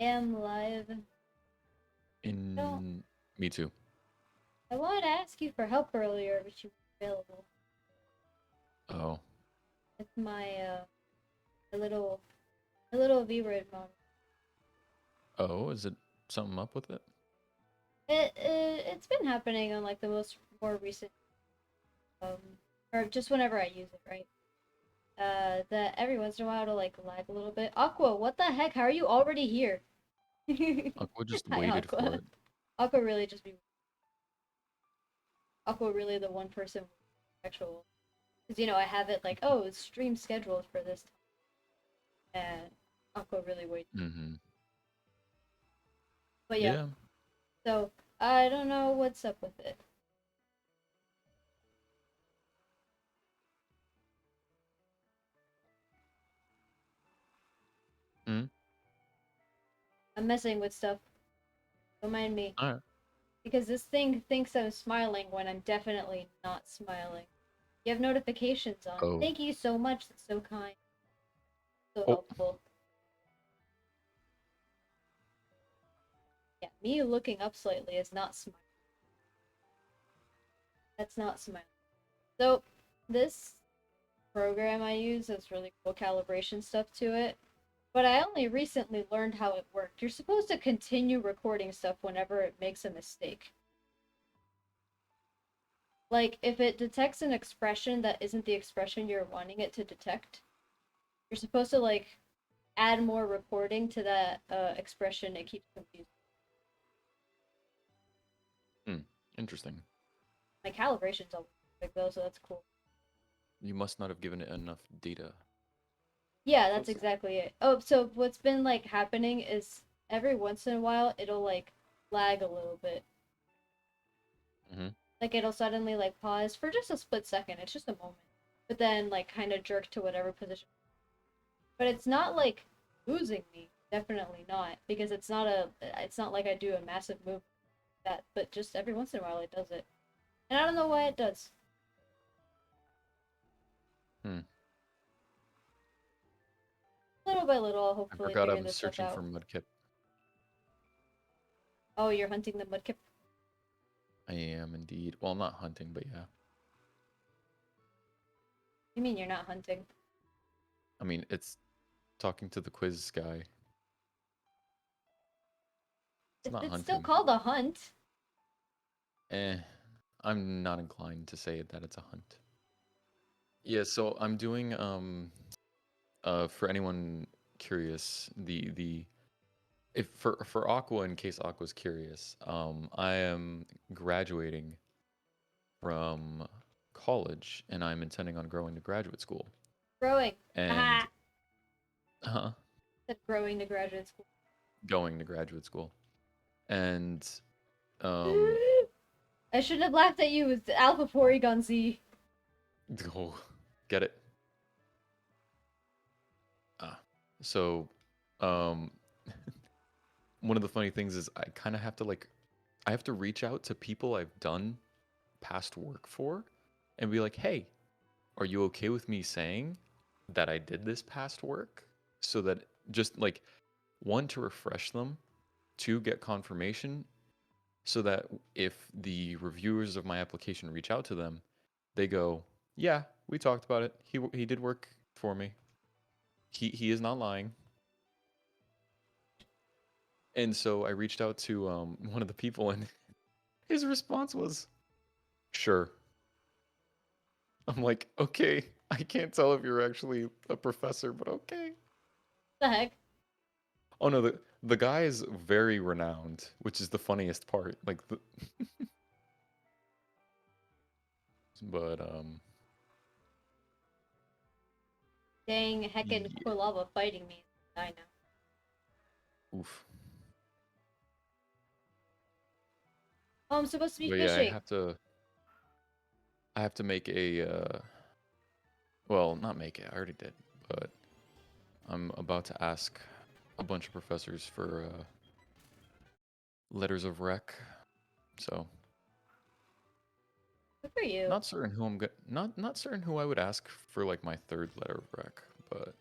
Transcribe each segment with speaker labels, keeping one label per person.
Speaker 1: Am live. No,
Speaker 2: Me too.
Speaker 1: I wanted to ask you for help earlier, but you weren't available.
Speaker 2: Oh.
Speaker 1: It's a little a little V-word moment.
Speaker 2: Oh, is it something up with it?
Speaker 1: It's been happening on like the more recent or just whenever I use it, right? That every once in a while it'll like lag a little bit. Aqua, what the heck? How are you already here?
Speaker 2: Aqua just
Speaker 1: Hi,
Speaker 2: waited for
Speaker 1: Aqua.
Speaker 2: it.
Speaker 1: Aqua really just be Aqua really the one person with actual because I have it like it's stream scheduled for this time, and Aqua really waits.
Speaker 2: Mm-hmm.
Speaker 1: But yeah,
Speaker 2: Yeah.
Speaker 1: so I don't know what's up with it.
Speaker 2: Mm.
Speaker 1: I'm messing with stuff. Don't mind me.
Speaker 2: All right.
Speaker 1: Because this thing thinks I'm smiling when I'm definitely not smiling. You have notifications on.
Speaker 2: Oh.
Speaker 1: Thank you so much. That's so kind. So
Speaker 2: Oh.
Speaker 1: helpful. Yeah, me looking up slightly is not smiling. That's not smiling. So, this program I use has really cool calibration stuff to it. But I only recently learned how it worked. You're supposed to continue recording stuff whenever it makes a mistake. Like, if it detects an expression that isn't the expression you're wanting it to detect, you're supposed to, like, add more recording to that expression it keeps confusing.
Speaker 2: Hmm. Interesting.
Speaker 1: My calibration's all perfect, though, so that's cool.
Speaker 2: You must not have given it enough data.
Speaker 1: Yeah,
Speaker 2: So
Speaker 1: that's
Speaker 2: it's
Speaker 1: exactly it. Oh, so what's been, like, happening is every once in a while, it'll, like, lag a little bit.
Speaker 2: mm-hmm.
Speaker 1: Like, it'll suddenly, like, pause for just a split second. It's just a moment. But then, like, kind of jerk to whatever position. But it's not like losing me. Definitely not, because it's not like I do a massive move like that, but just every once in a while it does it. And I don't know why it does.
Speaker 2: Hmm.
Speaker 1: Little by little I'll
Speaker 2: I
Speaker 1: hopefully
Speaker 2: forgot I
Speaker 1: figure
Speaker 2: was
Speaker 1: this stuff
Speaker 2: searching for
Speaker 1: out.
Speaker 2: Mudkip.
Speaker 1: Oh, you're hunting the mudkip?
Speaker 2: I am indeed. Well, not hunting, but yeah.
Speaker 1: You mean you're not hunting?
Speaker 2: I mean, it's talking to the quiz guy. It's not
Speaker 1: It's still
Speaker 2: hunting.
Speaker 1: called a hunt.
Speaker 2: Eh. I'm not inclined to say that it's a hunt. Yeah, so I'm doing for anyone curious, the if for Aqua, in case Aqua's curious, I am graduating from college and I'm intending on going to graduate school.
Speaker 1: Growing.
Speaker 2: And
Speaker 1: Aha!
Speaker 2: uh,
Speaker 1: Said growing to graduate school.
Speaker 2: going to graduate school. And um
Speaker 1: I shouldn't have laughed at you. It's Alpha Porygon Z.
Speaker 2: oh, get it. Ah. So um one of the funny things is I kind of have to like I have to reach out to people I've done past work for and be like, "Hey, are you okay with me saying that I did this past work?" So that just like one, to refresh them, two, get confirmation, so that if the reviewers of my application reach out to them, they go, "Yeah, we talked about it. He did work for me. He is not lying." And so I reached out to one of the people, and his response was, "Sure." I'm like, "Okay, I can't tell if you're actually a professor, but okay."
Speaker 1: The heck?
Speaker 2: Oh no, the guy is very renowned, which is the funniest part. Like the, but
Speaker 1: Dang heckin'
Speaker 2: yeah,
Speaker 1: Quilava fighting me. I know.
Speaker 2: oof.
Speaker 1: Oh, I'm supposed to be
Speaker 2: But yeah, I
Speaker 1: fishing.
Speaker 2: have to make a well, not make it. I already did, but I'm about to ask a bunch of professors for letters of rec. So
Speaker 1: Good for you.
Speaker 2: not certain who not certain who I would ask for like my third letter of rec, but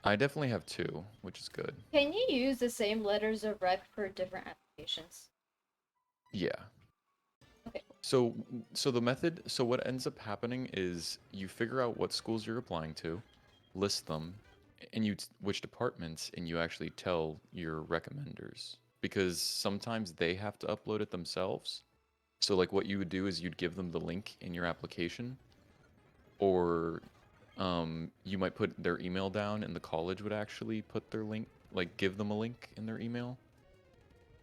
Speaker 2: I definitely have two, which is good.
Speaker 1: Can you use the same letters of rec for different applications?
Speaker 2: Yeah.
Speaker 1: Okay.
Speaker 2: So so the method, so what ends up happening is you figure out what schools you're applying to, list them, and which departments, and you actually tell your recommenders because sometimes they have to upload it themselves. So like what you would do is you'd give them the link in your application, or you might put their email down, and the college would actually put their link, like give them a link in their email.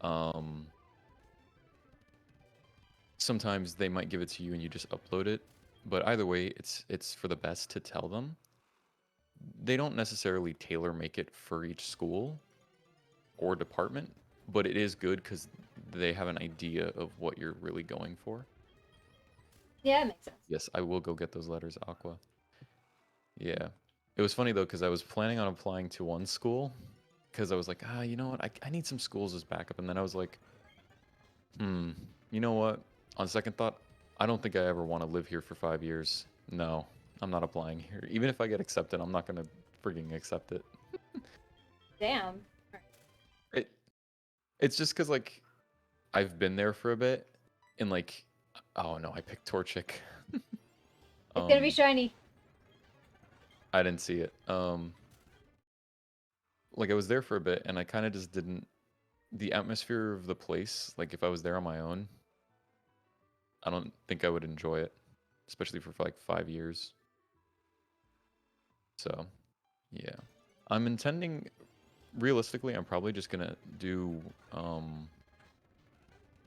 Speaker 2: Um, Sometimes they might give it to you and you just upload it, but either way, it's for the best to tell them. They don't necessarily tailor make it for each school or department, but it is good because they have an idea of what you're really going for.
Speaker 1: Yeah, it makes sense.
Speaker 2: Yes, I will go get those letters, Aqua. Yeah. It was funny though, because I was planning on applying to one school, because I was like, you know what? I need some schools as backup. And then I was like, you know what? On second thought, I don't think I ever want to live here for 5 years. No, I'm not applying here. Even if I get accepted, I'm not gonna freaking accept it.
Speaker 1: Damn.
Speaker 2: It it's just because like I've been there for a bit, and like, oh no, I picked Torchic.
Speaker 1: It's gonna be shiny.
Speaker 2: I didn't see it. Like I was there for a bit, and I kind of just didn't. The atmosphere of the place, like if I was there on my own, I don't think I would enjoy it, especially for like 5 years. So, yeah. I'm intending, realistically, I'm probably just gonna do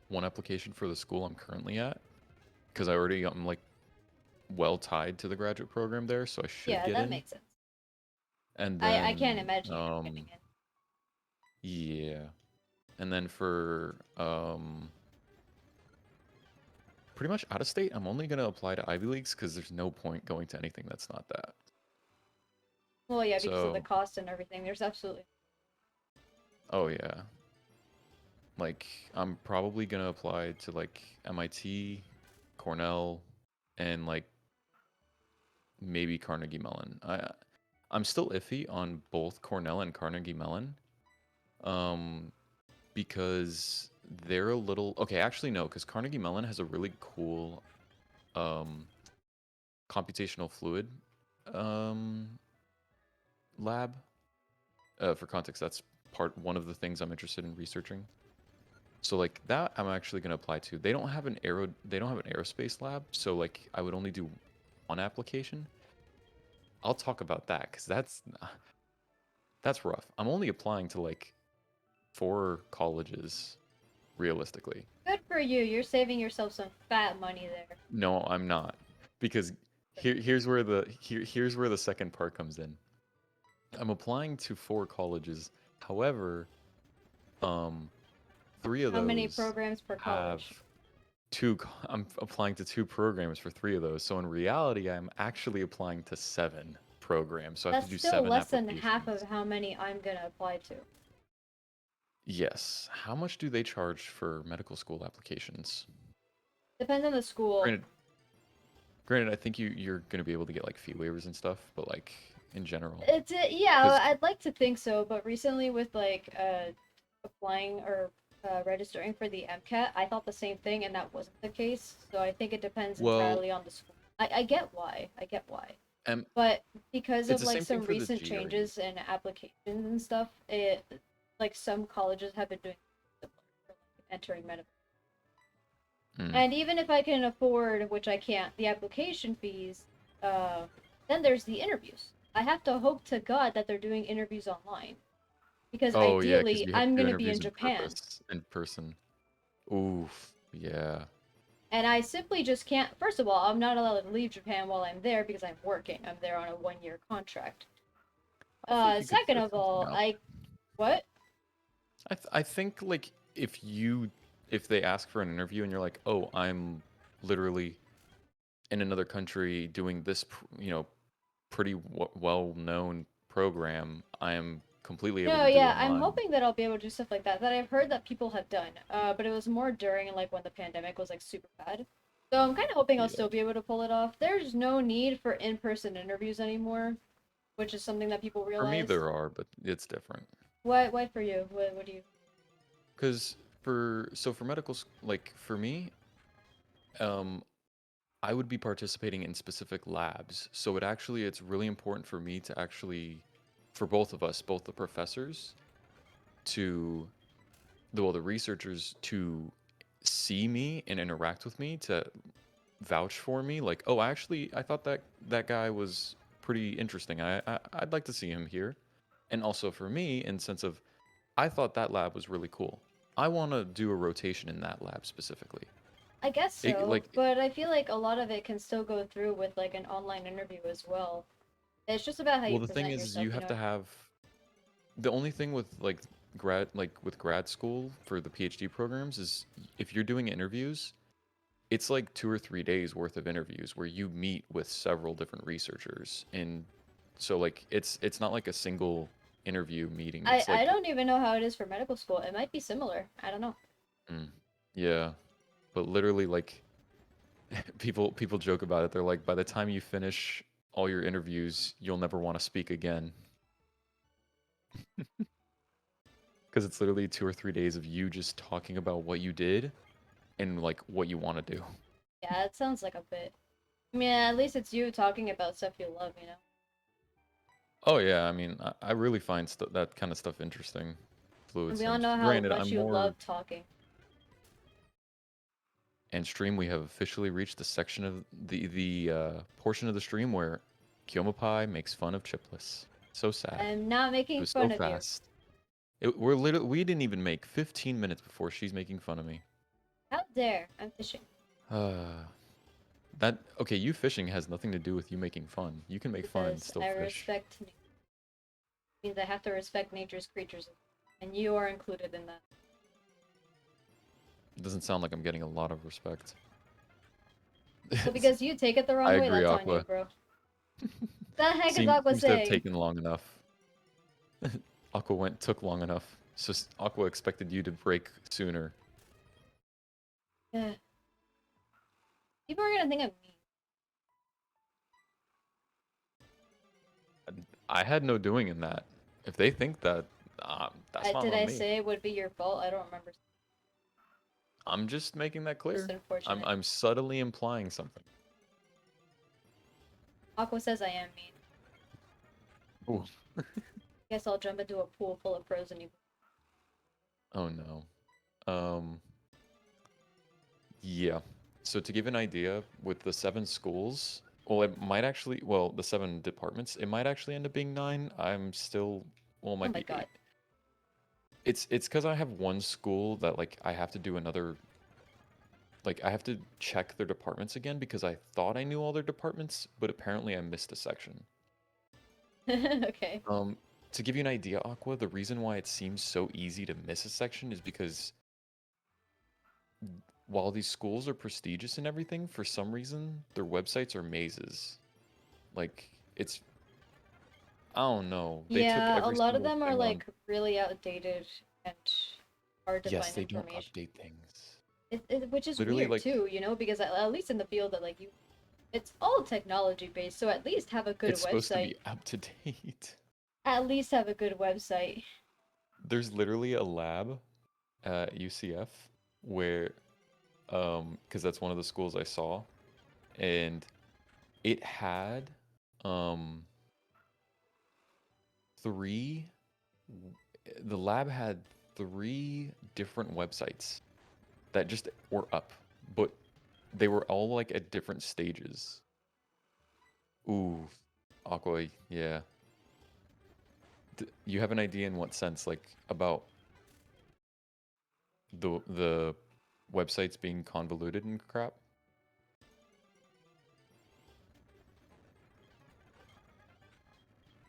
Speaker 2: one application for the school I'm currently at, because I'm like well tied to the graduate program there, so I should
Speaker 1: Yeah,
Speaker 2: get
Speaker 1: that
Speaker 2: in.
Speaker 1: makes sense.
Speaker 2: And
Speaker 1: I can't
Speaker 2: then,
Speaker 1: imagine you not getting in.
Speaker 2: yeah. And then for pretty much out of state, I'm only gonna apply to Ivy Leagues because there's no point going to anything that's not that.
Speaker 1: Well, yeah, because of the
Speaker 2: So,
Speaker 1: cost and everything. There's absolutely.
Speaker 2: oh yeah. Like, I'm probably gonna apply to like MIT, Cornell, and like maybe Carnegie Mellon. I'm still iffy on both Cornell and Carnegie Mellon, um, because they're a little okay. Actually, no, because Carnegie Mellon has a really cool um, computational fluid um, lab. For context, that's one of the things I'm interested in researching. So like that, I'm actually going to apply to. They don't have an aerospace lab, so like I would only do one application. I'll talk about that because that's rough. I'm only applying to like 4 colleges, realistically.
Speaker 1: Good for you. You're saving yourself some fat money there.
Speaker 2: No, I'm not, because here's where the second part comes in. I'm applying to 4 colleges. However, um, 3 of
Speaker 1: How many
Speaker 2: those
Speaker 1: programs per
Speaker 2: have
Speaker 1: college?
Speaker 2: I'm applying to 2 programs for 3 of those. So in reality, I'm actually applying to 7 programs. So I have to
Speaker 1: That's
Speaker 2: do
Speaker 1: still
Speaker 2: 7
Speaker 1: less than half of
Speaker 2: applications.
Speaker 1: how many I'm gonna apply to.
Speaker 2: Yes. How much do they charge for medical school applications?
Speaker 1: Depends on the school.
Speaker 2: Granted, granted, I think you're gonna be able to get like fee waivers and stuff, but like in general,
Speaker 1: It's yeah,
Speaker 2: because
Speaker 1: I'd like to think so, but recently with like applying or registering for the MCAT, I thought the same thing, and that wasn't the case. So I think it depends
Speaker 2: well,
Speaker 1: entirely on the school. I get why. I get why.
Speaker 2: um,
Speaker 1: But because
Speaker 2: it's
Speaker 1: of
Speaker 2: the
Speaker 1: like
Speaker 2: same thing
Speaker 1: some
Speaker 2: for the
Speaker 1: recent
Speaker 2: GRE.
Speaker 1: changes in applications and stuff, it like some colleges have been doing similar for like entering medical.
Speaker 2: Mm.
Speaker 1: And even if I can afford, which I can't, the application fees, uh, then there's the interviews. I have to hope to God that they're doing interviews online because
Speaker 2: Oh yeah, because
Speaker 1: ideally
Speaker 2: you have to
Speaker 1: I'm
Speaker 2: do
Speaker 1: gonna be in
Speaker 2: interviews
Speaker 1: Japan,
Speaker 2: in person. Oof. Yeah.
Speaker 1: and I simply just can't. First of all, I'm not allowed to leave Japan while I'm there because I'm working. I'm there on a 1 year contract.
Speaker 2: I think you could
Speaker 1: Second
Speaker 2: fit
Speaker 1: of
Speaker 2: something
Speaker 1: all,
Speaker 2: up.
Speaker 1: I what?
Speaker 2: I think like if they ask for an interview and you're like, "Oh, I'm literally in another country doing this, pretty well-known program. I am completely able
Speaker 1: No,
Speaker 2: to do
Speaker 1: yeah, I'm
Speaker 2: online."
Speaker 1: hoping that I'll be able to do stuff like that. That I've heard that people have done. But it was more during like when the pandemic was like super bad. So I'm kind of hoping I'll
Speaker 2: Yeah.
Speaker 1: still be able to pull it off. There's no need for in-person interviews anymore. which is something that people
Speaker 2: For me,
Speaker 1: realize.
Speaker 2: there are, but it's different.
Speaker 1: Why for you? What do you?
Speaker 2: Because for medical, like for me, um, I would be participating in specific labs. So it's really important for me to actually, for both of us, both the professors, to the researchers to see me and interact with me to vouch for me. Like, oh, actually, I thought that guy was pretty interesting. I'd like to see him here. And also for me, in sense of, I thought that lab was really cool. I want to do a rotation in that lab specifically.
Speaker 1: I guess
Speaker 2: It,
Speaker 1: so,
Speaker 2: like,
Speaker 1: but I feel like a lot of it can still go through with like an online interview as well. It's just about how
Speaker 2: well,
Speaker 1: you
Speaker 2: the thing
Speaker 1: present
Speaker 2: is
Speaker 1: yourself,
Speaker 2: you
Speaker 1: you
Speaker 2: have
Speaker 1: know.
Speaker 2: to have the only thing with with grad school for the PhD programs is if you're doing interviews, it's like 2 or 3 days worth of interviews where you meet with several different researchers, and so like it's not like a single interview meeting.
Speaker 1: I
Speaker 2: It's
Speaker 1: I
Speaker 2: like
Speaker 1: don't even know how it is for medical school. It might be similar. I don't know.
Speaker 2: mm, yeah, but literally like people joke about it. They're like, by the time you finish all your interviews, you'll never want to speak again because it's literally 2 or 3 days of you just talking about what you did and like what you want to do.
Speaker 1: Yeah, it sounds like a bit. I mean, at least it's you talking about stuff you love, you know.
Speaker 2: Oh yeah, I mean, I really find that kind of stuff interesting.
Speaker 1: And
Speaker 2: Fluid
Speaker 1: we all
Speaker 2: sims.
Speaker 1: know how
Speaker 2: Granted,
Speaker 1: much
Speaker 2: I'm
Speaker 1: you
Speaker 2: more
Speaker 1: love talking.
Speaker 2: and stream. We have officially reached the section of the portion of the stream where Kiyomapai makes fun of Chipless. So sad.
Speaker 1: I'm not
Speaker 2: It
Speaker 1: making
Speaker 2: was so
Speaker 1: fun of you.
Speaker 2: fast. We didn't even make 15 minutes before she's making fun of me.
Speaker 1: How dare? I'm fishing.
Speaker 2: That okay, you fishing has nothing to do with you making fun. You can make fun and
Speaker 1: Because
Speaker 2: still
Speaker 1: I
Speaker 2: fish.
Speaker 1: respect nature. Means I have to respect nature's creatures. And you are included in that.
Speaker 2: It doesn't sound like I'm getting a lot of respect.
Speaker 1: Well, because you take it the
Speaker 2: I
Speaker 1: wrong way,
Speaker 2: agree,
Speaker 1: that's on you,
Speaker 2: Aqua.
Speaker 1: bro. The heck is Aqua
Speaker 2: Seems to have
Speaker 1: saying?
Speaker 2: taken long enough. Aqua took long enough. So Aqua expected you to break sooner.
Speaker 1: Yeah. People are gonna think I'm mean.
Speaker 2: I had no doing in that. If they think that, that's not
Speaker 1: Did
Speaker 2: on
Speaker 1: I
Speaker 2: me.
Speaker 1: say it would be your fault? I don't remember.
Speaker 2: I'm just making that
Speaker 1: Just
Speaker 2: clear.
Speaker 1: unfortunate.
Speaker 2: I'm subtly implying something.
Speaker 1: Aqua says I am mean.
Speaker 2: Ooh.
Speaker 1: Guess I'll jump into a pool full of frozen evil.
Speaker 2: Oh no. Um. Yeah. So to give an idea, with the 7 schools, well, it might actually, well, the 7 departments, it might actually end up being 9. I'm still, well, it
Speaker 1: Oh
Speaker 2: might
Speaker 1: my
Speaker 2: be
Speaker 1: god.
Speaker 2: 8. It's because I have one school that like I have to do another, like I have to check their departments again because I thought I knew all their departments, but apparently I missed a section.
Speaker 1: Okay.
Speaker 2: Um, to give you an idea, Aqua, the reason why it seems so easy to miss a section is because while these schools are prestigious and everything, for some reason their websites are mazes. Like it's I don't know. They took
Speaker 1: Yeah, a
Speaker 2: every
Speaker 1: lot of
Speaker 2: single
Speaker 1: them are
Speaker 2: thing on.
Speaker 1: like really outdated and hard to
Speaker 2: Yes,
Speaker 1: find
Speaker 2: they don't
Speaker 1: information.
Speaker 2: update things.
Speaker 1: Which is
Speaker 2: Literally,
Speaker 1: weird
Speaker 2: like
Speaker 1: too, you know, because at least in the field that like you, it's all technology based. So at least have a good
Speaker 2: it's supposed to be
Speaker 1: website.
Speaker 2: up to date.
Speaker 1: At least have a good website.
Speaker 2: There's literally a lab at UCF where because that's one of the schools I saw, and it had um three the lab had 3 different websites that just were up, but they were all like at different stages. Ooh, Aqua, yeah. You have an idea in what sense, like about the websites being convoluted and crap?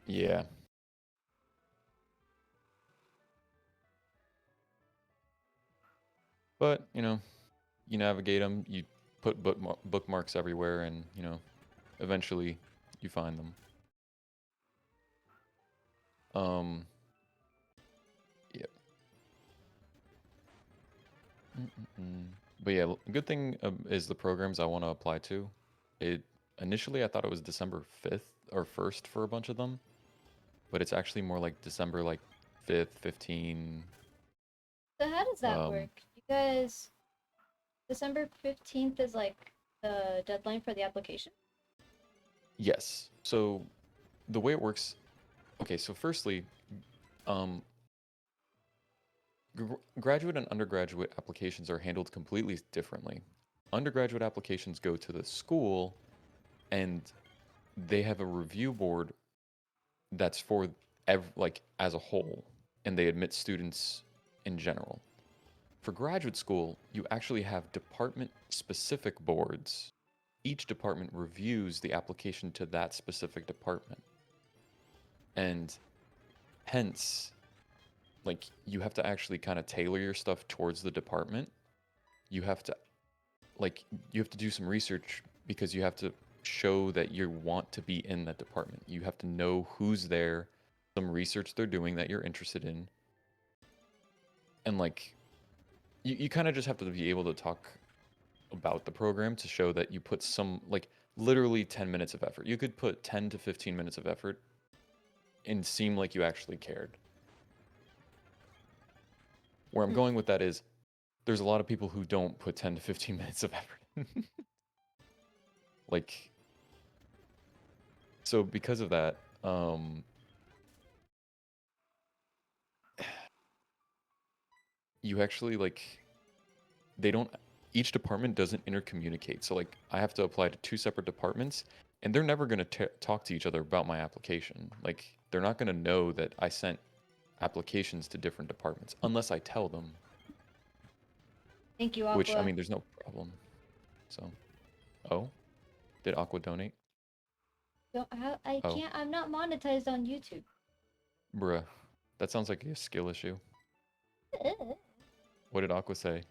Speaker 2: Yeah. But, you navigate them, you put bookmarks everywhere, and, eventually you find them. Um, yeah. But yeah, good thing is the programs I want to apply to. It initially I thought it was December 5th or 1st for a bunch of them, but it's actually more like December like 5th, 15.
Speaker 1: So how does that
Speaker 2: Um,
Speaker 1: work? You guys, December 15th is like the deadline for the application?
Speaker 2: yes. So the way it works, okay, so firstly, um, graduate and undergraduate applications are handled completely differently. Undergraduate applications go to the school and they have a review board that's for like as a whole, and they admit students in general. For graduate school, you actually have department specific boards. Each department reviews the application to that specific department. And hence, like you have to actually kind of tailor your stuff towards the department. You have to you have to do some research because you have to show that you want to be in that department. You have to know who's there, some research they're doing that you're interested in. And like you kind of just have to be able to talk about the program to show that you put some like literally 10 minutes of effort. You could put 10 to 15 minutes of effort and seem like you actually cared. Where I'm
Speaker 1: Hmm.
Speaker 2: going with that is there's a lot of people who don't put 10 to 15 minutes of effort. Like so because of that, you actually like they don't each department doesn't intercommunicate. So like I have to apply to two separate departments and they're never going to talk to each other about my application. Like they're not going to know that I sent applications to different departments unless I tell them,
Speaker 1: Thank you,
Speaker 2: which I
Speaker 1: Aqua.
Speaker 2: mean there's no problem. So, oh, did Aqua donate?
Speaker 1: I
Speaker 2: Oh,
Speaker 1: can't, I'm not monetized on YouTube.
Speaker 2: bruh. That sounds like a skill issue. What did Aqua say?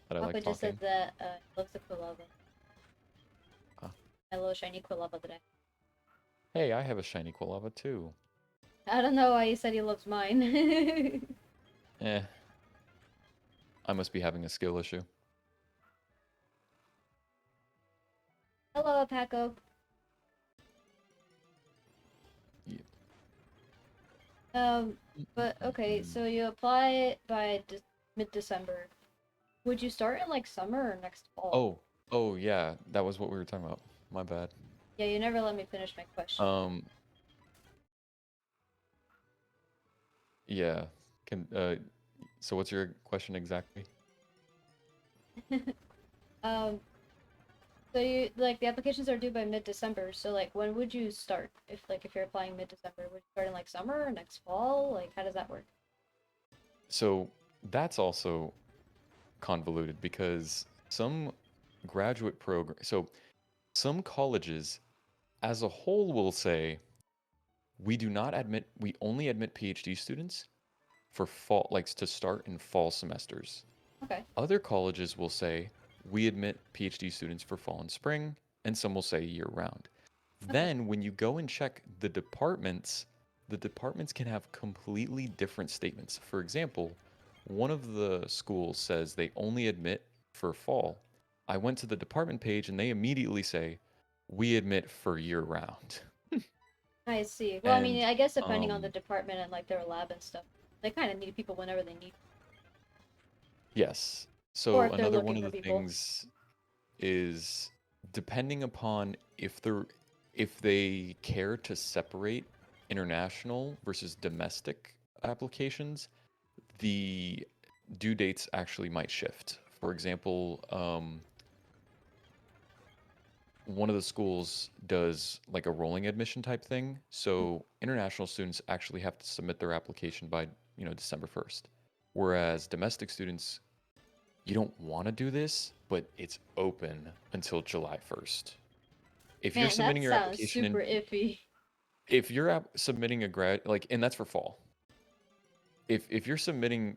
Speaker 2: That I like
Speaker 1: Aqua just said
Speaker 2: talking?
Speaker 1: that he loves the Quilava.
Speaker 2: Ah.
Speaker 1: My little shiny Quilava today.
Speaker 2: Hey, I have a shiny Quilava too.
Speaker 1: I don't know why he said he loves mine.
Speaker 2: Eh, I must be having a skill issue.
Speaker 1: Hello, Paco.
Speaker 2: Yeah.
Speaker 1: But okay,
Speaker 2: Mm.
Speaker 1: so you apply it by mid-December. Would you start in like summer or next fall?
Speaker 2: Oh, oh yeah, that was what we were talking about. My bad.
Speaker 1: Yeah, you never let me finish my question.
Speaker 2: Um, yeah. Can so what's your question exactly?
Speaker 1: Um, so you like the applications are due by mid-December. So like when would you start? If you're applying mid-December, would you start in like summer or next fall? Like how does that work?
Speaker 2: So that's also convoluted because some graduate program, so some colleges as a whole will say we only admit PhD students for fall, like to start in fall semesters.
Speaker 1: Okay.
Speaker 2: Other colleges will say we admit PhD students for fall and spring, and some will say year round.
Speaker 1: Okay.
Speaker 2: Then when you go and check the departments can have completely different statements. For example, one of the schools says they only admit for fall. I went to the department page and they immediately say, we admit for year round.
Speaker 1: I see. Well, I mean,
Speaker 2: And
Speaker 1: I guess depending on the
Speaker 2: um,
Speaker 1: department and like their lab and stuff, they kind of need people whenever they need,
Speaker 2: yes.
Speaker 1: or
Speaker 2: So
Speaker 1: if they're
Speaker 2: another one
Speaker 1: looking
Speaker 2: of
Speaker 1: for
Speaker 2: the
Speaker 1: people.
Speaker 2: things is depending upon if they care to separate international versus domestic applications, the due dates actually might shift. For example, one of the schools does like a rolling admission type thing. So international students actually have to submit their application by, December 1st. Whereas domestic students, you don't want to do this, but it's open until July 1st. If you're
Speaker 1: Man, that
Speaker 2: submitting your
Speaker 1: sounds
Speaker 2: application
Speaker 1: super
Speaker 2: in,
Speaker 1: iffy.
Speaker 2: if you're submitting a and that's for fall. If you're submitting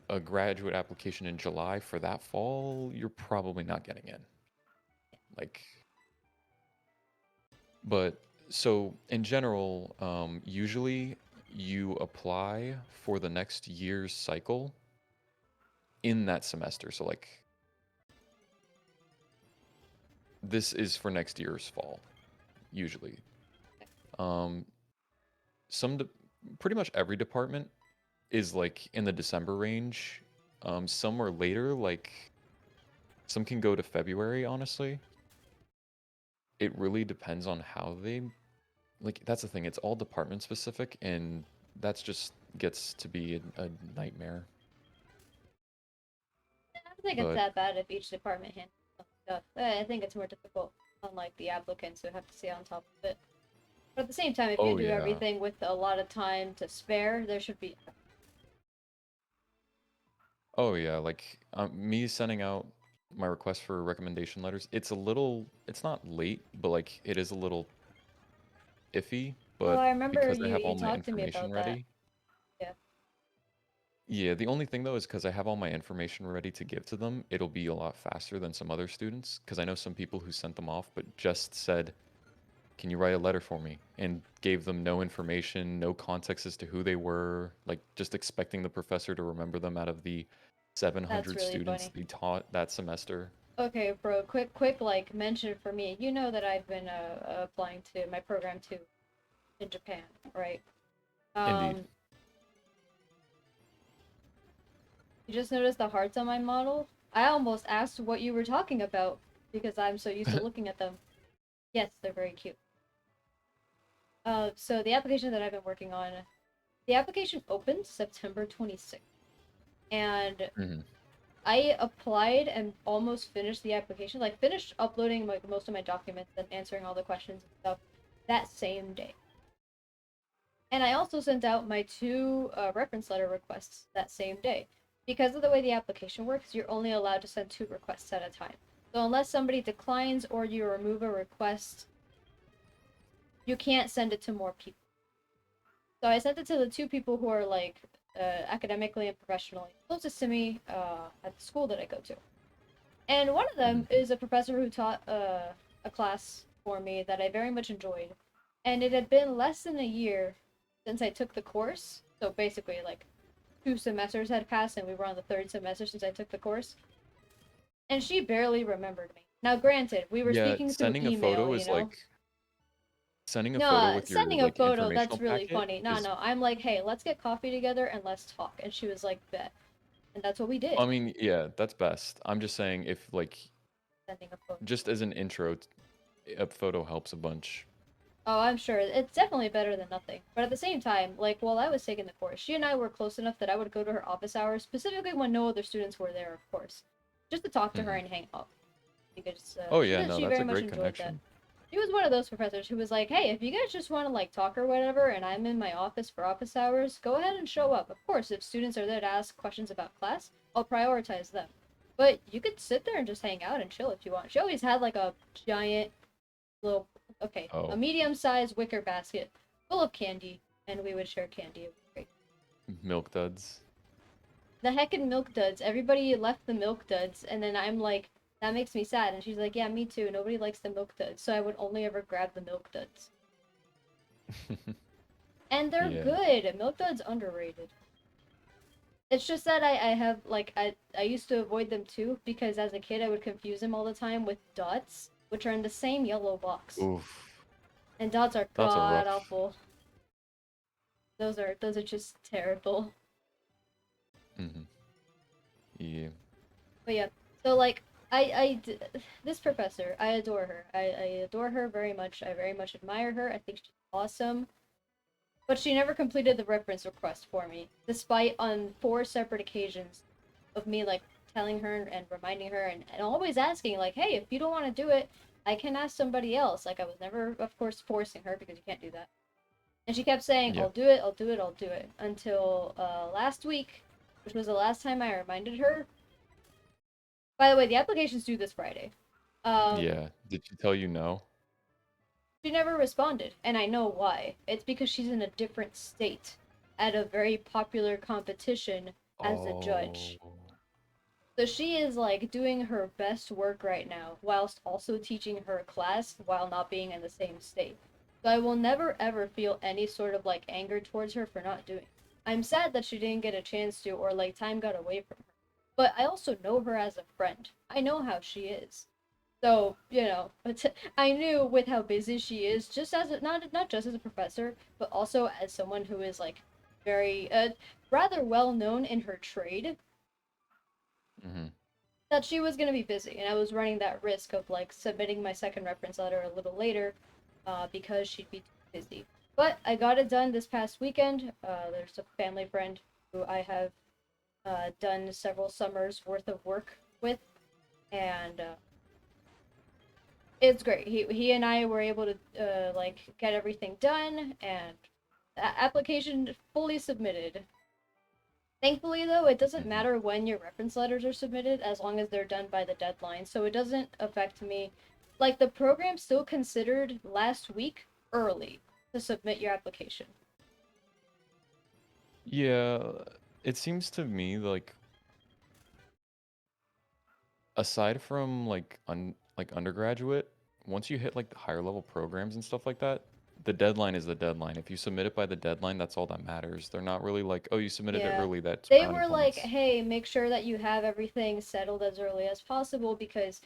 Speaker 2: a graduate application in July for that fall, you're probably not getting in. Like, but so in general, usually you apply for the next year's cycle in that semester. So like this is for next year's fall, usually. Um, some pretty much every department is like in the December range. Some are later, like some can go to February, honestly. It really depends on how they like that's the thing. It's all department specific and that's just gets to be a nightmare.
Speaker 1: I don't think it's
Speaker 2: But
Speaker 1: that bad if each department handles some stuff. I think it's more difficult on like the applicants who have to stay on top of it. But at the same time, if you
Speaker 2: oh
Speaker 1: do
Speaker 2: yeah.
Speaker 1: everything with a lot of time to spare, there should be.
Speaker 2: Oh yeah, like me sending out my request for recommendation letters, it's not late, but like it is a little iffy,
Speaker 1: Oh,
Speaker 2: but
Speaker 1: I remember
Speaker 2: because I
Speaker 1: you
Speaker 2: have all
Speaker 1: you
Speaker 2: my
Speaker 1: talked to me
Speaker 2: information
Speaker 1: about that.
Speaker 2: ready.
Speaker 1: Yeah,
Speaker 2: Yeah, the only thing though is because I have all my information ready to give to them, it'll be a lot faster than some other students. Because I know some people who sent them off, but just said, "Can you write a letter for me?" and gave them no information, no context as to who they were, like just expecting the professor to remember them out of the
Speaker 1: that's
Speaker 2: 700
Speaker 1: really
Speaker 2: students
Speaker 1: funny.
Speaker 2: they taught that semester.
Speaker 1: Okay, bro, quick, like mention for me. You know that I've been applying to my program too in Japan, right?
Speaker 2: Indeed.
Speaker 1: Um, you just noticed the hearts on my model? I almost asked what you were talking about because I'm so used to looking at them. Yes, they're very cute. So the application that I've been working on, the application opened September 26th, and
Speaker 2: Hmm.
Speaker 1: I applied and almost finished the application, like finished uploading like most of my documents and answering all the questions and stuff that same day. And I also sent out my two reference letter requests that same day. Because of the way the application works, you're only allowed to send two requests at a time. So unless somebody declines or you remove a request, you can't send it to more people. So I sent it to the two people who are like academically and professionally closest to me at the school that I go to. And one of them
Speaker 2: Hmm.
Speaker 1: is a professor who taught a class for me that I very much enjoyed. And it had been less than a year since I took the course. So basically, like 2 semesters had passed, and we were on the third semester since I took the course. And she barely remembered me. Now, granted, we were
Speaker 2: Yeah,
Speaker 1: speaking through
Speaker 2: sending a
Speaker 1: email,
Speaker 2: photo
Speaker 1: you
Speaker 2: is
Speaker 1: know?
Speaker 2: like sending a
Speaker 1: No,
Speaker 2: photo with your
Speaker 1: sending a
Speaker 2: like
Speaker 1: photo,
Speaker 2: informational
Speaker 1: that's really
Speaker 2: packet
Speaker 1: funny. No,
Speaker 2: is,
Speaker 1: no, I'm like, hey, let's get coffee together and let's talk. And she was like, bet. And that's what we did,
Speaker 2: I mean, yeah, that's best. I'm just saying if like
Speaker 1: sending a photo.
Speaker 2: just as an intro, a photo helps a bunch.
Speaker 1: Oh, I'm sure. It's definitely better than nothing. But at the same time, like while I was taking the course, she and I were close enough that I would go to her office hours, specifically when no other students were there, of course, just to talk to her
Speaker 2: Hmm.
Speaker 1: and hang out. Because
Speaker 2: Oh yeah, no,
Speaker 1: she
Speaker 2: that's
Speaker 1: very
Speaker 2: a
Speaker 1: much
Speaker 2: great
Speaker 1: enjoyed that.
Speaker 2: connection.
Speaker 1: She was one of those professors who was like, "Hey, if you guys just want to like talk or whatever, and I'm in my office for office hours, go ahead and show up. Of course, if students are there to ask questions about class, I'll prioritize them. But you could sit there and just hang out and chill if you want." She always had like a giant little, okay, a
Speaker 2: Oh,
Speaker 1: medium-sized wicker basket full of candy, and we would share candy. It was great.
Speaker 2: milk duds.
Speaker 1: The heckin' milk duds. Everybody left the milk duds, and then I'm like, that makes me sad. And she's like, yeah, me too. Nobody likes the milk duds, so I would only ever grab the milk duds. And they're
Speaker 2: Yeah.
Speaker 1: good. Milk duds underrated. It's just that I have like I used to avoid them too because as a kid I would confuse them all the time with dots, which are in the same yellow box.
Speaker 2: Oof.
Speaker 1: And dots are
Speaker 2: That's a
Speaker 1: god
Speaker 2: rough.
Speaker 1: awful. Those are just terrible.
Speaker 2: Hmm. Yeah.
Speaker 1: But yeah, so like this professor, I adore her. I adore her very much. I very much admire her. I think she's awesome. But she never completed the reference request for me, despite on 4 separate occasions of me like telling her and reminding her and always asking like, hey, if you don't want to do it, I can ask somebody else. Like I was never, of course, forcing her because you can't do that. And she kept saying,
Speaker 2: Yeah.
Speaker 1: I'll do it, I'll do it, I'll do it. Until last week, which was the last time I reminded her. By the way, the application's due this Friday. Um,
Speaker 2: Yeah. Did she tell you no?
Speaker 1: she never responded, and I know why. It's because she's in a different state at a very popular competition as a judge.
Speaker 2: Oh.
Speaker 1: So she is like doing her best work right now, whilst also teaching her class while not being in the same state. So I will never ever feel any sort of like anger towards her for not doing it. I'm sad that she didn't get a chance to, or like time got away from her. But I also know her as a friend. I know how she is. So, but I knew with how busy she is, just as not just as a professor, but also as someone who is like very rather well known in her trade,
Speaker 2: Hmm.
Speaker 1: that she was going to be busy, and I was running that risk of like submitting my second reference letter a little later, because she'd be too busy. But I got it done this past weekend. There's a family friend who I have done several summers worth of work with, and it's great. He and I were able to like get everything done, and application fully submitted. Thankfully, though, it doesn't
Speaker 2: Hmm.
Speaker 1: matter when your reference letters are submitted as long as they're done by the deadline. So it doesn't affect me. Like, the program still considered last week early to submit your application.
Speaker 2: Yeah, it seems to me like aside from like undergraduate, once you hit like the higher level programs and stuff like that, the deadline is the deadline. If you submit it by the deadline, that's all that matters. They're not really like, oh, you submitted it
Speaker 1: Yeah.
Speaker 2: early, that's
Speaker 1: They
Speaker 2: brownie
Speaker 1: were like,
Speaker 2: points.
Speaker 1: hey, make sure that you have everything settled as early as possible because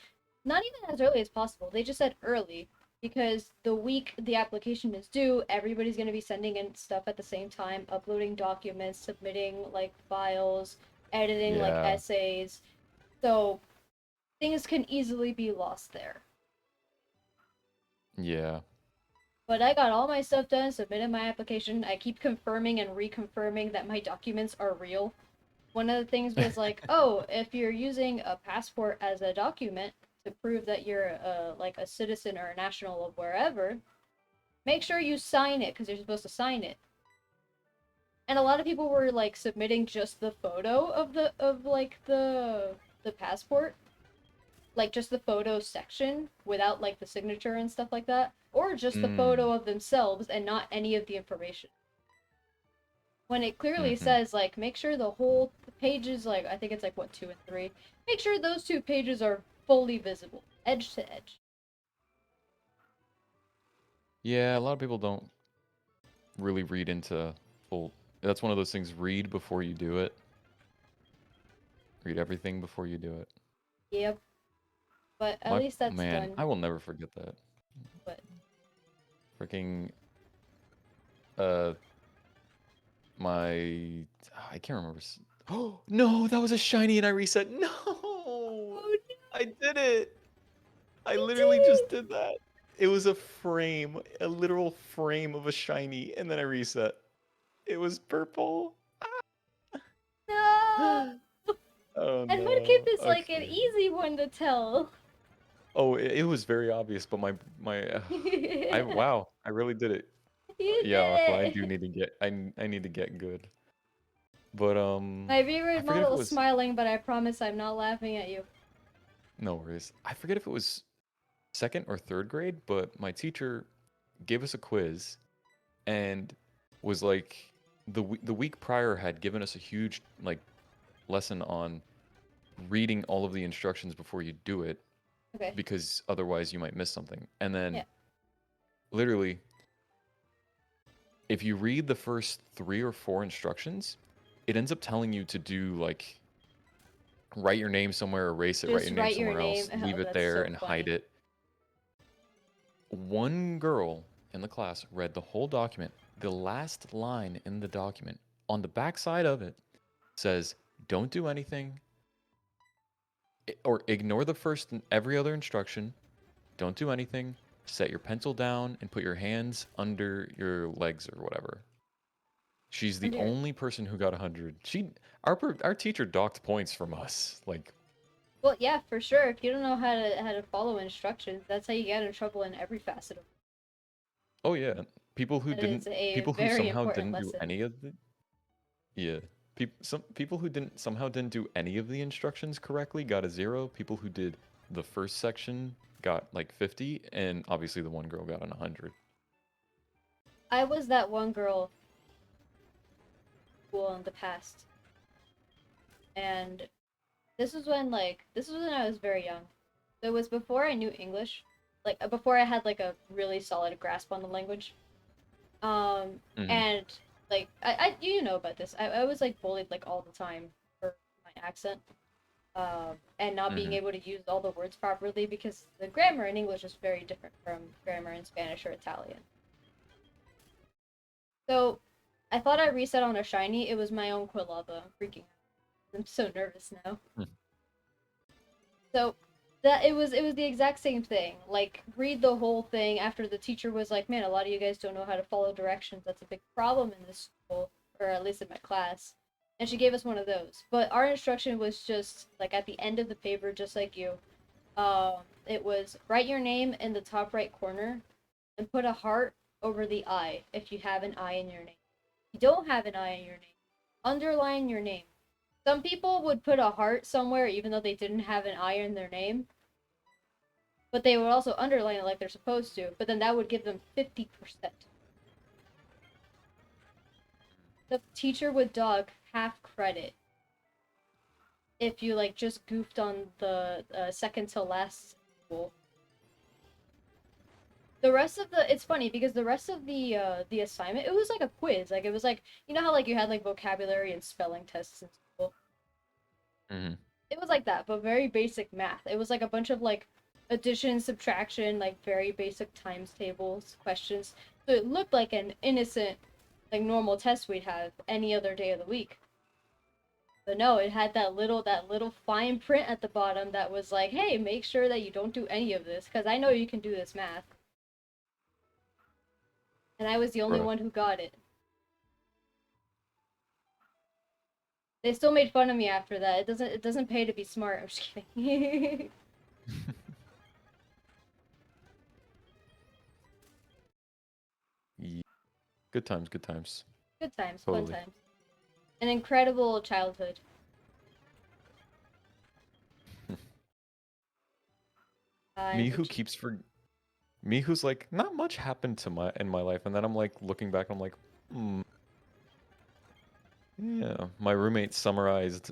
Speaker 1: not even as early as possible. They just said early because the week the application is due, everybody's going to be sending in stuff at the same time, uploading documents, submitting like files, editing like
Speaker 2: Yeah,
Speaker 1: essays. So things can easily be lost there.
Speaker 2: yeah.
Speaker 1: But I got all my stuff done, submitted my application. I keep confirming and reconfirming that my documents are real. One of the things was like, oh, if you're using a passport as a document to prove that you're like a citizen or a national of wherever, make sure you sign it because you're supposed to sign it. And a lot of people were like submitting just the photo of the passport, like just the photo section without like the signature and stuff like that, or just the
Speaker 2: Mm.
Speaker 1: photo of themselves and not any of the information. When it clearly
Speaker 2: Mm-hmm.
Speaker 1: says like make sure the whole pages, like I think it's like what, 2 and 3, make sure those two pages are fully visible edge to edge.
Speaker 2: Yeah, a lot of people don't really read into full. That's one of those things. Read before you do it. Read everything before you do it.
Speaker 1: Yep, but at
Speaker 2: My
Speaker 1: least that's
Speaker 2: man,
Speaker 1: done.
Speaker 2: I will never forget that.
Speaker 1: But
Speaker 2: Freaking uh my I can't remember. Oh no, that was a shiny and I reset. No,
Speaker 1: oh
Speaker 2: I did it. I
Speaker 1: no, you
Speaker 2: literally just
Speaker 1: did
Speaker 2: did that. It was a frame, a literal frame of a shiny, and then I reset. It was purple.
Speaker 1: it. No.
Speaker 2: Oh
Speaker 1: And Mudkip
Speaker 2: no.
Speaker 1: is like an
Speaker 2: Okay.
Speaker 1: easy one to tell.
Speaker 2: Oh, it was very obvious, but I
Speaker 1: You
Speaker 2: wow, I really did it.
Speaker 1: did
Speaker 2: Yeah, Aqua, I do
Speaker 1: it.
Speaker 2: need to get I need to get good. But
Speaker 1: My
Speaker 2: I
Speaker 1: favorite
Speaker 2: forget if it
Speaker 1: model is
Speaker 2: was
Speaker 1: smiling, but I promise I'm not laughing at you.
Speaker 2: no worries. I forget if it was second or third grade, but my teacher gave us a quiz and was like the week prior had given us a huge like lesson on reading all of the instructions before you do it
Speaker 1: Okay.
Speaker 2: because otherwise you might miss something. And then
Speaker 1: Yeah.
Speaker 2: literally if you read the first 3 or 4 instructions, it ends up telling you to do like write your name somewhere, erase it, write
Speaker 1: Just
Speaker 2: your name
Speaker 1: write your
Speaker 2: somewhere
Speaker 1: name.
Speaker 2: else,
Speaker 1: Oh,
Speaker 2: leave it
Speaker 1: that's
Speaker 2: there
Speaker 1: so
Speaker 2: and hide
Speaker 1: funny.
Speaker 2: it. One girl in the class read the whole document. The last line in the document on the back side of it says, "Don't do anything or ignore the first and every other instruction. Don't do anything. Set your pencil down and put your hands under your legs or whatever." She's the
Speaker 1: Under.
Speaker 2: only person who got 100. Our teacher docked points from us. Like,
Speaker 1: Well, yeah, for sure. If you don't know how to follow instructions, that's how you get in trouble in every facet of
Speaker 2: oh yeah,
Speaker 1: it. That is a
Speaker 2: people who
Speaker 1: very
Speaker 2: somehow
Speaker 1: important
Speaker 2: didn't do
Speaker 1: lesson.
Speaker 2: any of the yeah, some people who didn't do any of the instructions correctly got a 0. People who did the first section got like 50, and obviously the one girl got an 100.
Speaker 1: I was that one girl school in the past, and this was when I was very young. So it was before I knew English, like before I had like a really solid grasp on the language.
Speaker 2: Hmm.
Speaker 1: And like I you know about this. I was like bullied like all the time for my accent. and not being
Speaker 2: Mm-hmm.
Speaker 1: able to use all the words properly because the grammar in English is very different from grammar in Spanish or Italian. So I thought I reset on a shiny. It was my own Quilava. I'm freaking out. I'm so nervous now. So that it was the exact same thing. Like read the whole thing after the teacher was like, "Man, a lot of you guys don't know how to follow directions. That's a big problem in this school, or at least in my class." And she gave us one of those. But our instruction was just like at the end of the paper, just like you. It was write your name in the top right corner and put a heart over the I if you have an I in your name. If you don't have an I in your name, underline your name. Some people would put a heart somewhere even though they didn't have an I in their name, but they would also underline it like they're supposed to, but then that would give them 50%. The teacher would dog half credit if you like just goofed on the second to last school. The rest of the it's funny because the rest of the assignment it was like a quiz. Like it was like you know how like you had like vocabulary and spelling tests in school.
Speaker 2: Mm-hmm.
Speaker 1: It was like that, but very basic math. It was like a bunch of like addition, subtraction, like very basic times tables, questions. So it looked like an innocent, like normal test we'd have any other day of the week. But no, it had that little fine print at the bottom that was like, "Hey, make sure that you don't do any of this because I know you can do this math." And I was the only
Speaker 2: Bruh.
Speaker 1: one who got it. They still made fun of me after that. It doesn't pay to be smart. I'm just kidding.
Speaker 2: Yeah. Good times, good times.
Speaker 1: Good times, fun
Speaker 2: Totally.
Speaker 1: times. An incredible childhood. I
Speaker 2: Me who
Speaker 1: legit.
Speaker 2: keeps for me who's like not much happened to my in my life, and then I'm like looking back, I'm like, hmm, yeah. My roommate summarized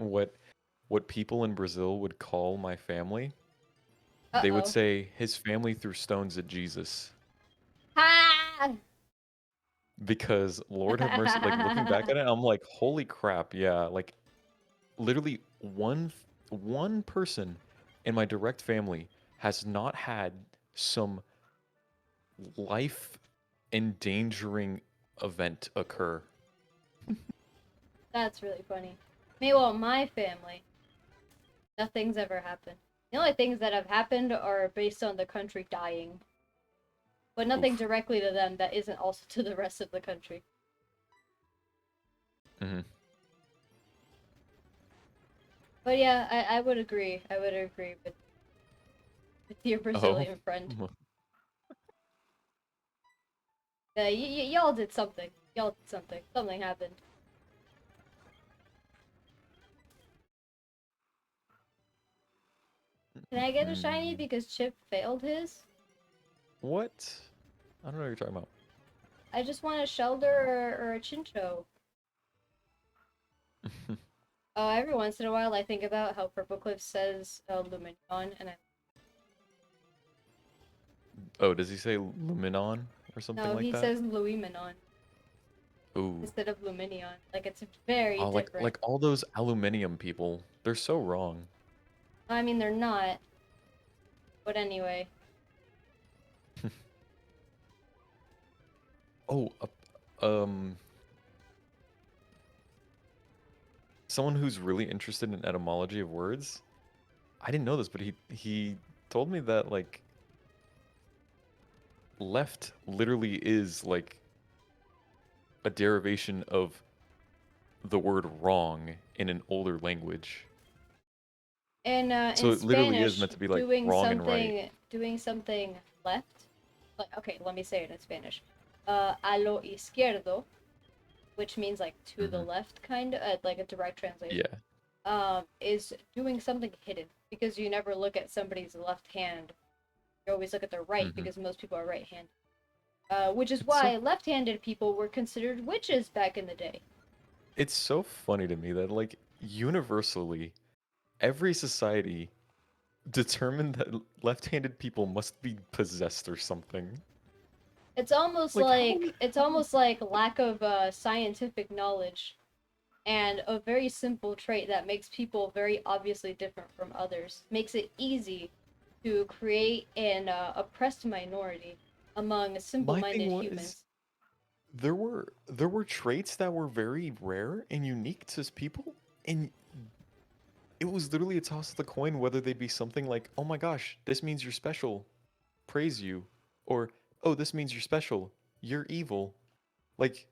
Speaker 2: what people in Brazil would call my family.
Speaker 1: Uh
Speaker 2: They would
Speaker 1: oh.
Speaker 2: say his family threw stones at Jesus
Speaker 1: Ha!
Speaker 2: because Lord have mercy. Like looking back at it, I'm like, holy crap, yeah. Like literally one person in my direct family has not had some life endangering event occur.
Speaker 1: That's really funny. Meanwhile, my family, nothing's ever happened. The only things that have happened are based on the country dying, but nothing
Speaker 2: Oof.
Speaker 1: directly to them that isn't also to the rest of the country.
Speaker 2: Hmm.
Speaker 1: But yeah, I would agree. I would agree with your
Speaker 2: Oh.
Speaker 1: Brazilian friend. Y'all did something. Y'all did something. Something happened. Can I get a shiny
Speaker 2: Mm.
Speaker 1: because Chip failed his?
Speaker 2: What? I don't know what you're talking about.
Speaker 1: I just want a Shelder or a Chincho. Oh, every once in a while I think about how Purple Cliff says Luminion, and I
Speaker 2: Oh, does he say Luminon or something
Speaker 1: no,
Speaker 2: like
Speaker 1: he
Speaker 2: that?
Speaker 1: says Luiminon
Speaker 2: Ooh.
Speaker 1: instead of Luminion. Like it's very
Speaker 2: Oh, like
Speaker 1: different.
Speaker 2: like all those aluminium people. They're so wrong.
Speaker 1: I mean, they're not, but anyway.
Speaker 2: Oh, someone who's really interested in etymology of words. I didn't know this, but he told me that like left literally is like a derivation of the word wrong in an older language.
Speaker 1: In
Speaker 2: So it literally is
Speaker 1: Spanish,
Speaker 2: meant to be like wrong and right.
Speaker 1: doing something left. Like okay, let me say it in Spanish. A lo izquierdo, which means like to the
Speaker 2: Hmm.
Speaker 1: left, kind of like a direct translation.
Speaker 2: Yeah.
Speaker 1: Is doing something hidden because you never look at somebody's left hand. You always look at their right
Speaker 2: Hmm.
Speaker 1: because most people are right-handed. Which is
Speaker 2: It's so
Speaker 1: why left-handed people were considered witches back in the day.
Speaker 2: it's so funny to me that like universally every society determined that left-handed people must be possessed or something.
Speaker 1: It's almost
Speaker 2: Like
Speaker 1: like it's almost like lack of scientific knowledge. And a very simple trait that makes people very obviously different from others makes it easy to create an oppressed minority among
Speaker 2: My thing
Speaker 1: simple-minded
Speaker 2: was
Speaker 1: humans.
Speaker 2: there were traits that were very rare and unique to people, and it was literally a toss of the coin whether they'd be something like, "Oh my gosh, this means you're special, praise you," or "Oh, this means you're special, you're evil." Like,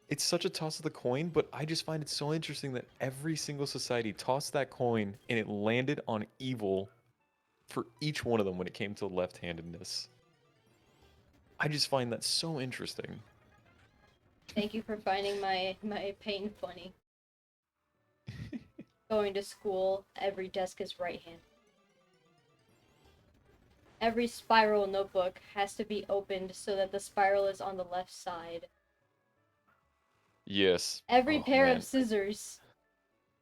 Speaker 2: it's such a toss of the coin, but I just find it so interesting that every single society tossed that coin and it landed on evil for each one of them when it came to left-handedness. I just find that so interesting.
Speaker 1: Thank you for finding my pain funny. Going to school, every desk is right-handed. Every spiral notebook has to be opened so that the spiral is on the left side.
Speaker 2: Yes.
Speaker 1: Every
Speaker 2: Oh
Speaker 1: pair of
Speaker 2: man.
Speaker 1: scissors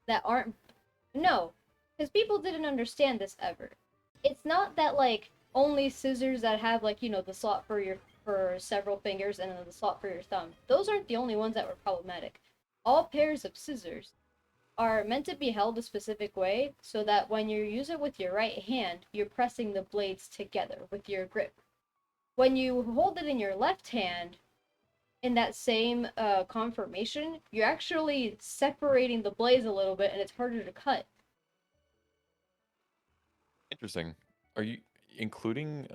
Speaker 1: that aren't. No, because people didn't understand this ever. It's not that like only scissors that have like the slot for your for several fingers and then the slot for your thumb. Those aren't the only ones that were problematic. All pairs of scissors are meant to be held a specific way so that when you use it with your right hand, you're pressing the blades together with your grip. When you hold it in your left hand, in that same conformation, you're actually separating the blades a little bit and it's harder to cut.
Speaker 2: Interesting. Are you including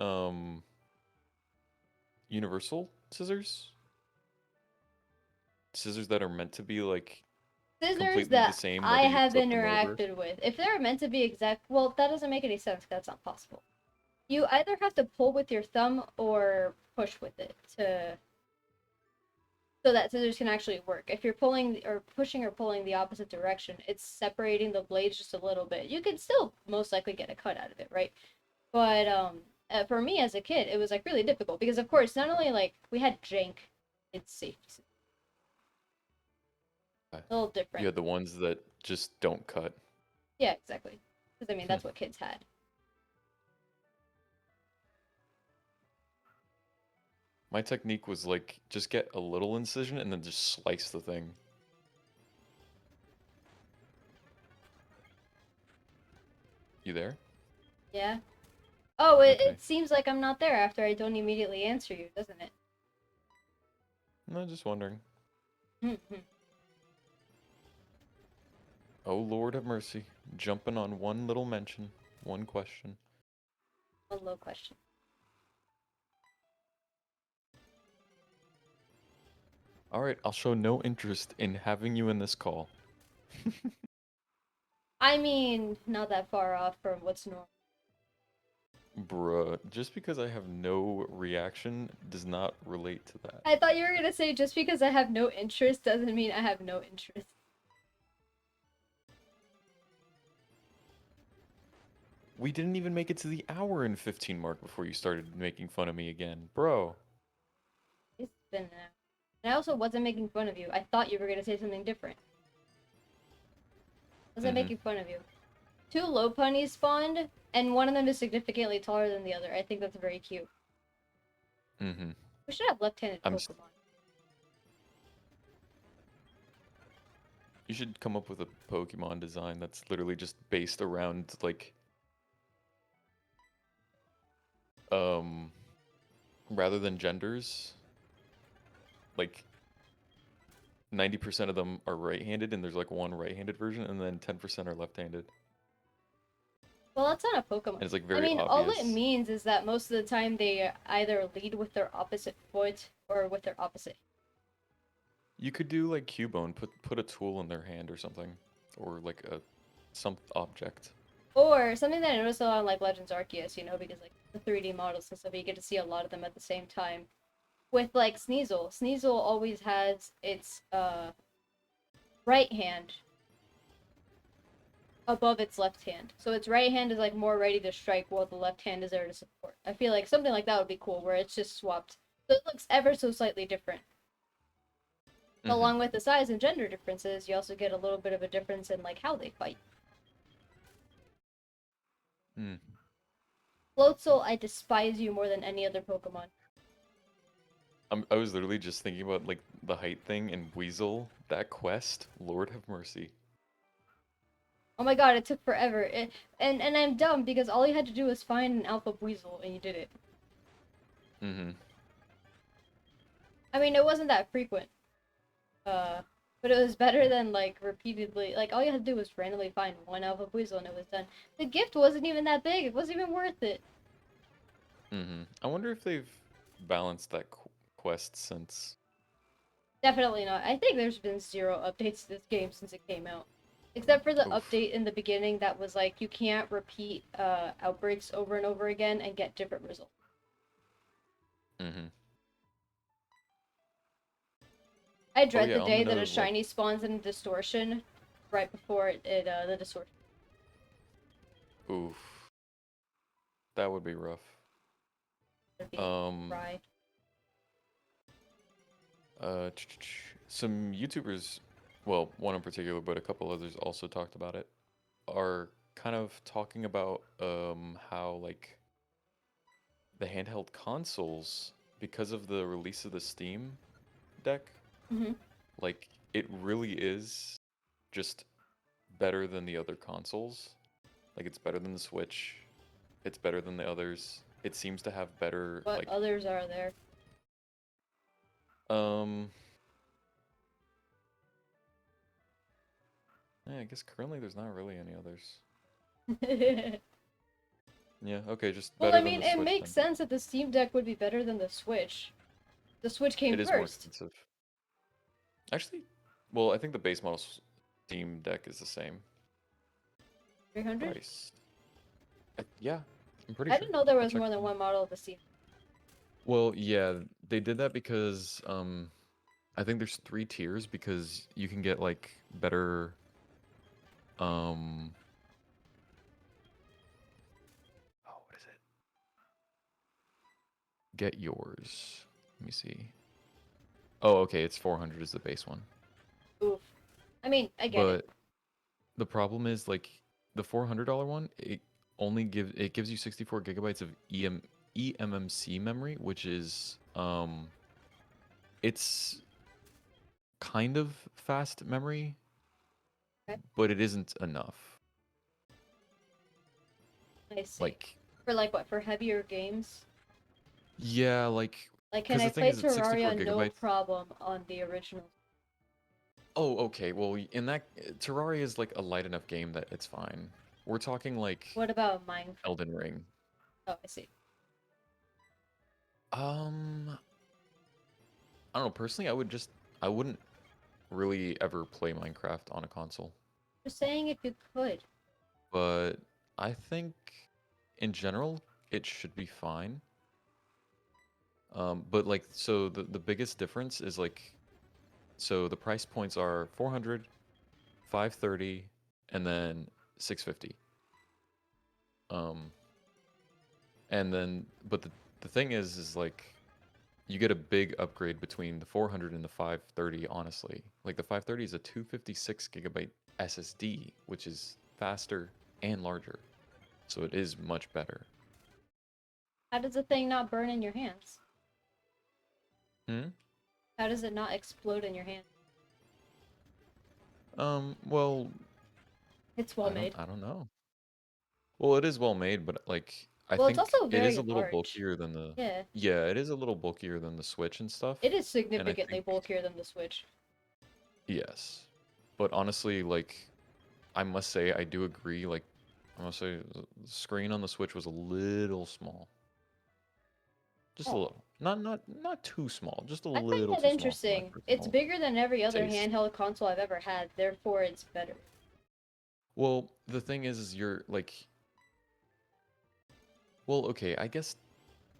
Speaker 2: universal scissors? Scissors that are meant to be like
Speaker 1: Scissors
Speaker 2: completely the
Speaker 1: that
Speaker 2: same
Speaker 1: I
Speaker 2: whether you
Speaker 1: have
Speaker 2: flip them over?
Speaker 1: interacted with, if they're meant to be exact, well, that doesn't make any sense. That's not possible. You either have to pull with your thumb or push with it to so that scissors can actually work. If you're pulling or pushing or pulling the opposite direction, it's separating the blades just a little bit. You can still most likely get a cut out of it, right? But for me as a kid, it was like really difficult because of course not only like we had jank, it's safety, a little
Speaker 2: You
Speaker 1: different.
Speaker 2: had the ones that just don't cut.
Speaker 1: Yeah, exactly. Because I mean that's what kids had.
Speaker 2: My technique was like just get a little incision and then just slice the thing. You there?
Speaker 1: Yeah. Oh, it,
Speaker 2: Okay.
Speaker 1: it seems like I'm not there after I don't immediately answer you, doesn't it?
Speaker 2: No, just wondering.
Speaker 1: Mm-hmm.
Speaker 2: Oh Lord have mercy. Jumping on one little mention, one question.
Speaker 1: A low question.
Speaker 2: Alright, I'll show no interest in having you in this call.
Speaker 1: I mean, not that far off from what's normal.
Speaker 2: Bruh, just because I have no reaction does not relate to that.
Speaker 1: I thought you were gonna say just because I have no interest doesn't mean I have no interest.
Speaker 2: We didn't even make it to the hour and 15 mark before you started making fun of me again. Bro.
Speaker 1: It's been an hour. And I also wasn't making fun of you. I thought you were gonna say something different. I wasn't
Speaker 2: Mm-hmm.
Speaker 1: making fun of you. Two Lopunnies spawned, and one of them is significantly taller than the other. I think that's very cute.
Speaker 2: Mm-hmm.
Speaker 1: We should have left-handed
Speaker 2: I'm
Speaker 1: Pokemon.
Speaker 2: You should come up with a Pokemon design that's literally just based around like um rather than genders, like 90% of them are right-handed and there's like one right-handed version and then 10% are left-handed.
Speaker 1: Well, that's not a Pokemon.
Speaker 2: And it's like
Speaker 1: I
Speaker 2: very
Speaker 1: mean, all it
Speaker 2: obvious.
Speaker 1: means is that most of the time they either lead with their opposite foot or with their opposite.
Speaker 2: You could do like Cubone, put a tool in their hand or something, or like a some object.
Speaker 1: Or something that I noticed a lot on like Legends Arceus, because like the 3D models and stuff, you get to see a lot of them at the same time. With like Sneasel, Sneasel always has its right hand above its left hand. So its right hand is like more ready to strike while the left hand is there to support. I feel like something like that would be cool where it's just swapped. So it looks ever so slightly different.
Speaker 2: Mm-hmm.
Speaker 1: Along with the size and gender differences, you also get a little bit of a difference in like how they fight.
Speaker 2: Mm.
Speaker 1: Floatzel, I despise you more than any other Pokemon.
Speaker 2: I was literally just thinking about like the height thing and Weasel. That quest, Lord have mercy.
Speaker 1: Oh my god, it took forever. And I'm dumb because all you had to do was find an alpha weasel and you did it.
Speaker 2: Mm-hmm.
Speaker 1: I mean, it wasn't that frequent. But it was better than like repeatedly. Like all you had to do was randomly find one alpha weasel and it was done. The gift wasn't even that big. It wasn't even worth it.
Speaker 2: Mm-hmm. I wonder if they've balanced that quest since.
Speaker 1: Definitely not. I think there's been zero updates to this game since it came out. Except for the
Speaker 2: Oof.
Speaker 1: update in the beginning that was like you can't repeat outbreaks over and over again and get different results.
Speaker 2: Mm-hmm.
Speaker 1: I
Speaker 2: Oh
Speaker 1: dread
Speaker 2: yeah,
Speaker 1: the
Speaker 2: on the
Speaker 1: day that
Speaker 2: note
Speaker 1: a
Speaker 2: of like,
Speaker 1: shiny spawns in distortion right before the distortion
Speaker 2: oof, that would be rough.
Speaker 1: would be
Speaker 2: Um,
Speaker 1: dry.
Speaker 2: some YouTubers, well, one in particular, but a couple others also talked about it, are kind of talking about how like the handheld consoles, because of the release of the Steam Deck,
Speaker 1: Hmm.
Speaker 2: like it really is just better than the other consoles. Like it's better than the Switch. It's better than the others. It seems to have better
Speaker 1: What
Speaker 2: like
Speaker 1: others are there?
Speaker 2: um yeah, I guess currently there's not really any others. Yeah, okay, just
Speaker 1: Well, I
Speaker 2: better than
Speaker 1: mean,
Speaker 2: the
Speaker 1: it
Speaker 2: Switch
Speaker 1: makes
Speaker 2: then.
Speaker 1: sense that the Steam Deck would be better than the Switch. The Switch came
Speaker 2: It is more
Speaker 1: first.
Speaker 2: expensive. Actually, well, I think the base model Steam Deck is the same
Speaker 1: 300?
Speaker 2: price. Yeah, I'm pretty
Speaker 1: I
Speaker 2: sure.
Speaker 1: didn't know there
Speaker 2: I'll
Speaker 1: was
Speaker 2: check.
Speaker 1: more than one model of the Steam.
Speaker 2: Well, yeah, they did that because I think there's three tiers because you can get like better um oh, what is it? Get yours. Let me see. Oh, okay, it's 400 is the base one.
Speaker 1: Oof. I mean, I get it.
Speaker 2: But the problem is like the $400 one, it gives you 64 gigabytes of eMMC memory, which is it's kind of fast memory,
Speaker 1: Okay.
Speaker 2: but it isn't enough.
Speaker 1: I see.
Speaker 2: Like
Speaker 1: For like what? For heavier games?
Speaker 2: yeah, like
Speaker 1: Like, can
Speaker 2: because
Speaker 1: I
Speaker 2: the thing
Speaker 1: play
Speaker 2: is it's 64
Speaker 1: Terraria no
Speaker 2: gigabytes.
Speaker 1: problem on the original?
Speaker 2: Oh, okay. Well, in that Terraria is like a light enough game that it's fine. We're talking like
Speaker 1: What about Minecraft?
Speaker 2: Elden Ring.
Speaker 1: Oh, I see.
Speaker 2: Um, I don't know. Personally, I wouldn't really ever play Minecraft on a console,
Speaker 1: Just saying if you could.
Speaker 2: but I think in general it should be fine. But like, so the biggest difference is like, so the price points are 400, 530, and then 650. Um, and then, but the thing is like, you get a big upgrade between the 400 and the 530, honestly. Like the 530 is a 256 gigabyte SSD, which is faster and larger. So it is much better.
Speaker 1: How does the thing not burn in your hands?
Speaker 2: Hmm?
Speaker 1: How does it not explode in your hand?
Speaker 2: Well,
Speaker 1: It's well made.
Speaker 2: I don't know. Well, it is well made, but like I
Speaker 1: Well, it's
Speaker 2: think
Speaker 1: also
Speaker 2: it is
Speaker 1: very
Speaker 2: a little
Speaker 1: large.
Speaker 2: bulkier than the
Speaker 1: Yeah.
Speaker 2: yeah, it is a little bulkier than the Switch and stuff.
Speaker 1: It is
Speaker 2: And I
Speaker 1: significantly
Speaker 2: think
Speaker 1: bulkier than the Switch.
Speaker 2: yes. But honestly, like I must say I do agree, like I must say the screen on the Switch was a little small. Just a
Speaker 1: Oh.
Speaker 2: little. Not too small, just a
Speaker 1: I find
Speaker 2: little
Speaker 1: that
Speaker 2: too small for my
Speaker 1: interesting. It's
Speaker 2: personal
Speaker 1: bigger than every other
Speaker 2: taste.
Speaker 1: handheld console I've ever had, therefore it's better.
Speaker 2: Well, the thing is you're like well, okay, I guess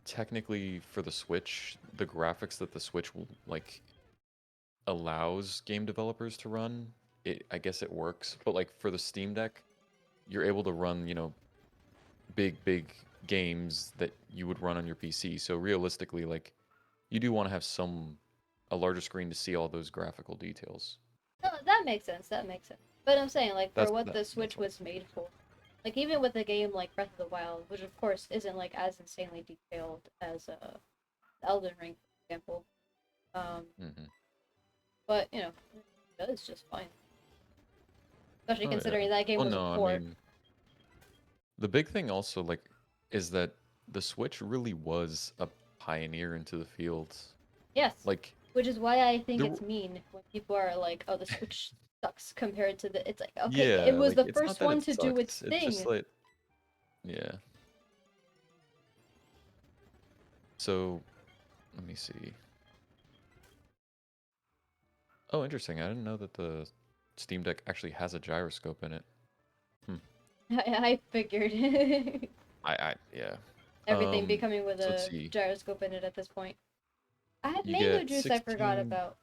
Speaker 2: technically for the Switch, the graphics that the Switch will like allows game developers to run, I guess it works. But like for the Steam Deck, you're able to run, big games that you would run on your PC. So realistically, like you do want to have a larger screen to see all those graphical details.
Speaker 1: No, that makes sense. That makes sense. But I'm saying, like, for what the
Speaker 2: That's
Speaker 1: Switch
Speaker 2: all.
Speaker 1: was made for, like, even with a game like Breath of the Wild, which of course isn't like as insanely detailed as Elden Ring, for example,
Speaker 2: Hmm.
Speaker 1: But you know, it does just fine. Especially
Speaker 2: Oh yeah.
Speaker 1: considering that game
Speaker 2: Well,
Speaker 1: was a
Speaker 2: no, I
Speaker 1: port.
Speaker 2: mean the big thing also like is that the Switch really was a pioneer into the field.
Speaker 1: Yes,
Speaker 2: Like
Speaker 1: which is why I think
Speaker 2: there,
Speaker 1: it's mean when people are like, "Oh, the Switch sucks compared to the." It's like, okay, it
Speaker 2: yeah,
Speaker 1: was
Speaker 2: like
Speaker 1: the
Speaker 2: it's not
Speaker 1: first
Speaker 2: that
Speaker 1: one
Speaker 2: it
Speaker 1: to do its
Speaker 2: sucks. It's just
Speaker 1: thing.
Speaker 2: like yeah. So let me see. Oh, interesting. I didn't know that the Steam Deck actually has a gyroscope in it. Hmm.
Speaker 1: I figured
Speaker 2: Yeah.
Speaker 1: everything becoming with
Speaker 2: So let's
Speaker 1: a
Speaker 2: see.
Speaker 1: gyroscope in it at this point. I had
Speaker 2: You
Speaker 1: mango
Speaker 2: get
Speaker 1: juice. I forgot
Speaker 2: 16,
Speaker 1: about.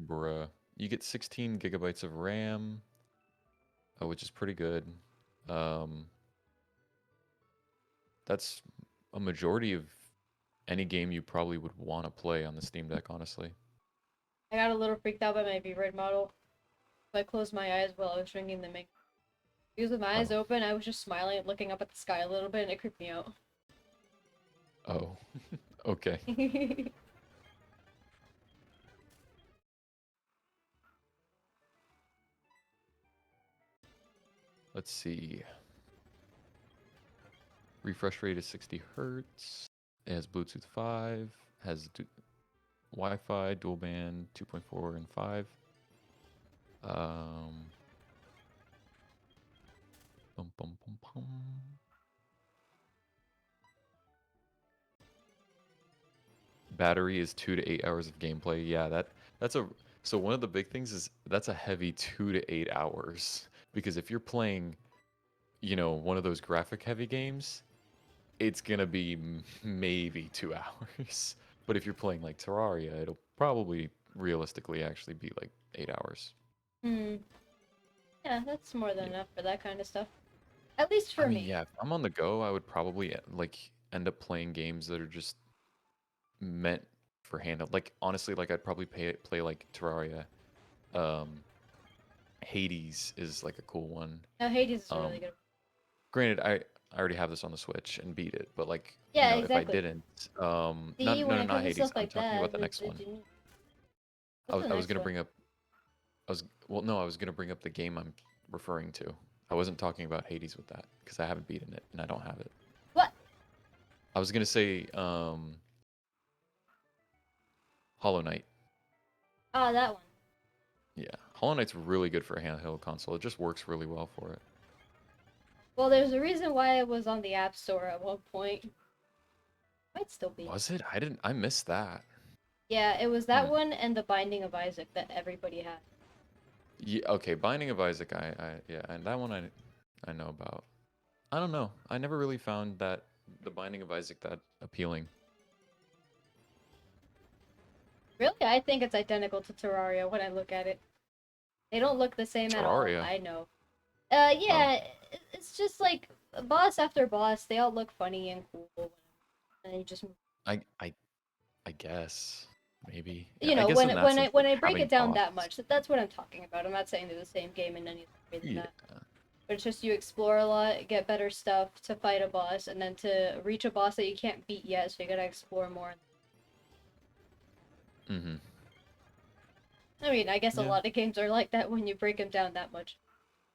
Speaker 2: bruh. You get 16 gigabytes of RAM, which is pretty good. Um, that's a majority of any game you probably would want to play on the Steam Deck, honestly.
Speaker 1: I got a little freaked out by my V-Red model. So I closed my eyes while I was drinking the mango. Because with my eyes
Speaker 2: Oh,
Speaker 1: open, I was just smiling and looking up at the sky a little bit, and it creeped me out.
Speaker 2: oh, okay. Let's see. Refresh rate is 60 hertz. It has Bluetooth 5. Has Wi-Fi, dual band, 2.4 and 5. Um, bum, bum, bum, bum. Battery is 2 to 8 hours of gameplay. Yeah, that's a so one of the big things is that's a heavy 2 to 8 hours because if you're playing, one of those graphic heavy games, it's gonna be maybe 2 hours. But if you're playing like Terraria, it'll probably realistically actually be like 8 hours.
Speaker 1: Hmm. Yeah, that's more than
Speaker 2: Yeah.
Speaker 1: enough for that kind of stuff. At least
Speaker 2: I
Speaker 1: for
Speaker 2: mean,
Speaker 1: me.
Speaker 2: yeah, if I'm on the go, I would probably like end up playing games that are just meant for handheld. Like honestly, like I'd probably play like Terraria. Um, Hades is like a cool one.
Speaker 1: No, Hades is a really
Speaker 2: Um,
Speaker 1: good.
Speaker 2: granted, I already have this on the Switch and beat it, but like
Speaker 1: Yeah,
Speaker 2: if I
Speaker 1: exactly.
Speaker 2: didn't,
Speaker 1: See, when it
Speaker 2: not
Speaker 1: comes to
Speaker 2: Hades.
Speaker 1: stuff
Speaker 2: I'm
Speaker 1: like
Speaker 2: talking about
Speaker 1: that,
Speaker 2: the next one.
Speaker 1: what's the
Speaker 2: I was
Speaker 1: next
Speaker 2: gonna
Speaker 1: one?
Speaker 2: bring up. Well, no, I was gonna bring up the game I'm referring to. I wasn't talking about Hades with that because I haven't beaten it and I don't have it.
Speaker 1: What?
Speaker 2: I was gonna say Hollow Knight.
Speaker 1: Ah, that one.
Speaker 2: Yeah, Hollow Knight's really good for a handheld console. It just works really well for it.
Speaker 1: Well, there's a reason why it was on the App Store at one point. Might still be.
Speaker 2: Was it? I didn't. I missed that.
Speaker 1: Yeah, it was that
Speaker 2: Hmm.
Speaker 1: one and The Binding of Isaac that everybody had.
Speaker 2: Yeah. Okay. Binding of Isaac. Yeah, and that one I know about. I don't know. I never really found that the Binding of Isaac that appealing.
Speaker 1: Really, I think it's identical to Terraria when I look at it. They don't look the same at all.
Speaker 2: Terraria.
Speaker 1: I know.
Speaker 2: Oh,
Speaker 1: Yeah, it's just like boss after boss. They all look funny and cool, and you just
Speaker 2: I I guess maybe. Yeah,
Speaker 1: you
Speaker 2: I
Speaker 1: know
Speaker 2: guess
Speaker 1: when
Speaker 2: in that
Speaker 1: when I
Speaker 2: sense,
Speaker 1: when
Speaker 2: like
Speaker 1: I break it
Speaker 2: having
Speaker 1: down that
Speaker 2: boss.
Speaker 1: much, that's what I'm talking about. I'm not saying they're the same game in any way than
Speaker 2: Yeah.
Speaker 1: that. But it's just you explore a lot, get better stuff to fight a boss, and then to reach a boss that you can't beat yet, so you gotta explore more.
Speaker 2: Mm-hmm.
Speaker 1: I mean, I guess a
Speaker 2: Yeah.
Speaker 1: lot of games are like that when you break them down that much.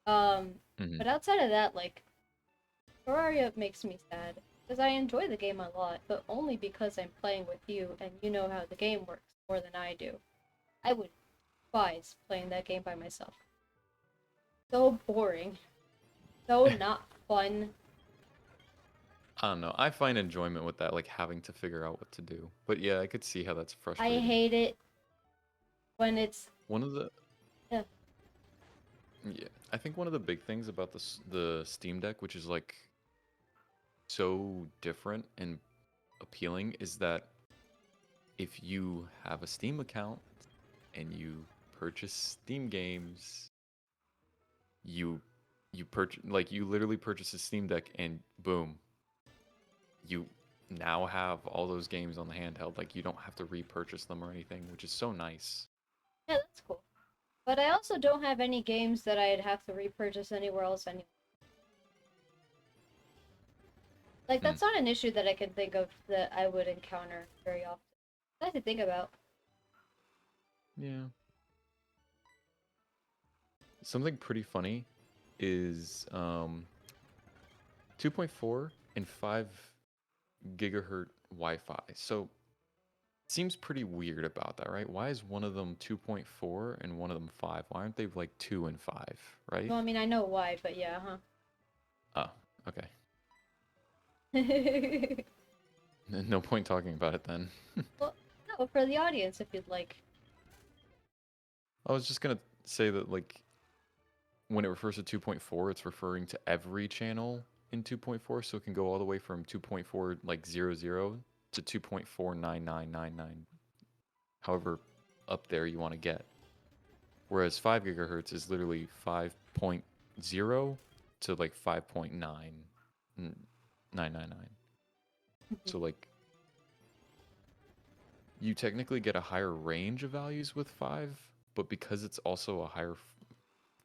Speaker 1: Um,
Speaker 2: Mm-hmm.
Speaker 1: but outside of that, like Terraria makes me sad because I enjoy the game a lot, but only because I'm playing with you and you know how the game works more than I do. I would despise playing that game by myself. So boring, so not fun.
Speaker 2: I don't know. I find enjoyment with that, like having to figure out what to do. But yeah, I could see how that's
Speaker 1: I
Speaker 2: frustrating.
Speaker 1: hate it when it's
Speaker 2: One of the
Speaker 1: yeah.
Speaker 2: Yeah, I think one of the big things about the Steam Deck, which is like so different and appealing, is that if you have a Steam account and you purchase Steam games, you you literally purchase a Steam Deck and boom, you now have all those games on the handheld. Like you don't have to repurchase them or anything, which is so nice.
Speaker 1: Yeah, that's cool. But I also don't have any games that I'd have to repurchase anywhere else anyway. Like
Speaker 2: Hmm.
Speaker 1: that's not an issue that I can think of that I would encounter very often. I have to think about.
Speaker 2: Yeah. Something pretty funny is 2.4 and 5 gigahertz Wi-Fi. So seems pretty weird about that, right? Why is one of them 2.4 and one of them 5? Why aren't they like 2 and 5, right?
Speaker 1: Well, I mean, I know why, but yeah, huh?
Speaker 2: Oh, okay. No point talking about it then.
Speaker 1: Well, no, for the audience, if you'd like.
Speaker 2: I was just gonna say that like when it refers to 2.4, it's referring to every channel in 2.4, so it can go all the way from 2.4 like 00 to 2.49999, however up there you want to get. Whereas 5 gigahertz is literally 5.0 to like 5.9999. So like you technically get a higher range of values with 5, but because it's also a higher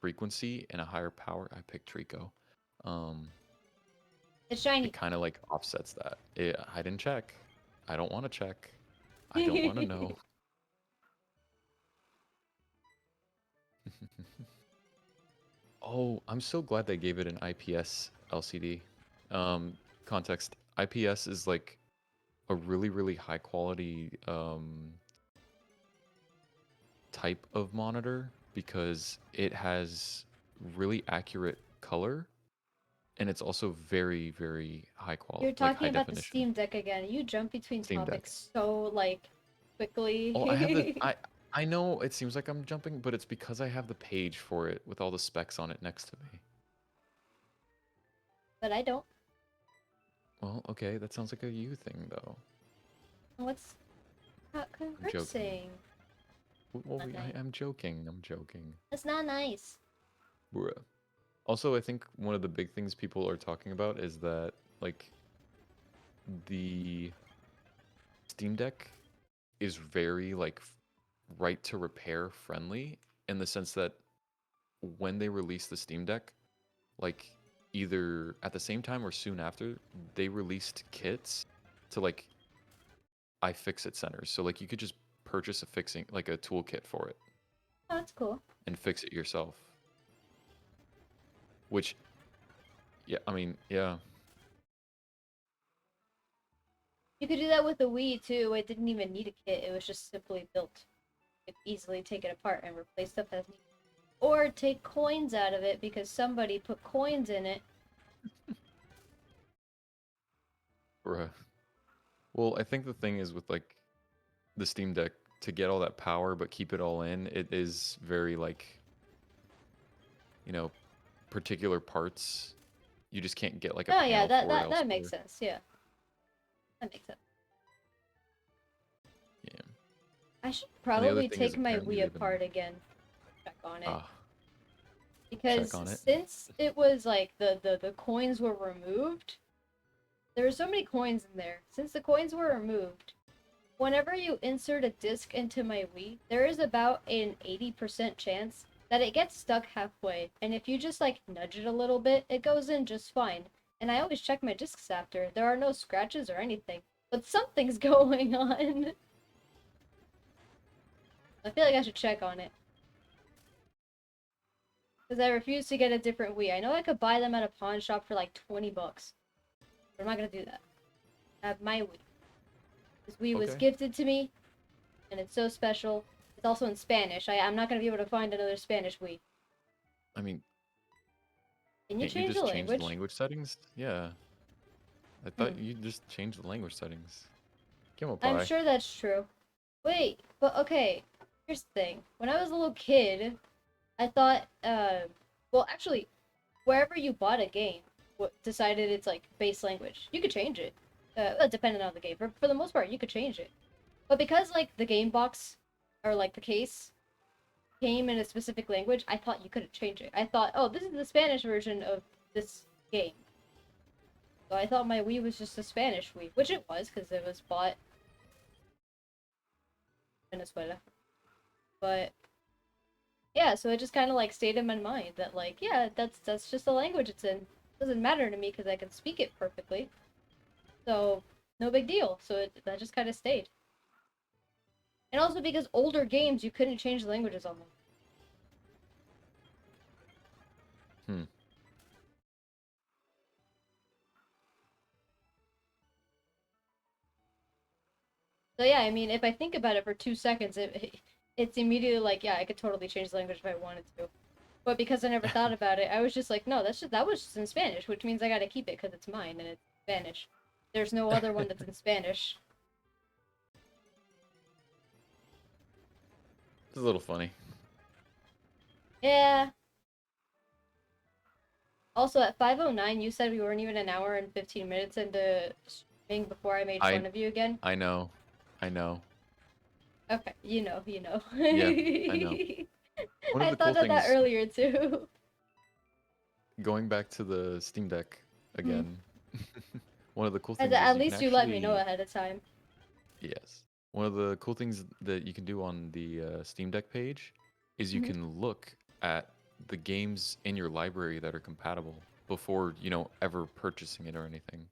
Speaker 2: frequency and a higher power, I picked Trico. Um,
Speaker 1: It's
Speaker 2: it
Speaker 1: shiny.
Speaker 2: kind of like offsets that. I didn't check. I don't want to check. I don't want to know. Oh, I'm so glad they gave it an IPS LCD. Context: IPS is like a really, really high quality type of monitor because it has really accurate color and it's also very, very high
Speaker 1: You're
Speaker 2: quality, like
Speaker 1: talking
Speaker 2: high
Speaker 1: about the
Speaker 2: definition.
Speaker 1: Steam Deck again. You jump between
Speaker 2: Steam Deck.
Speaker 1: topics so, like,
Speaker 2: Oh, I have the
Speaker 1: quickly.
Speaker 2: I know it seems like I'm jumping, but it's because I have the page for it with all the specs on it next to me.
Speaker 1: But I don't.
Speaker 2: Well, okay, that sounds like a you thing though.
Speaker 1: What's not
Speaker 2: I'm joking.
Speaker 1: conversing?
Speaker 2: Well,
Speaker 1: Not nice.
Speaker 2: I'm joking. I'm joking.
Speaker 1: That's not nice.
Speaker 2: Bruh. Also, I think one of the big things people are talking about is that like the Steam Deck is very like right to repair friendly in the sense that when they released the Steam Deck, like either at the same time or soon after, they released kits to like iFixit centers. So like you could just purchase a fixing like a toolkit for it
Speaker 1: Oh, that's cool.
Speaker 2: and fix it yourself. Which yeah, I mean, yeah.
Speaker 1: You could do that with the Wii too. It didn't even need a kit. It was just simply built. You could easily take it apart and replace stuff as needed. Or take coins out of it because somebody put coins in it.
Speaker 2: Bruh. Well, I think the thing is with like the Steam Deck to get all that power but keep it all in, it is very like, you know, particular parts. You just can't get like a
Speaker 1: Oh yeah,
Speaker 2: panel
Speaker 1: that
Speaker 2: for it
Speaker 1: that that makes
Speaker 2: elsewhere.
Speaker 1: sense. Yeah, that makes sense.
Speaker 2: Yeah.
Speaker 1: I should
Speaker 2: And the other
Speaker 1: probably
Speaker 2: thing is
Speaker 1: take my
Speaker 2: apparently
Speaker 1: Wii
Speaker 2: they've been
Speaker 1: apart again. Check on it.
Speaker 2: check
Speaker 1: Because
Speaker 2: on it.
Speaker 1: since it was like the coins were removed, there were so many coins in there. Since the coins were removed, whenever you insert a disc into my Wii, there is about an 80% chance that it gets stuck halfway. And if you just like nudge it a little bit, it goes in just fine. And I always check my discs after. There are no scratches or anything. But something's going on. I feel like I should check on it. Because I refuse to get a different Wii. I know I could buy them at a pawn shop for like 20 bucks. But I'm not gonna do that. I have my Wii. This Wii was
Speaker 2: Okay.
Speaker 1: gifted to me, and it's so special. It's also in Spanish. I'm not gonna be able to find another Spanish Wii.
Speaker 2: I mean,
Speaker 1: Can you
Speaker 2: can't you
Speaker 1: change the
Speaker 2: just change the
Speaker 1: language?
Speaker 2: language settings? Yeah. I thought
Speaker 1: Hmm.
Speaker 2: you just changed the language settings. Give him a
Speaker 1: I'm
Speaker 2: pie.
Speaker 1: sure that's true. Wait, but okay. Here's the thing. When I was a little kid, I thought, well, actually, wherever you bought a game, what decided its like base language, you could change it. Well, depending on the game. For the most part, you could change it. But because like the game box or like the case came in a specific language, I thought you couldn't change it. I thought, oh, this is the Spanish version of this game. So I thought my Wii was just a Spanish Wii, which it was because it was bought in Venezuela. But yeah, so it just kind of like stayed in my mind that like, yeah, that's just the language it's in. It doesn't matter to me because I can speak it perfectly. So no big deal. So that just kind of stayed. And also because older games, you couldn't change the languages on them.
Speaker 2: Hmm.
Speaker 1: So yeah, I mean, if I think about it for 2 seconds, it's immediately like, yeah, I could totally change the language if I wanted to. But because I never thought about it, I was just like, no, that was just in Spanish, which means I gotta keep it because it's mine and it's Spanish. There's no other one that's in Spanish.
Speaker 2: It's a little funny.
Speaker 1: Yeah. Also, at 5:09, you said we weren't even an hour and 15 minutes into streaming before I made
Speaker 2: I
Speaker 1: fun of you again.
Speaker 2: I know. I know.
Speaker 1: Okay, you know.
Speaker 2: Yeah, I know. One of
Speaker 1: I
Speaker 2: the cool
Speaker 1: thought of that
Speaker 2: things,
Speaker 1: earlier too.
Speaker 2: going back to the Steam Deck
Speaker 1: Hmm.
Speaker 2: again, one of the cool
Speaker 1: At,
Speaker 2: things is
Speaker 1: at
Speaker 2: you can
Speaker 1: least you let me know
Speaker 2: actually,
Speaker 1: ahead of time.
Speaker 2: yes. One of the cool things that you can do on the Steam Deck page is you
Speaker 1: Hmm.
Speaker 2: can look at the games in your library that are compatible before, ever purchasing it or anything.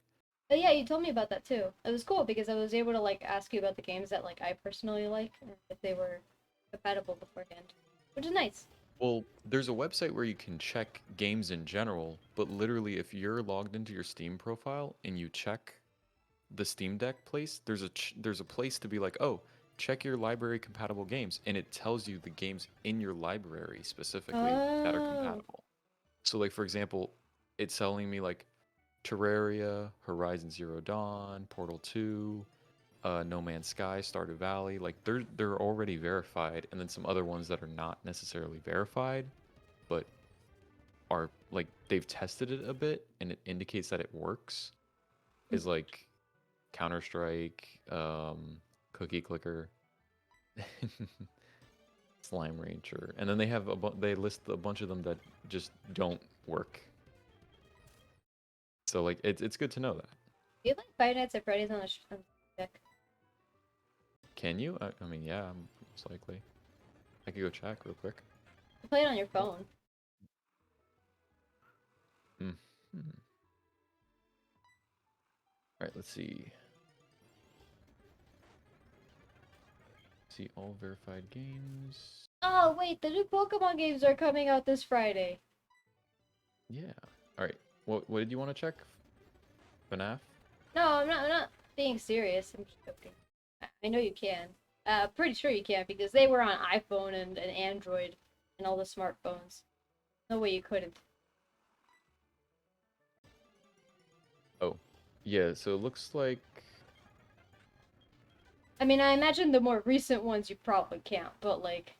Speaker 1: But yeah, you told me about that too. It was cool because I was able to like ask you about the games that like I personally like and if they were compatible beforehand, which is nice.
Speaker 2: Well, there's a website where you can check games in general, but literally if you're logged into your Steam profile and you check the Steam Deck place, there's a place to be like, "Oh, check your library compatible games," and it tells you the games in your library specifically that are
Speaker 1: Oh.
Speaker 2: compatible. So like for example, it's telling me like Terraria, Horizon Zero Dawn, Portal 2, No Man's Sky, Stardew Valley, like they're already verified, and then some other ones that are not necessarily verified, but are like they've tested it a bit and it indicates that it works. Is like Counter Strike, Cookie Clicker, Slime Rancher, and then they have they list a bunch of them that just don't work. So like it's good to know that.
Speaker 1: Do you like Five Nights at Freddy's on the deck?
Speaker 2: Can you? I mean, yeah, most likely. I could go check real quick.
Speaker 1: You play it on your phone.
Speaker 2: Mm. Hmm. All right, let's see. See all verified games.
Speaker 1: Oh wait, the new Pokemon games are coming out this Friday.
Speaker 2: Yeah. All right. What did you want to check? FNAF?
Speaker 1: No, I'm not being serious. I'm just joking. I know you can. Pretty sure you can because they were on iPhone and Android and all the smartphones. No way you couldn't.
Speaker 2: Oh, yeah. So it looks like
Speaker 1: I mean, I imagine the more recent ones you probably can't, but like,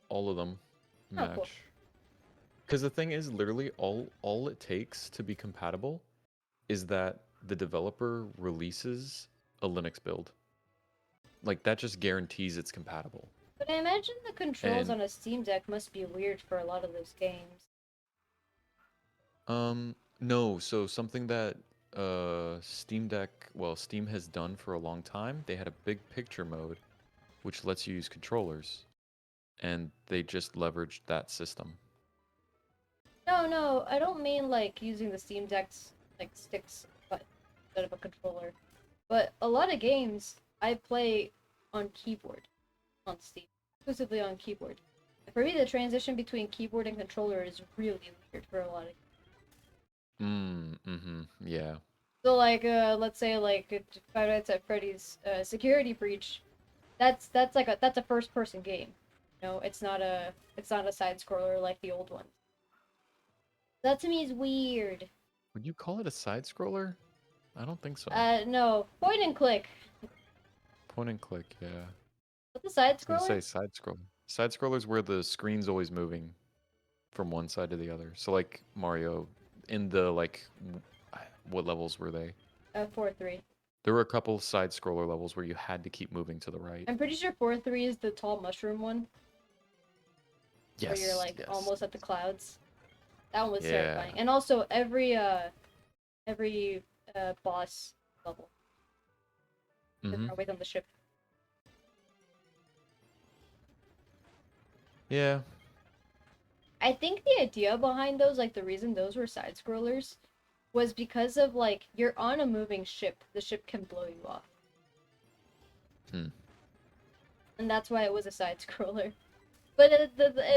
Speaker 2: all of them
Speaker 1: oh cool.
Speaker 2: match. Because the thing is, literally, all it takes to be compatible is that the developer releases a Linux build. Like that just guarantees it's compatible.
Speaker 1: But I imagine the controls
Speaker 2: And
Speaker 1: on a Steam Deck must be weird for a lot of those games.
Speaker 2: no, so something that Steam Deck, well, Steam has done for a long time, they had a big picture mode which lets you use controllers, and they just leveraged that system.
Speaker 1: No, no, I don't mean like using the Steam Deck's like sticks, but instead of a controller. But a lot of games I play on keyboard on Steam, exclusively on keyboard. For me, the transition between keyboard and controller is really weird for a lot of.
Speaker 2: Yeah.
Speaker 1: So like, let's say like Five Nights at Freddy's Security Breach, that's a first person game. You know, it's not a side scroller like the old ones. That to me is weird.
Speaker 2: Would you call it a side scroller? I don't think so.
Speaker 1: No, point and click.
Speaker 2: Point and click, yeah. I
Speaker 1: What's a side
Speaker 2: was gonna
Speaker 1: scroller?
Speaker 2: say side scroller. Side scrollers where the screen's always moving from one side to the other. So like Mario, in the like, what levels were they?
Speaker 1: 4-3.
Speaker 2: There were a couple side scroller levels where you had to keep moving to the right.
Speaker 1: I'm pretty sure 4-3 is the tall mushroom one, where you're
Speaker 2: Yes,
Speaker 1: like
Speaker 2: yes,
Speaker 1: almost at the clouds. That one was
Speaker 2: yeah.
Speaker 1: terrifying. And also every boss level that
Speaker 2: Mm-hmm.
Speaker 1: are always on the ship.
Speaker 2: Yeah.
Speaker 1: I think the idea behind those, like the reason those were side scrollers, was because of like you're on a moving ship. The ship can blow you off.
Speaker 2: Hmm.
Speaker 1: And that's why it was a side scroller. But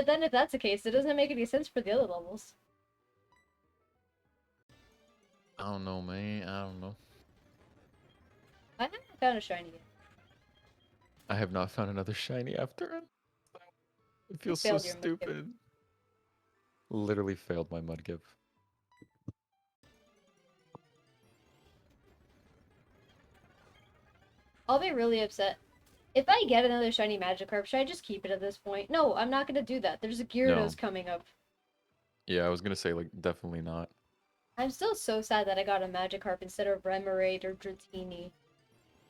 Speaker 1: then if that's the case, it doesn't make any sense for the other levels.
Speaker 2: I don't know, man. I don't know.
Speaker 1: I haven't found a shiny yet.
Speaker 2: I have not found another shiny after it. It
Speaker 1: You
Speaker 2: feels so
Speaker 1: failed your Mudkip.
Speaker 2: stupid. Literally failed my Mudkip.
Speaker 1: I'll be really upset. If I get another shiny Magikarp, should I just keep it at this point? No, I'm not gonna do that. There's a
Speaker 2: No.
Speaker 1: Gyarados coming up.
Speaker 2: Yeah, I was gonna say, like, definitely not.
Speaker 1: I'm still so sad that I got a Magikarp instead of Remoraid or Dratini.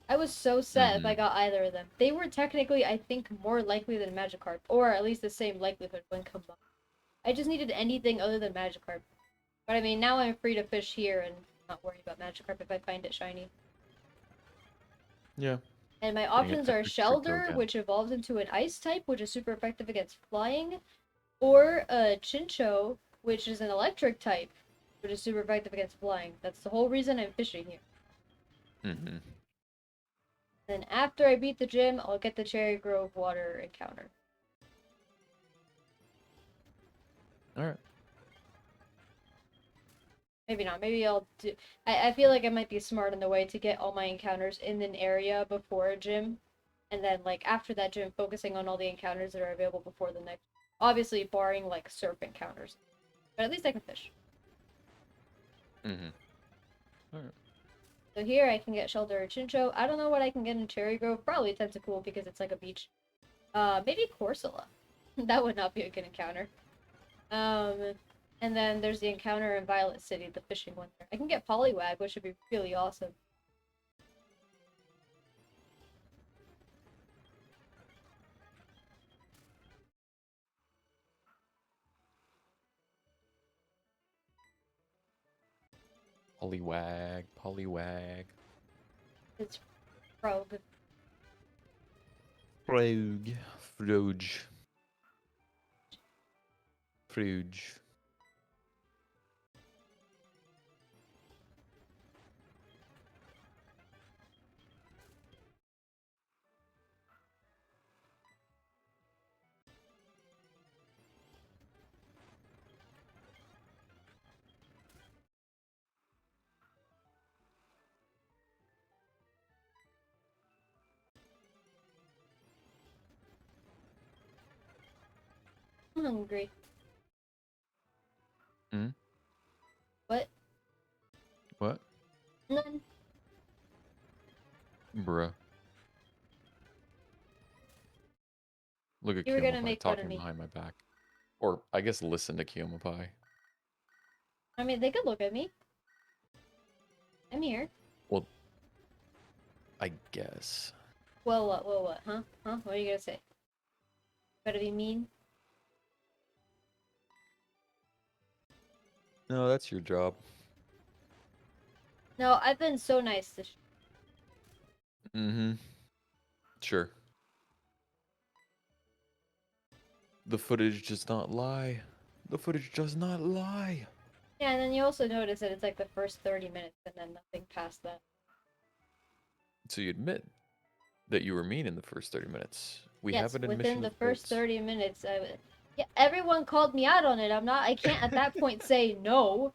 Speaker 1: I was so sad if I
Speaker 2: Mm-hmm.
Speaker 1: got either of them. They were technically, I think, more likely than Magikarp, or at least the same likelihood when combined. I just needed anything other than Magikarp. But I mean, now I'm free to fish here and not worry about Magikarp if I find it shiny.
Speaker 2: Yeah.
Speaker 1: And my
Speaker 2: Dang it,
Speaker 1: options
Speaker 2: I
Speaker 1: are
Speaker 2: picked Trico
Speaker 1: Shelder,
Speaker 2: again.
Speaker 1: which evolves into an Ice type, which is super effective against flying, or Chincho, which is an Electric type, which is super effective against flying. That's the whole reason I'm fishing here.
Speaker 2: Mm-hmm.
Speaker 1: Then after I beat the gym, I'll get the Cherry Grove water encounter.
Speaker 2: Alright.
Speaker 1: Maybe not. Maybe I'll do. I feel like I might be smart in the way to get all my encounters in an area before a gym, and then like after that gym, focusing on all the encounters that are available before the next. Obviously, barring like surf encounters, but at least I can fish.
Speaker 2: Mm-hmm. Alright.
Speaker 1: So here I can get Shelter or Chincho. I don't know what I can get in Cherry Grove. Probably Tentacool because it's like a beach. Maybe Corsola. That would not be a good encounter. Um, and then there's the encounter in Violet City, the fishing one there. I can get Poliwag, which would be really awesome.
Speaker 2: Poliwag, Poliwag.
Speaker 1: It's Frog.
Speaker 2: Froge. Froge. Froge.
Speaker 1: I'm hungry.
Speaker 2: Hmm?
Speaker 1: What?
Speaker 2: What?
Speaker 1: None.
Speaker 2: Bruh. Look at
Speaker 1: You were gonna
Speaker 2: Kiyomapai
Speaker 1: make fun of
Speaker 2: talking
Speaker 1: me.
Speaker 2: behind my back. Or, I guess, listen to Kiyomapai.
Speaker 1: I mean, they could look at me. I'm here.
Speaker 2: Well, I guess.
Speaker 1: Well, what? Well, what? Huh? Huh? What are you gonna say? Gotta be mean?
Speaker 2: No, that's your job.
Speaker 1: No, I've been so nice this.
Speaker 2: Mm-hmm. Sure. The footage does not lie. The footage does not lie.
Speaker 1: Yeah, and then you also notice that it's like the first 30 minutes and then nothing past that.
Speaker 2: So you admit that you were mean in the first 30 minutes. We have
Speaker 1: Yes,
Speaker 2: an
Speaker 1: within
Speaker 2: admission
Speaker 1: the
Speaker 2: of
Speaker 1: first
Speaker 2: guilt.
Speaker 1: 30 minutes, yeah, everyone called me out on it. I can't at that point say no.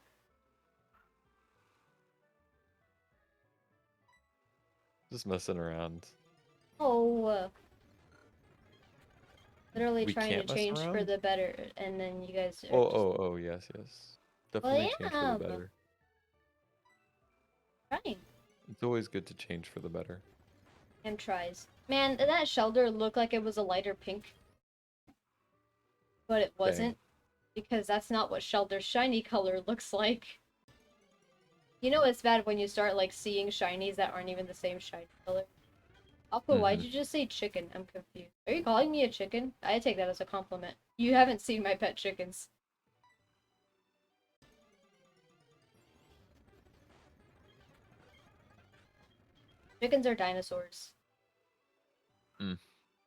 Speaker 2: Just messing around.
Speaker 1: Oh, literally
Speaker 2: We
Speaker 1: trying to
Speaker 2: can't mess
Speaker 1: change for
Speaker 2: around?
Speaker 1: the better, and then you guys
Speaker 2: Oh,
Speaker 1: are just,
Speaker 2: oh, yes, yes.
Speaker 1: well,
Speaker 2: Definitely change for the
Speaker 1: yeah, I'm
Speaker 2: better.
Speaker 1: trying.
Speaker 2: It's always good to change for the better.
Speaker 1: And tries. Man, that shelter looked like it was a lighter pink, but it
Speaker 2: Dang.
Speaker 1: wasn't, because that's not what shelter's shiny color looks like. You know it's bad when you start like seeing shinies that aren't even the same shiny color. Aqua, why'd
Speaker 2: Mm-hmm.
Speaker 1: you just say chicken? I'm confused. Are you calling me a chicken? I take that as a compliment. You haven't seen my pet chickens. Chickens are dinosaurs.
Speaker 2: Mm.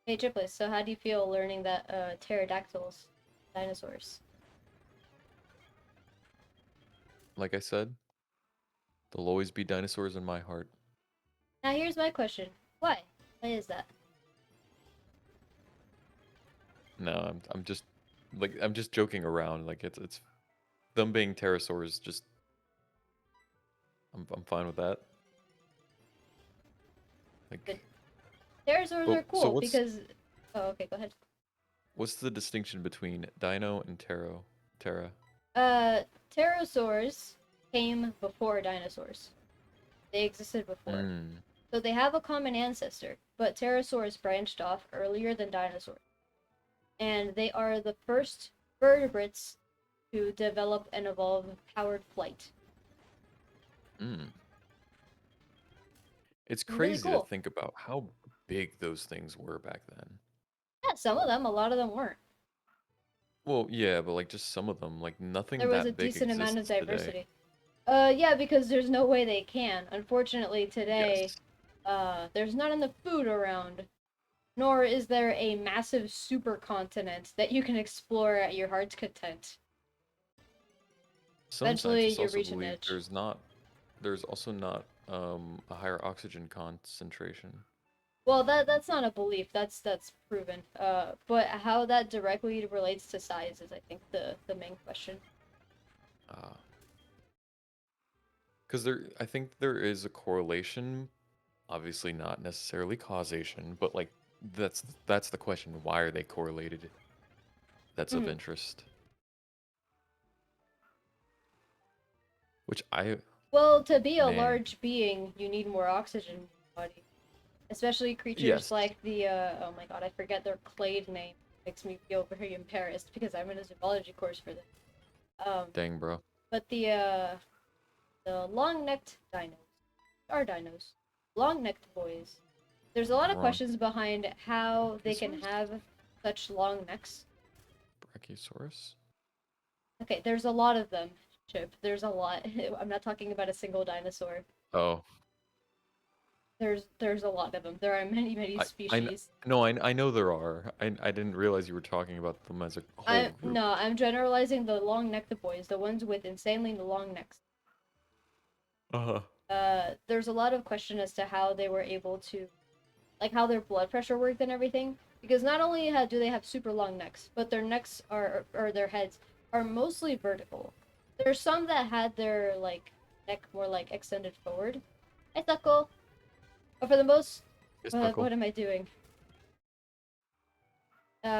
Speaker 1: Hey, Triplets, so how do you feel learning that pterodactyls, dinosaurs?
Speaker 2: Like I said, there'll always be dinosaurs in my heart.
Speaker 1: Now here's my question. Why? Why is that?
Speaker 2: No, I'm just like I'm just joking around. Like it's them being pterosaurs. Just I'm fine with that.
Speaker 1: Good.
Speaker 2: Like,
Speaker 1: Pterosaurs are
Speaker 2: so
Speaker 1: cool because. Oh, okay. Go ahead.
Speaker 2: what's the distinction between dino and Terra?
Speaker 1: Uh, Pterosaurs came before dinosaurs. They existed before.
Speaker 2: Mm.
Speaker 1: So they have a common ancestor, but pterosaurs branched off earlier than dinosaurs. And they are the first vertebrates to develop and evolve powered flight.
Speaker 2: Mm. It's
Speaker 1: It's really
Speaker 2: crazy to
Speaker 1: cool.
Speaker 2: think about how big those things were back then.
Speaker 1: Yeah, some of them, a lot of them weren't.
Speaker 2: Well, yeah, but like just some of them, like
Speaker 1: There
Speaker 2: nothing
Speaker 1: was a
Speaker 2: that big
Speaker 1: decent amount of
Speaker 2: exists today.
Speaker 1: diversity. Yeah, because there's no way they can. Unfortunately, today,
Speaker 2: Yes.
Speaker 1: there's not enough food around, nor is there a massive supercontinent that you can explore at your heart's content.
Speaker 2: Some
Speaker 1: Eventually,
Speaker 2: scientists
Speaker 1: you
Speaker 2: also
Speaker 1: reach an
Speaker 2: believe
Speaker 1: edge.
Speaker 2: there's also not a higher oxygen concentration.
Speaker 1: Well, that's not a belief. That's proven. But how that directly relates to size is, I think, the main question.
Speaker 2: Uh, because I think there is a correlation, obviously not necessarily causation, but like that's the question. Why are they correlated? That's of
Speaker 1: Mhm.
Speaker 2: interest. Which I,
Speaker 1: Well, to be a
Speaker 2: man,
Speaker 1: large being, you need more oxygen in your body. Especially creatures
Speaker 2: yes,
Speaker 1: like the oh my god, I forget their clade name. Makes me feel very embarrassed because I'm in a zoology course for this. Um,
Speaker 2: dang, bro,
Speaker 1: but the long-necked dinos are dinos, long-necked boys. There's a lot
Speaker 2: I'm
Speaker 1: of
Speaker 2: wrong.
Speaker 1: questions behind how they can
Speaker 2: Brachiosaurus?
Speaker 1: have such long necks.
Speaker 2: Brachiosaurus?
Speaker 1: Okay, there's a lot of them, Chip. There's a lot. I'm not talking about a single dinosaur.
Speaker 2: Oh,
Speaker 1: There's a lot of them. There are many
Speaker 2: I
Speaker 1: species.
Speaker 2: no, I know there are. I didn't realize you were talking about them as a whole
Speaker 1: I
Speaker 2: group.
Speaker 1: no, I'm generalizing the long necked boys, the ones with insanely long necks.
Speaker 2: Uh-huh.
Speaker 1: There's a lot of question as to how they were able to, like, how their blood pressure worked and everything. Because not only do they have super long necks, but their necks are, or their heads are mostly vertical. There's some that had their like neck more like extended forward. I suckle. But for the most,
Speaker 2: It's Puckle.
Speaker 1: what am I doing?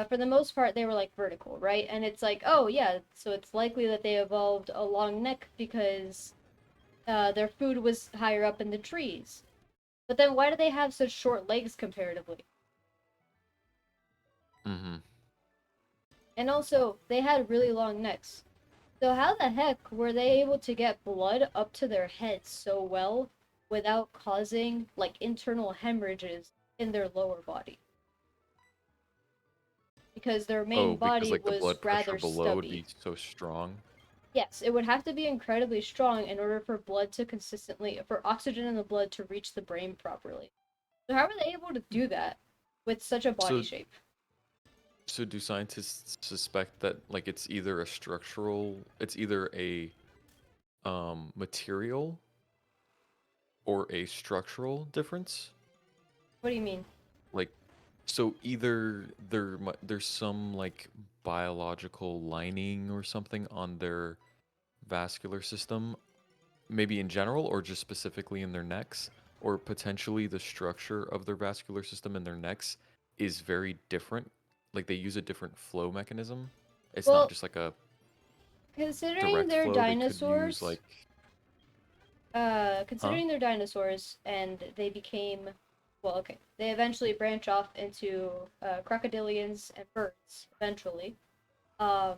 Speaker 1: For the most part, they were like vertical, right? And it's like, oh yeah, so it's likely that they evolved a long neck because their food was higher up in the trees. But then why do they have such short legs comparatively?
Speaker 2: Mm-hmm.
Speaker 1: And also, they had really long necks. So how the heck were they able to get blood up to their heads so well without causing like internal hemorrhages in their lower body? Because their main
Speaker 2: Oh, because
Speaker 1: body
Speaker 2: like the
Speaker 1: was
Speaker 2: blood pressure
Speaker 1: rather
Speaker 2: below would
Speaker 1: stubby.
Speaker 2: be so strong.
Speaker 1: Yes, it would have to be incredibly strong in order for blood to consistently, for oxygen in the blood to reach the brain properly. So how were they able to do that with such a body
Speaker 2: So
Speaker 1: shape?
Speaker 2: so do scientists suspect that like it's either a material or a structural difference?
Speaker 1: What do you mean?
Speaker 2: Like so either there's some like biological lining or something on their vascular system, maybe in general or just specifically in their necks, or potentially the structure of their vascular system in their necks is very different. Like they use a different flow mechanism. It's not
Speaker 1: Well,
Speaker 2: just like a
Speaker 1: considering
Speaker 2: direct
Speaker 1: they're
Speaker 2: flow. They could use
Speaker 1: dinosaurs,
Speaker 2: like, huh?
Speaker 1: and they became, well, okay, they eventually branch off into crocodilians and birds eventually. Um,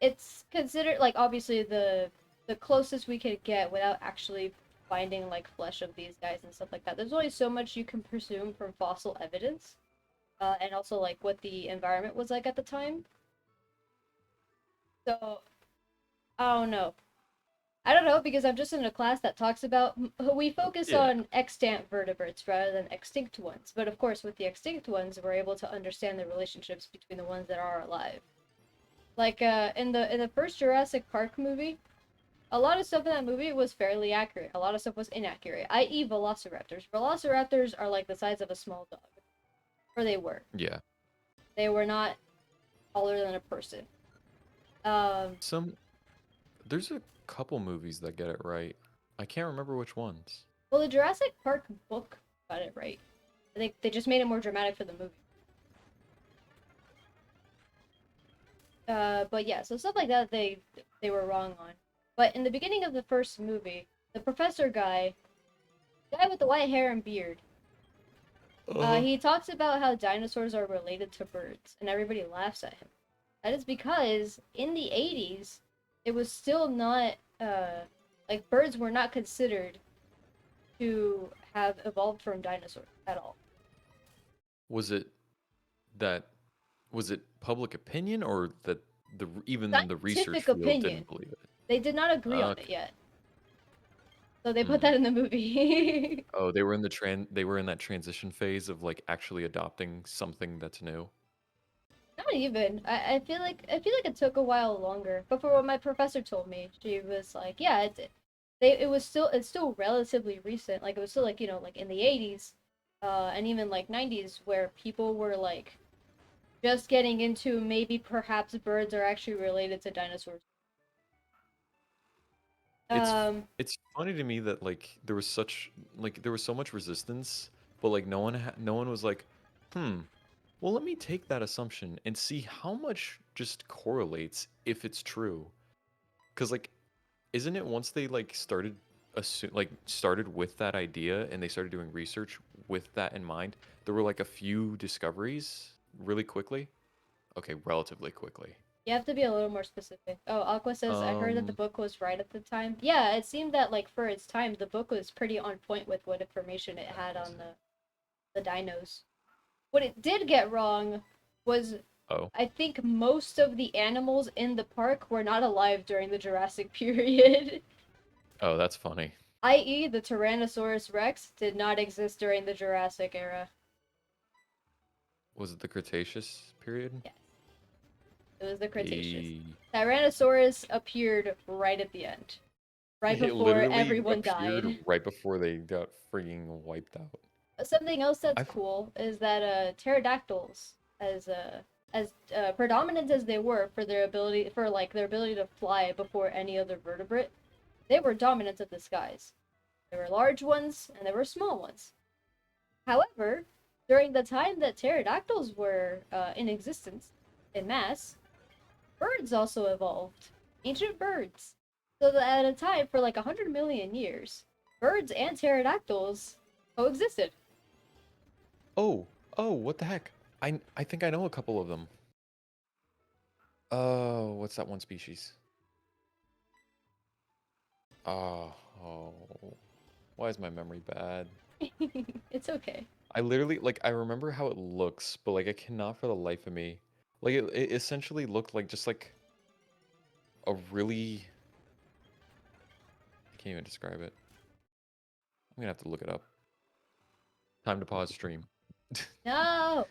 Speaker 1: it's considered like obviously the closest we could get without actually finding like flesh of these guys and stuff like that. There's only so much you can presume from fossil evidence, and also like what the environment was like at the time. So I don't know. I don't know because I'm just in a class that talks about we focus
Speaker 2: Yeah.
Speaker 1: on extant vertebrates rather than extinct ones. But of course, with the extinct ones, we're able to understand the relationships between the ones that are alive. Like in the first Jurassic Park movie, A lot of stuff in that movie was fairly accurate. A lot of stuff was inaccurate, i.e., velociraptors. Velociraptors are like the size of a small dog, or they were.
Speaker 2: Yeah.
Speaker 1: They were not taller than a person. Um,
Speaker 2: Some there's a couple movies that get it right. I can't remember which ones.
Speaker 1: well, the Jurassic Park book got it right. I think they just made it more dramatic for the movie. But yeah, so stuff like that they were wrong on. But in the beginning of the first movie, the professor guy, guy with the white hair and beard,
Speaker 2: Uh-huh.
Speaker 1: he talks about how dinosaurs are related to birds, and everybody laughs at him. That is because in the 80s, it was still not like birds were not considered to have evolved from dinosaurs at all.
Speaker 2: Was it that was it public opinion or that even the research
Speaker 1: Scientific
Speaker 2: field
Speaker 1: opinion.
Speaker 2: didn't believe it?
Speaker 1: They did not agree on it
Speaker 2: Okay.
Speaker 1: yet. So they put
Speaker 2: Hmm.
Speaker 1: that in the movie.
Speaker 2: Oh, they were in that transition phase of like actually adopting something that's new.
Speaker 1: Not even. I feel like it took a while longer. But for what my professor told me, she was like, yeah, it's still relatively recent. Like it was still like, like in the 80s, and even like 90s where people were like just getting into maybe perhaps birds are actually related to dinosaurs.
Speaker 2: It's
Speaker 1: Um,
Speaker 2: it's funny to me that there was so much resistance, but like no one was like, "Hmm, well let me take that assumption and see how much just correlates if it's true." Cuz like isn't it once they like started with that idea and they started doing research with that in mind, there were like a few discoveries really quickly? Okay, relatively quickly.
Speaker 1: you have to be a little more specific. Oh, Aqua says, I heard that the
Speaker 2: Um,
Speaker 1: book was right at the time. Yeah, it seemed that like for its time, the book was pretty on point with what information it had
Speaker 2: was
Speaker 1: on
Speaker 2: it?
Speaker 1: the dinos. What it did get wrong was
Speaker 2: Oh.
Speaker 1: I think most of the animals in the park were not alive during the Jurassic period.
Speaker 2: Oh, that's funny.
Speaker 1: i.e., the Tyrannosaurus Rex did not exist during the Jurassic era.
Speaker 2: Was it the Cretaceous period?
Speaker 1: Yes, it was the Cretaceous.
Speaker 2: E
Speaker 1: Tyrannosaurus appeared right at the end, right
Speaker 2: It
Speaker 1: before
Speaker 2: literally
Speaker 1: everyone
Speaker 2: appeared
Speaker 1: died.
Speaker 2: right before they got freaking wiped out.
Speaker 1: Something else that's
Speaker 2: I
Speaker 1: cool is that pterodactyls, as predominant as they were for their ability to fly before any other vertebrate, they were dominant of the skies. There were large ones and there were small ones. However, during the time that pterodactyls were in existence, in mass, birds also evolved. Ancient birds. So that at a time for like 100 million years, birds and pterodactyls coexisted.
Speaker 2: Oh, oh, what the heck? I think I know a couple of them. Oh, what's that one species? Oh, oh. Why is my memory bad?
Speaker 1: It's okay.
Speaker 2: I literally I remember how it looks, but like I cannot for the life of me. Like it essentially looked like just like a really I can't even describe it. I'm gonna have to look it up. Time to pause stream.
Speaker 1: No.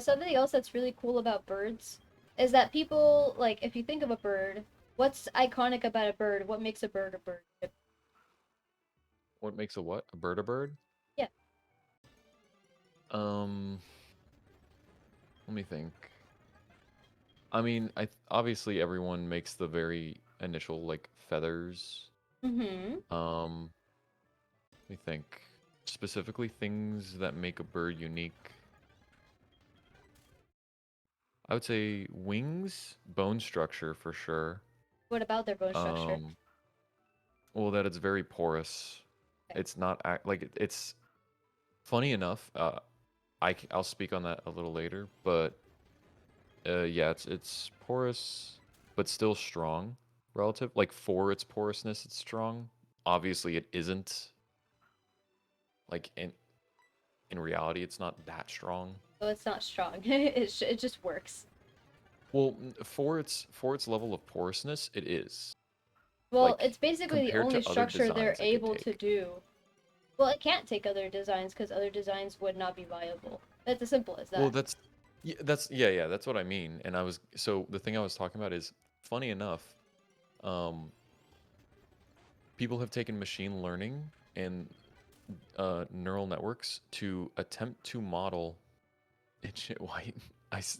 Speaker 1: Something else that's really cool about birds is that people like if you think of a bird, what's iconic about a bird? What makes a bird a bird?
Speaker 2: What makes a what? A bird a bird?
Speaker 1: Yeah.
Speaker 2: Um, let me think. I mean, obviously everyone makes the very initial like feathers.
Speaker 1: Mm-hmm.
Speaker 2: Let me think. Specifically things that make a bird unique. I would say wings, bone structure for sure.
Speaker 1: What about their bone structure?
Speaker 2: Um, well, that it's very porous.
Speaker 1: Okay.
Speaker 2: It's not it's funny enough. I'll speak on that a little later, but yeah, it's porous, but still strong, relative. Like for its porousness, it's strong. Obviously, it isn't. Like in reality, it's not that strong.
Speaker 1: So it's not strong. It just works.
Speaker 2: Well, for its level of porousness, it is.
Speaker 1: Well,
Speaker 2: Like
Speaker 1: it's basically the
Speaker 2: compared
Speaker 1: only
Speaker 2: to other
Speaker 1: structure they're
Speaker 2: designs it could
Speaker 1: able to
Speaker 2: take.
Speaker 1: do. Well, it can't take other designs because other designs would not be viable. That's as simple as
Speaker 2: Well,
Speaker 1: that.
Speaker 2: that's yeah, that's what I mean. And I was so the thing I was talking about is funny enough. um, people have taken machine learning and neural networks to attempt to model. Why?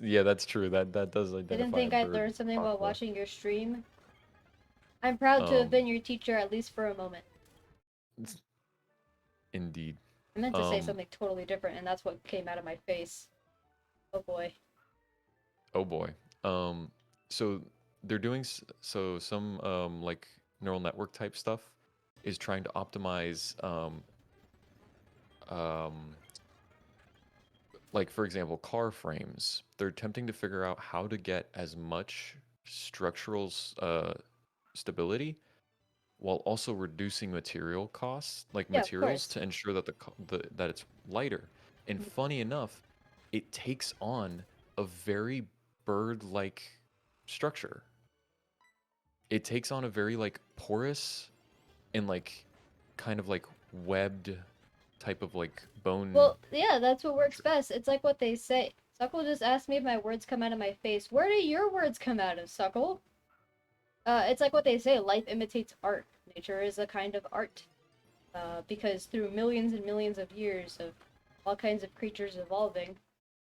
Speaker 2: Yeah, that's true. That does
Speaker 1: Didn't
Speaker 2: identify a
Speaker 1: think I'd
Speaker 2: bird
Speaker 1: learn something while
Speaker 2: properly.
Speaker 1: watching your stream. I'm proud to have
Speaker 2: Um,
Speaker 1: been your teacher at least for a moment.
Speaker 2: Indeed.
Speaker 1: I meant to say
Speaker 2: Um,
Speaker 1: something totally different, and that's what came out of my face. Oh boy.
Speaker 2: oh boy. Um, so they're doing so some like neural network type stuff is trying to optimize um like for example car frames. They're attempting to figure out how to get as much structural stability while also reducing material costs, like
Speaker 1: Yeah, of
Speaker 2: materials,
Speaker 1: course.
Speaker 2: to ensure that that it's lighter. And funny enough, it takes on a very bird-like structure. It takes on a very like porous and like kind of like webbed type of like bone
Speaker 1: Well, yeah, that's what works
Speaker 2: structure.
Speaker 1: best. It's like what they say. Suckle just asked me if my words come out of my face. Where do your words come out of, Suckle? It's like what they say. Life imitates art. Nature is a kind of art. Because through millions and millions of years of all kinds of creatures evolving,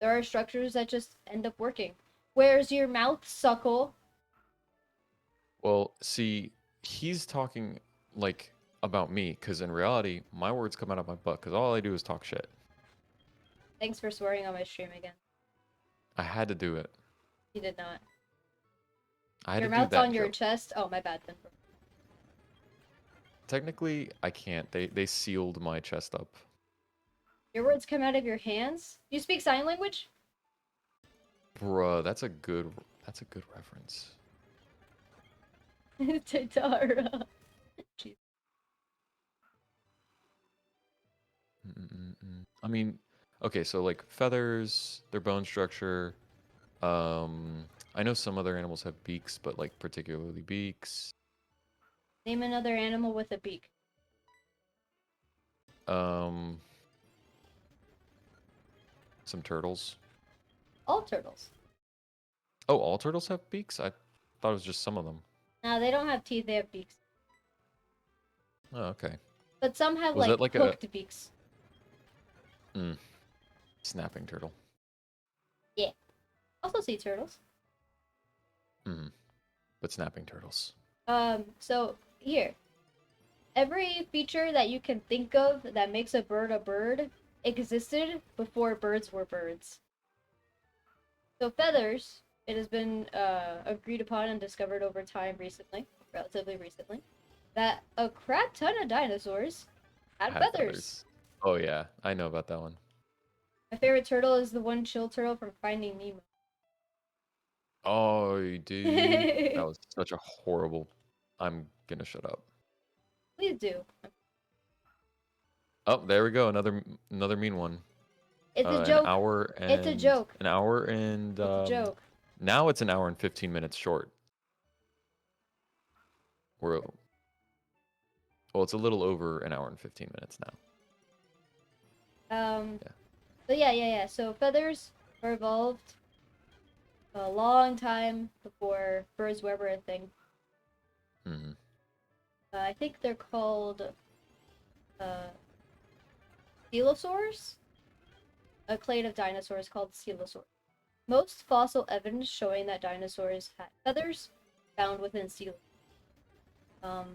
Speaker 1: there are structures that just end up working. Where's your mouth, Suckle?
Speaker 2: Well, see, he's talking like about me, because in reality, my words come out of my butt, because all I do is talk shit.
Speaker 1: Thanks for swearing on my stream again.
Speaker 2: I had to do it.
Speaker 1: You did not.
Speaker 2: I had
Speaker 1: Your
Speaker 2: to do
Speaker 1: mouth's
Speaker 2: that
Speaker 1: on your
Speaker 2: joke.
Speaker 1: chest. Oh, my bad then.
Speaker 2: Technically, I can't. They sealed my chest up.
Speaker 1: Your words come out of your hands? You speak sign language?
Speaker 2: Bruh, that's a good reference.
Speaker 1: Tatara. Jeez.
Speaker 2: I mean, okay, so like feathers, their bone structure. I know some other animals have beaks, but like particularly beaks.
Speaker 1: Name another animal with a beak.
Speaker 2: Um, some turtles.
Speaker 1: All turtles.
Speaker 2: Oh, all turtles have beaks? I thought it was just some of them.
Speaker 1: Now they don't have teeth, they have beaks.
Speaker 2: Oh, okay.
Speaker 1: But some have
Speaker 2: Was
Speaker 1: like
Speaker 2: that like a
Speaker 1: hooked beaks.
Speaker 2: mm, snapping turtle?
Speaker 1: Yeah. Also sea turtles.
Speaker 2: Mm, but snapping turtles.
Speaker 1: So here. Every feature that you can think of that makes a bird existed before birds were birds. So feathers, it has been agreed upon and discovered over time recently, relatively recently, that a crap ton of dinosaurs had
Speaker 2: Had
Speaker 1: feathers.
Speaker 2: feathers. Oh yeah, I know about that one.
Speaker 1: My favorite turtle is the one chill turtle from Finding Nemo.
Speaker 2: Oh, dude, that was such a horrible. I'm gonna shut up.
Speaker 1: Please do.
Speaker 2: Oh, there we go. Another mean one.
Speaker 1: It's a joke. It's a joke.
Speaker 2: An hour and
Speaker 1: It's a joke.
Speaker 2: now it's an hour and 15 minutes short. We're well, it's a little over an hour and 15 minutes now.
Speaker 1: Um,
Speaker 2: Yeah.
Speaker 1: but yeah. So feathers were evolved a long time before birds were ever a thing.
Speaker 2: Hmm.
Speaker 1: I think they're called uh, coelosaurs. A clade of dinosaurs called coelosaurs. Most fossil evidence showing that dinosaurs had feathers found within coelosaurs. Um,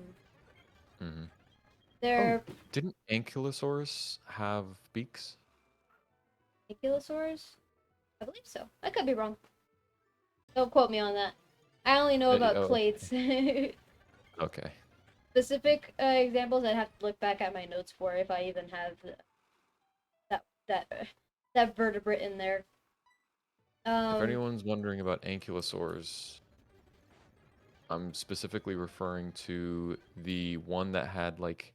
Speaker 2: Hmm. Oh,
Speaker 1: they're
Speaker 2: didn't ankylosaurus have beaks?
Speaker 1: ankylosaurs? I believe so. I could be wrong. Don't quote me on that. I only know about
Speaker 2: Oh, okay.
Speaker 1: clades.
Speaker 2: Okay.
Speaker 1: Specific examples I'd have to look back at my notes for if I even have that that vertebrate in there.
Speaker 2: If
Speaker 1: Um,
Speaker 2: anyone's wondering about ankylosaurs, I'm specifically referring to the one that had like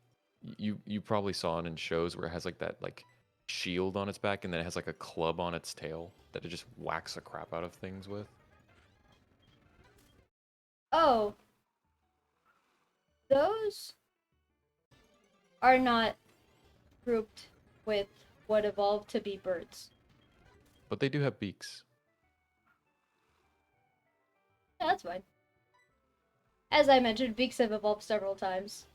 Speaker 2: you probably saw it in shows where it has like that like shield on its back and then it has like a club on its tail that it just whacks the crap out of things with.
Speaker 1: oh, those are not grouped with what evolved to be birds.
Speaker 2: But they do have beaks.
Speaker 1: Yeah, that's fine. As I mentioned, beaks have evolved several times.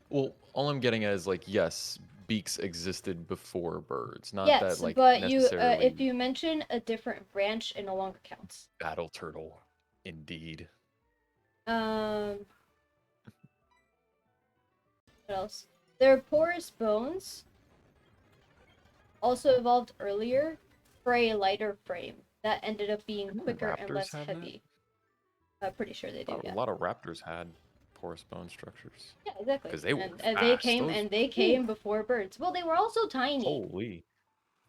Speaker 2: Well, all I'm getting at is like, yes, beaks existed before birds, not that
Speaker 1: Yes,
Speaker 2: like
Speaker 1: but if
Speaker 2: necessarily
Speaker 1: you mention a different branch, it no longer counts.
Speaker 2: battle turtle. Indeed.
Speaker 1: Um, what else? Their porous bones also evolved earlier for a lighter frame that ended up being
Speaker 2: Didn't
Speaker 1: quicker and
Speaker 2: raptors
Speaker 1: less
Speaker 2: have that?
Speaker 1: heavy. I'm pretty sure they do,
Speaker 2: Thought a
Speaker 1: yeah.
Speaker 2: lot of raptors had porous bone structures
Speaker 1: Yeah, exactly.
Speaker 2: because they were
Speaker 1: And
Speaker 2: fast. Those,
Speaker 1: they
Speaker 2: ooh,
Speaker 1: came before birds. Well, they were also tiny.
Speaker 2: holy,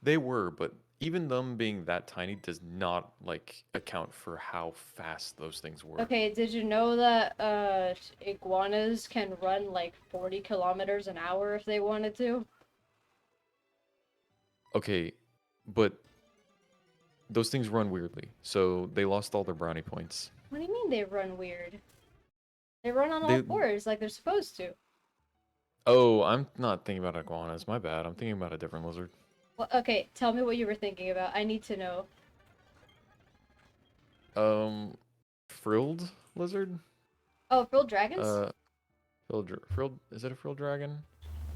Speaker 2: they were. But even them being that tiny does not like account for how fast those things were.
Speaker 1: Okay, did you know that iguanas can run like 40 kilometers an hour if they wanted to?
Speaker 2: Okay, but those things run weirdly, so they lost all their brownie points.
Speaker 1: What do you mean they run weird? They run on all
Speaker 2: They,
Speaker 1: fours like they're supposed to.
Speaker 2: oh, I'm not thinking about iguanas. My bad. I'm thinking about a different lizard.
Speaker 1: Well, okay, tell me what you were thinking about. I need to know.
Speaker 2: Um, frilled lizard.
Speaker 1: Oh, frilled dragons?
Speaker 2: Uh, frilled. Is it a frilled dragon?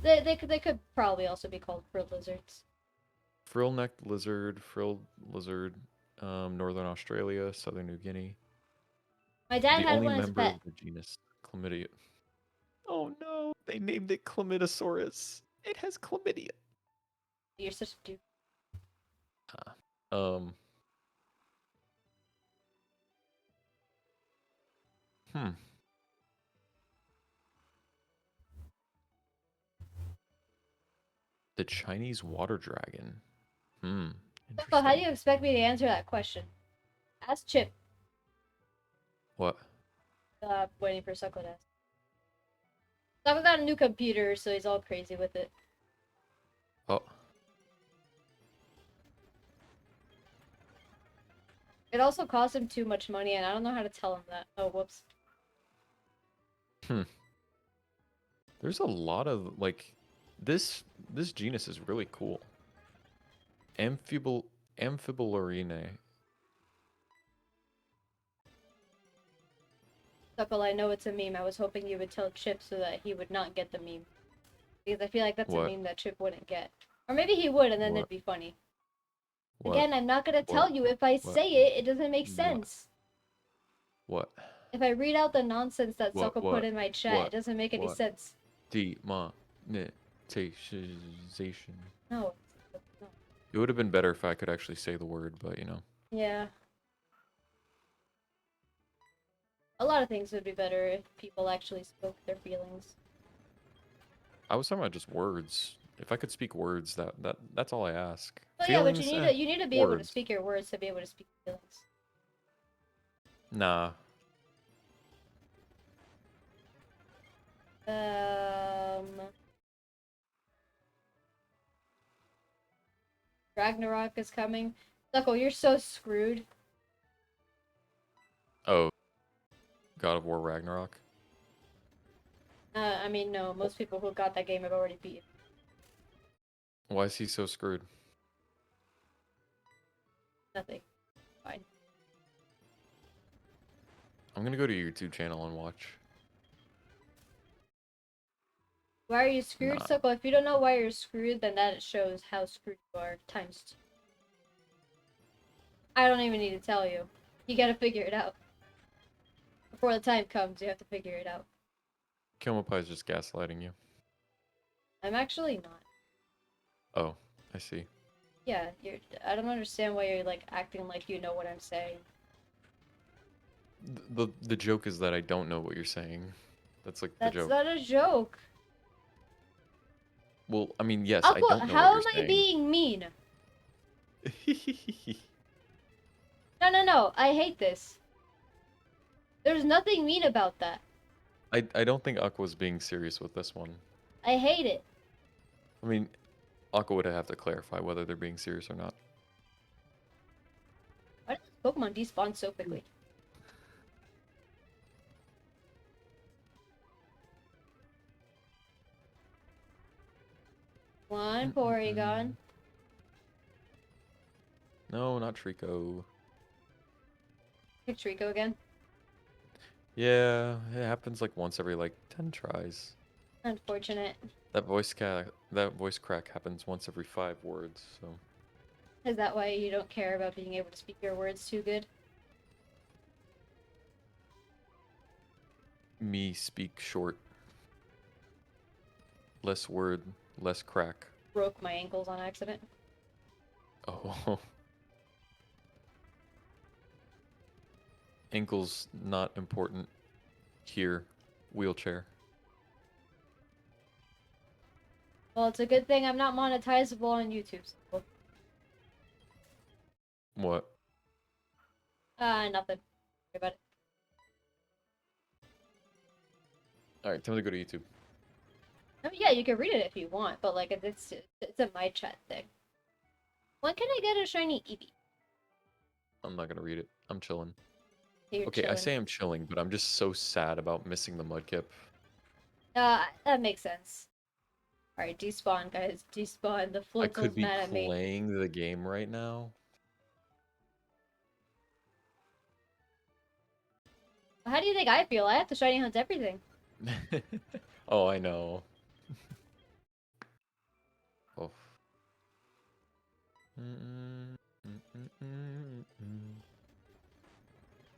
Speaker 1: They could probably also be called frilled lizards.
Speaker 2: Frill-necked lizard, frilled lizard, northern Australia, southern New Guinea.
Speaker 1: My dad
Speaker 2: The
Speaker 1: had
Speaker 2: only
Speaker 1: one as a
Speaker 2: member
Speaker 1: pet.
Speaker 2: of the genus Chlamydia. Oh no, they named it Chlamydosaurus. It has chlamydia.
Speaker 1: You're such a dude.
Speaker 2: Huh. Um, hmm. The Chinese water dragon. Hmm.
Speaker 1: So how do
Speaker 2: Interesting.
Speaker 1: you expect me to answer that question? Ask Chip.
Speaker 2: What?
Speaker 1: Waiting for Suckle to ask. Suckle got a new computer, so he's all crazy with it.
Speaker 2: Oh,
Speaker 1: It also cost him too much money, and I don't know how to tell him that. Oh, whoops.
Speaker 2: hmm. There's a lot of like this genus is really cool. Amphibol Amphibolorine.
Speaker 1: Suckle, I know it's a meme. I was hoping you would tell Chip so that he would not get the meme. Because I feel like that's a
Speaker 2: What?
Speaker 1: meme that Chip wouldn't get. Or maybe he would, and then
Speaker 2: What?
Speaker 1: it'd be funny.
Speaker 2: What?
Speaker 1: Again, I'm not gonna tell
Speaker 2: What?
Speaker 1: you. If I
Speaker 2: What?
Speaker 1: say it, it doesn't make
Speaker 2: What?
Speaker 1: sense.
Speaker 2: What?
Speaker 1: If I read out the nonsense that
Speaker 2: What?
Speaker 1: Suckle put
Speaker 2: What?
Speaker 1: in my chat, it
Speaker 2: What?
Speaker 1: doesn't make any
Speaker 2: What?
Speaker 1: sense.
Speaker 2: Demonetization.
Speaker 1: No. No.
Speaker 2: It would have been better if I could actually say the word, but you know.
Speaker 1: Yeah. A lot of things would be better if people actually spoke their feelings.
Speaker 2: I was talking about just words. If I could speak words, that's all I ask.
Speaker 1: Well, yeah, but
Speaker 2: Feelings,
Speaker 1: you need to be able to
Speaker 2: words.
Speaker 1: speak your words to be able to speak your feelings.
Speaker 2: Nah.
Speaker 1: Ragnarok is coming. Suckle, you're so screwed.
Speaker 2: Oh, God of War Ragnarok.
Speaker 1: I mean, no, most people who got that game have already beat it.
Speaker 2: Why is he so screwed?
Speaker 1: Nothing. Fine.
Speaker 2: I'm gonna go to your YouTube channel and watch.
Speaker 1: Why are you screwed,
Speaker 2: Nah.
Speaker 1: Suckle? If you don't know why you're screwed, then that shows how screwed you are times two. I don't even need to tell you. You gotta figure it out. Before the time comes, you have to figure it out.
Speaker 2: CH1P'S is just gaslighting you.
Speaker 1: I'm actually not.
Speaker 2: Oh, I see.
Speaker 1: Yeah, I don't understand why you're like acting like you know what I'm saying.
Speaker 2: The joke is that I don't know what you're saying. That's like the
Speaker 1: That's
Speaker 2: joke.
Speaker 1: not a joke.
Speaker 2: Well, I mean, yes, I
Speaker 1: Aqua,
Speaker 2: don't know what
Speaker 1: how
Speaker 2: you're
Speaker 1: am I
Speaker 2: saying.
Speaker 1: being mean? No, no, no. I hate this. There's nothing mean about that.
Speaker 2: I don't think Aqua's being serious with this one.
Speaker 1: I hate it.
Speaker 2: I mean, Aqua would have to clarify whether they're being serious or not.
Speaker 1: Why does Pokemon despawn so quickly? One Porygon.
Speaker 2: No, not Trico.
Speaker 1: Pick Trico again.
Speaker 2: Yeah, it happens like once every like 10 tries.
Speaker 1: Unfortunate.
Speaker 2: That voice crack happens once every 5 words, so
Speaker 1: Is that why you don't care about being able to speak your words too good?
Speaker 2: me speak short, less word, less crack.
Speaker 1: Broke my ankles on accident.
Speaker 2: Oh, ankles not important here. Wheelchair.
Speaker 1: Well, it's a good thing I'm not monetizable on YouTube. So.
Speaker 2: What?
Speaker 1: Nothing. Worry about it.
Speaker 2: All right, time to go to YouTube.
Speaker 1: I mean, yeah, you can read it if you want, but like it's a my chat thing. When can I get a shiny Eevee?
Speaker 2: I'm not gonna read it. I'm chilling.
Speaker 1: You're
Speaker 2: Okay, I
Speaker 1: chilling.
Speaker 2: say I'm chilling, but I'm just so sad about missing the Mudkip.
Speaker 1: That makes sense. Alright, despawn, guys. Despawn. The
Speaker 2: I could
Speaker 1: Floatzel's
Speaker 2: be
Speaker 1: mad at me.
Speaker 2: playing the game right now.
Speaker 1: How do you think I feel? I have to shiny hunt everything.
Speaker 2: Oh, I know. Oh.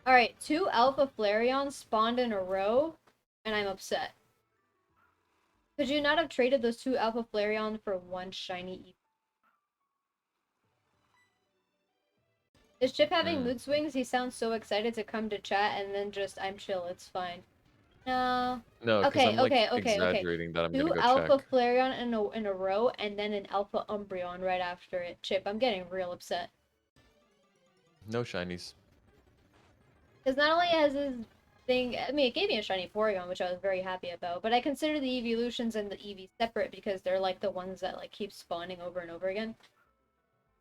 Speaker 1: Alright, 2 Alpha Flareons spawned in a row, and I'm upset. Could you not have traded those 2 Alpha Flareon for 1 shiny Eevee? Is Chip having
Speaker 2: Mm.
Speaker 1: mood swings? He sounds so excited to come to chat, and then just, I'm chill, it's fine. No.
Speaker 2: No, because
Speaker 1: Okay,
Speaker 2: I'm like
Speaker 1: okay, okay, okay.
Speaker 2: exaggerating that I'm gonna
Speaker 1: Two
Speaker 2: go
Speaker 1: Alpha
Speaker 2: check.
Speaker 1: Flareon in a row, and then an Alpha Umbreon right after it. Chip, I'm getting real upset.
Speaker 2: No shinies.
Speaker 1: Because not only has this thing, I mean, it gave me a shiny Porygon, which I was very happy about, but I consider the evolutions and the Eevees separate because they're like the ones that like keep spawning over and over again.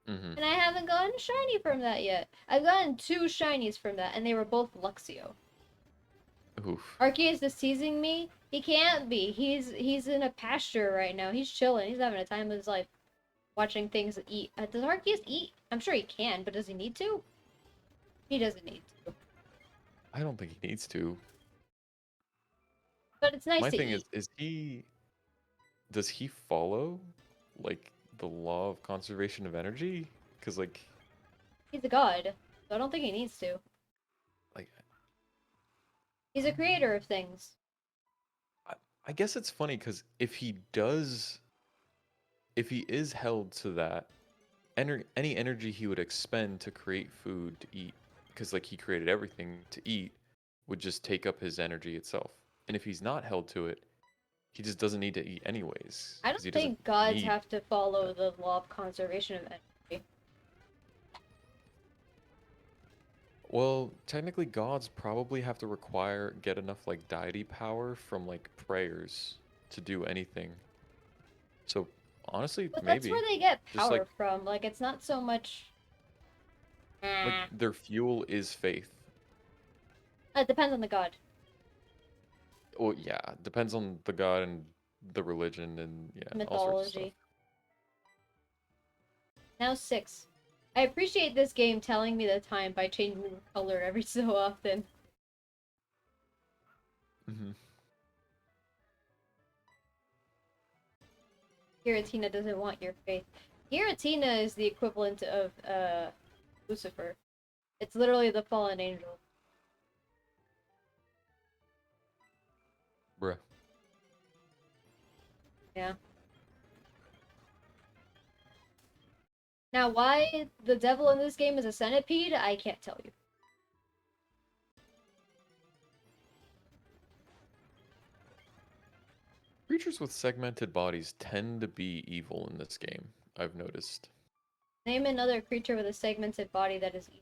Speaker 2: Mm-hmm.
Speaker 1: And I haven't gotten a shiny from that yet. I've gotten 2 shinies from that, and they were both Luxio.
Speaker 2: Oof.
Speaker 1: Arceus is teasing me. He can't be. He's in a pasture right now. He's chilling. He's having a time of his life, watching things eat. Does Arceus eat? I'm sure he can, but does he need to? He doesn't need to.
Speaker 2: I don't think he needs to.
Speaker 1: But it's nice
Speaker 2: My
Speaker 1: to
Speaker 2: thing
Speaker 1: eat.
Speaker 2: does he follow like the law of conservation of energy? Because
Speaker 1: He's a god, so I don't think he needs to.
Speaker 2: like
Speaker 1: He's a creator of things.
Speaker 2: I, I guess it's funny because if he is held to that, any energy he would expend to create food to eat, because like he created everything to eat, would just take up his energy itself. And if he's not held to it, he just doesn't need to eat anyways,
Speaker 1: I
Speaker 2: because
Speaker 1: don't
Speaker 2: he doesn't
Speaker 1: think gods
Speaker 2: need
Speaker 1: have to follow
Speaker 2: that.
Speaker 1: the law of conservation of energy.
Speaker 2: Well, technically, gods probably have to get enough like deity power from like prayers to do anything. So honestly,
Speaker 1: But that's where
Speaker 2: maybe
Speaker 1: they get
Speaker 2: just like
Speaker 1: power from. Like, it's not so much.
Speaker 2: like
Speaker 1: Eh.
Speaker 2: their fuel is faith.
Speaker 1: It depends on the god.
Speaker 2: Well, yeah, depends on the god and the religion and yeah, all sorts of stuff.
Speaker 1: Mythology. Now 6. I appreciate this game telling me the time by changing the color every so often.
Speaker 2: Hmm.
Speaker 1: Giratina doesn't want your faith. Giratina is the equivalent of Lucifer. It's literally the fallen angel.
Speaker 2: Bruh.
Speaker 1: Yeah. Now, why the devil in this game is a centipede, I can't tell you.
Speaker 2: Creatures with segmented bodies tend to be evil in this game, I've noticed.
Speaker 1: Name another creature with a segmented body that is evil.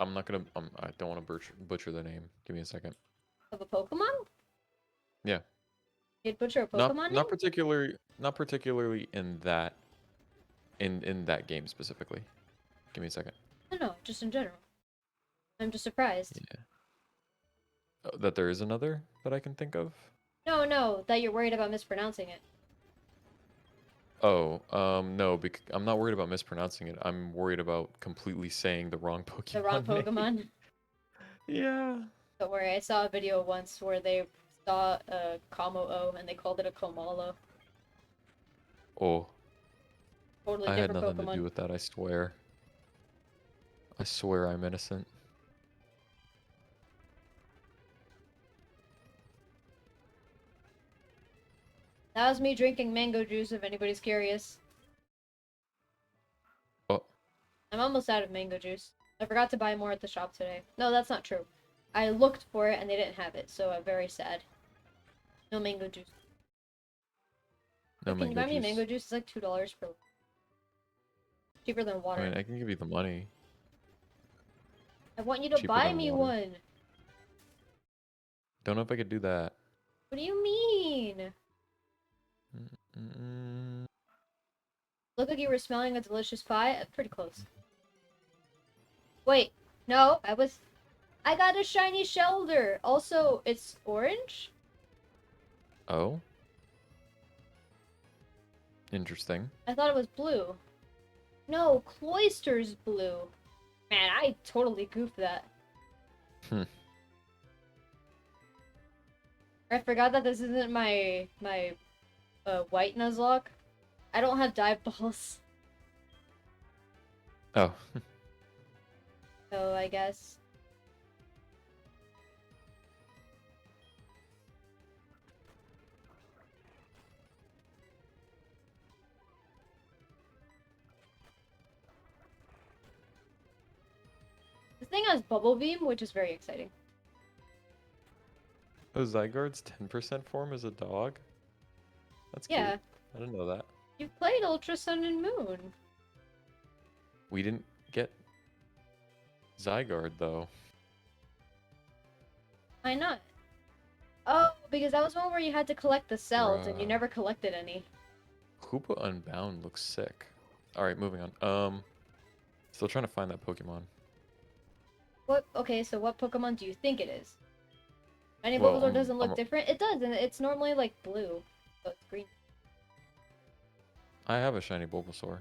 Speaker 2: I'm not gonna. I don't want to butcher the name. Give me a second.
Speaker 1: Of a Pokemon?
Speaker 2: Yeah,
Speaker 1: You'd butcher a Pokemon name?
Speaker 2: not particularly in that game specifically. Give me a second.
Speaker 1: No, just in general. I'm just surprised.
Speaker 2: Yeah. That there is another that I can think of.
Speaker 1: No, that you're worried about mispronouncing it.
Speaker 2: Oh, no, I'm not worried about mispronouncing it. I'm worried about completely saying the wrong
Speaker 1: The wrong
Speaker 2: Pokemon name.
Speaker 1: Pokemon.
Speaker 2: Yeah.
Speaker 1: Don't worry, I saw a video once where they saw a Komo-O and they called it a Komalo.
Speaker 2: Oh,
Speaker 1: Totally
Speaker 2: I had
Speaker 1: different
Speaker 2: nothing to do
Speaker 1: Pokemon.
Speaker 2: with that, I swear. I swear I'm innocent.
Speaker 1: That was me drinking mango juice, if anybody's curious.
Speaker 2: Oh,
Speaker 1: I'm almost out of mango juice. I forgot to buy more at the shop today. No, that's not true. I looked for it and they didn't have it, so I'm very sad. No mango juice.
Speaker 2: no
Speaker 1: Wait, can you
Speaker 2: mango
Speaker 1: buy me mango
Speaker 2: juice.
Speaker 1: juice? It's like $2 per. Cheaper than
Speaker 2: I
Speaker 1: water.
Speaker 2: mean, I can give you the money.
Speaker 1: I want you to
Speaker 2: Cheaper
Speaker 1: buy
Speaker 2: than
Speaker 1: me
Speaker 2: water.
Speaker 1: one.
Speaker 2: Don't know if I could do that.
Speaker 1: What do you mean?
Speaker 2: Mm-mm.
Speaker 1: Looked like you were smelling a delicious pie. Pretty close. Wait, no, I got a shiny Shelder. Also, it's orange?
Speaker 2: Oh, interesting.
Speaker 1: I thought it was blue. No, Cloyster's blue. Man, I totally goofed that.
Speaker 2: Hmm.
Speaker 1: I forgot that this isn't my white Nuzlocke. I don't have dive balls,
Speaker 2: Oh,
Speaker 1: so I guess. This thing has Bubble Beam, which is very exciting.
Speaker 2: oh, Zygarde's 10% form is a dog? That's cute.
Speaker 1: Yeah,
Speaker 2: I didn't know that.
Speaker 1: you've played Ultra Sun and Moon.
Speaker 2: We didn't get Zygarde, though.
Speaker 1: Why not? Oh, because that was one where you had to collect the cells, and you
Speaker 2: Bruh.
Speaker 1: never collected any.
Speaker 2: Koopa Unbound looks sick. Alright, moving on. Still trying to find that Pokemon.
Speaker 1: What? Okay, so what Pokemon do you think it is? Shiny
Speaker 2: Well,
Speaker 1: Bulbasaur doesn't look different. It does, and it's normally like blue, so it's green.
Speaker 2: I have a shiny Bulbasaur.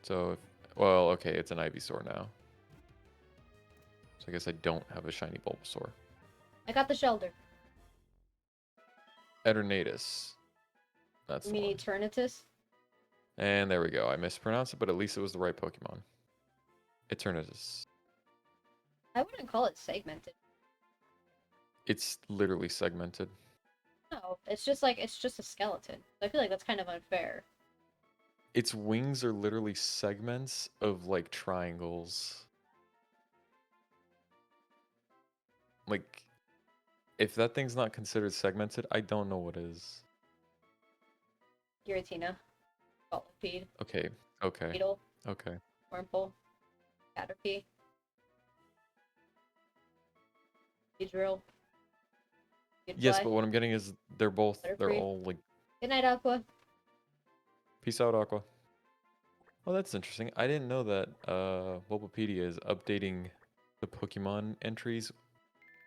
Speaker 2: So, well, okay, it's an Ivysaur now. So I guess I don't have a shiny Bulbasaur.
Speaker 1: I got the Shelder.
Speaker 2: Eternatus. That's
Speaker 1: You
Speaker 2: the
Speaker 1: mean
Speaker 2: one.
Speaker 1: Eternatus?
Speaker 2: And there we go. I mispronounced it, but at least it was the right Pokemon. Eternatus.
Speaker 1: I wouldn't call it segmented.
Speaker 2: It's literally segmented.
Speaker 1: No, it's just like it's just a skeleton. I feel like that's kind of unfair.
Speaker 2: Its wings are literally segments of like triangles. Like, if that thing's not considered segmented, I don't know what is.
Speaker 1: Giratina, Gottlieb,
Speaker 2: Okay, okay,
Speaker 1: Beetle,
Speaker 2: okay.
Speaker 1: Wurmple, Caterpie, Beedrill,
Speaker 2: Yes,
Speaker 1: Goodfly,
Speaker 2: but what I'm getting is they're
Speaker 1: Butterfree.
Speaker 2: all like,
Speaker 1: Good night, Aqua.
Speaker 2: peace out, Aqua. Oh, that's interesting. I didn't know that Bulbapedia is updating the Pokemon entries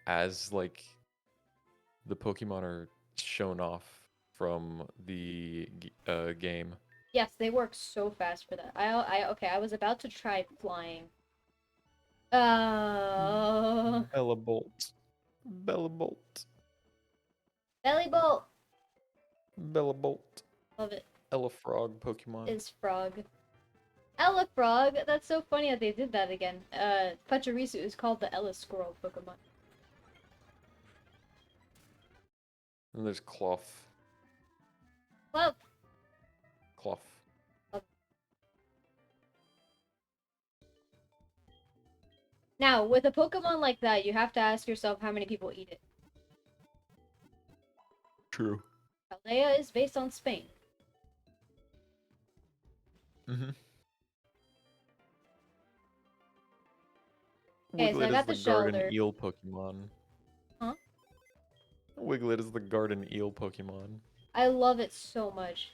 Speaker 2: as like the Pokemon are shown off from the game.
Speaker 1: Yes, they work so fast for that. Okay, I was about to try flying. Uh,
Speaker 2: Bellabolt. Bellabolt.
Speaker 1: Belly Bolt.
Speaker 2: Bellabolt.
Speaker 1: Love it.
Speaker 2: Elefrog Pokemon.
Speaker 1: Is Frog. Ella Frog. That's so funny that they did that again. Pachirisu is called the Ella Squirrel Pokemon.
Speaker 2: And there's Clough.
Speaker 1: Well,
Speaker 2: Clough.
Speaker 1: now with a Pokemon like that, you have to ask yourself how many people eat it.
Speaker 2: True.
Speaker 1: Paldea is based on Spain.
Speaker 2: Mm-hmm.
Speaker 1: Okay, so I
Speaker 2: Wiglet is
Speaker 1: got
Speaker 2: the
Speaker 1: the
Speaker 2: garden
Speaker 1: Shelder.
Speaker 2: eel Pokemon.
Speaker 1: Huh?
Speaker 2: Wiglet is the garden eel Pokemon.
Speaker 1: I love it so much.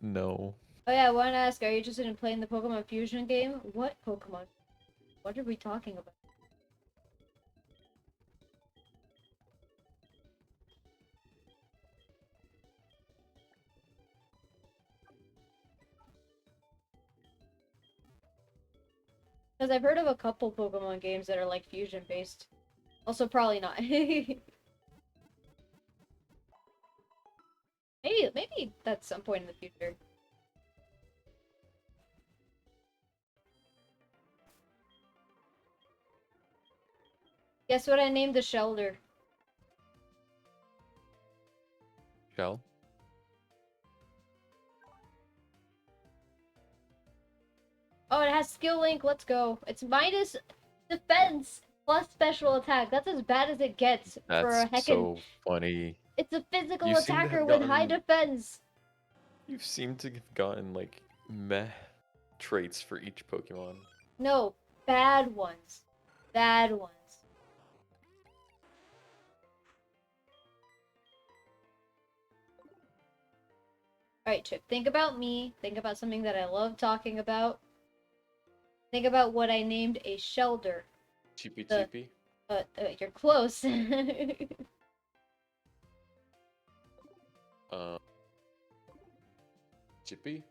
Speaker 2: No.
Speaker 1: Oh yeah, I want to ask, are you interested in playing the Pokemon Fusion game? What Pokemon? What are we talking about? Because I've heard of a couple Pokemon games that are like fusion based. Also, probably not. maybe that's some point in the future. Guess what I named the shelter?
Speaker 2: Shell?
Speaker 1: Oh, it has skill link. Let's go. It's minus defense plus special attack. That's as bad as it gets for a
Speaker 2: That's
Speaker 1: heckin'.
Speaker 2: so funny.
Speaker 1: It's a physical
Speaker 2: You seem to
Speaker 1: attacker
Speaker 2: have
Speaker 1: with high
Speaker 2: gotten.
Speaker 1: defense.
Speaker 2: You seem to have gotten like meh traits for each Pokemon.
Speaker 1: No, bad ones. Bad ones. Alright, Chip, think about me. Think about something that I love talking about. Think about what I named a shelter.
Speaker 2: Cheepy
Speaker 1: The,
Speaker 2: cheepy.
Speaker 1: you're close.
Speaker 2: Uh, Chippy?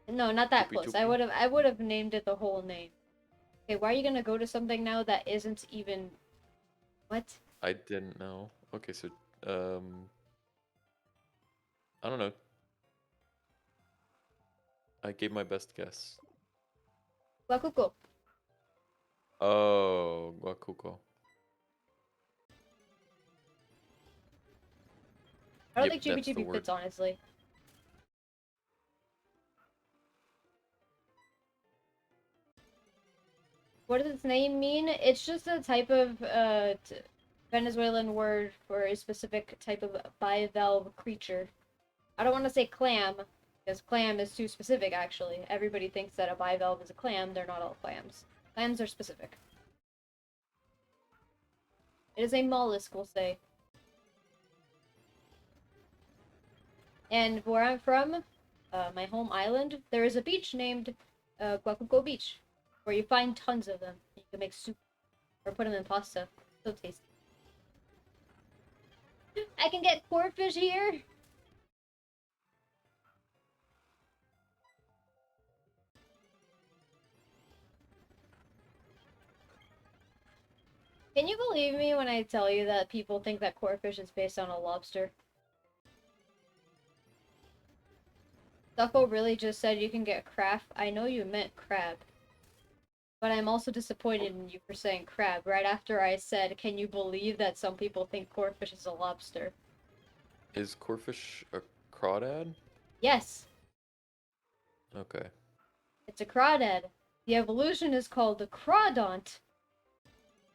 Speaker 1: No, not that
Speaker 2: Choopy
Speaker 1: close.
Speaker 2: choopy?
Speaker 1: I would have named it the whole name. Okay, why are you gonna go to something now that isn't even what?
Speaker 2: I didn't know. Okay, so I don't know. I gave my best guess.
Speaker 1: Bakugo.
Speaker 2: Oh, Guacuco.
Speaker 1: I don't
Speaker 2: Yep,
Speaker 1: think Chibi
Speaker 2: that's the
Speaker 1: Chibi
Speaker 2: word.
Speaker 1: fits honestly. What does its name mean? It's just a type of Venezuelan word for a specific type of bivalve creature. I don't want to say clam, because clam is too specific actually. Everybody thinks that a bivalve is a clam, they're not all clams. Clams are specific. It is a mollusk, we'll say. And where I'm from, my home island, there is a beach named Guacuco Beach, where you find tons of them. You can make soup or put them in pasta. So tasty. I can get corfish here. Can you believe me when I tell you that people think that corfish is based on a lobster? Duffo really just said you can get crab. I know you meant crab. But I'm also disappointed in you for saying crab right after I said, can you believe that some people think corfish is a lobster?
Speaker 2: Is Corfish a crawdad?
Speaker 1: Yes,
Speaker 2: Okay.
Speaker 1: it's a crawdad. The evolution is called the crawdont.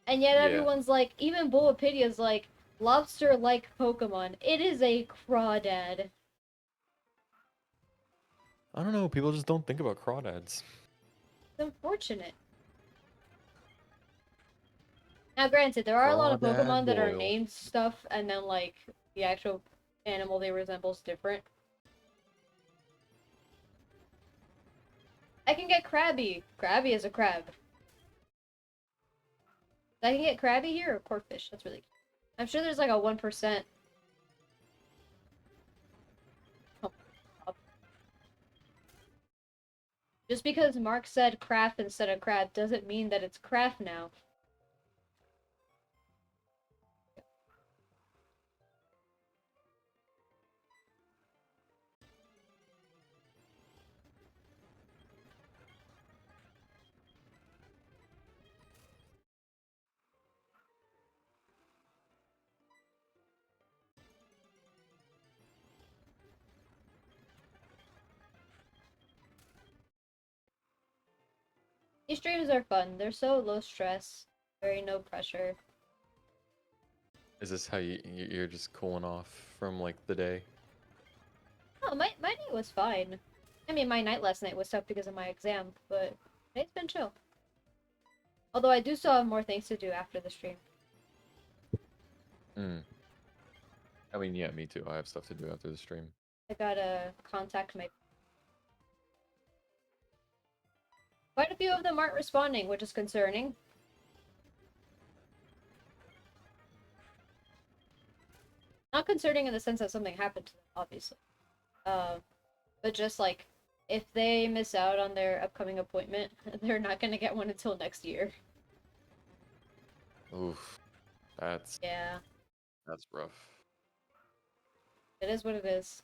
Speaker 1: And yet
Speaker 2: Yeah.
Speaker 1: everyone's like, even Bulbapedia's like, lobster-like Pokemon. It is a crawdad.
Speaker 2: I don't know. People just don't think about crawdads.
Speaker 1: It's unfortunate. Now, granted, there are a lot of
Speaker 2: Crawdad
Speaker 1: Pokemon that are
Speaker 2: Boyle.
Speaker 1: named stuff, and then, like, the actual animal they resemble is different. I can get Krabby. Krabby is a crab. I can get Krabby here or Corfish. That's really cute. I'm sure there's like a 1%. Oh, just because Mark said craft instead of crab doesn't mean that it's craft now. These streams are fun. They're so low stress. Very no pressure.
Speaker 2: Is this how you're just cooling off from like the day?
Speaker 1: Oh, my day was fine. I mean, my night last night was tough because of my exam, but today's been chill. Although I do still have more things to do after the stream.
Speaker 2: Hmm. I mean, yeah, me too. I have stuff to do after the stream.
Speaker 1: I gotta contact my... Quite a few of them aren't responding, which is concerning. Not concerning in the sense that something happened to them, obviously. But just like If they miss out on their upcoming appointment, they're not gonna get one until next year.
Speaker 2: Oof, that's
Speaker 1: Yeah,
Speaker 2: that's rough.
Speaker 1: it is what it is.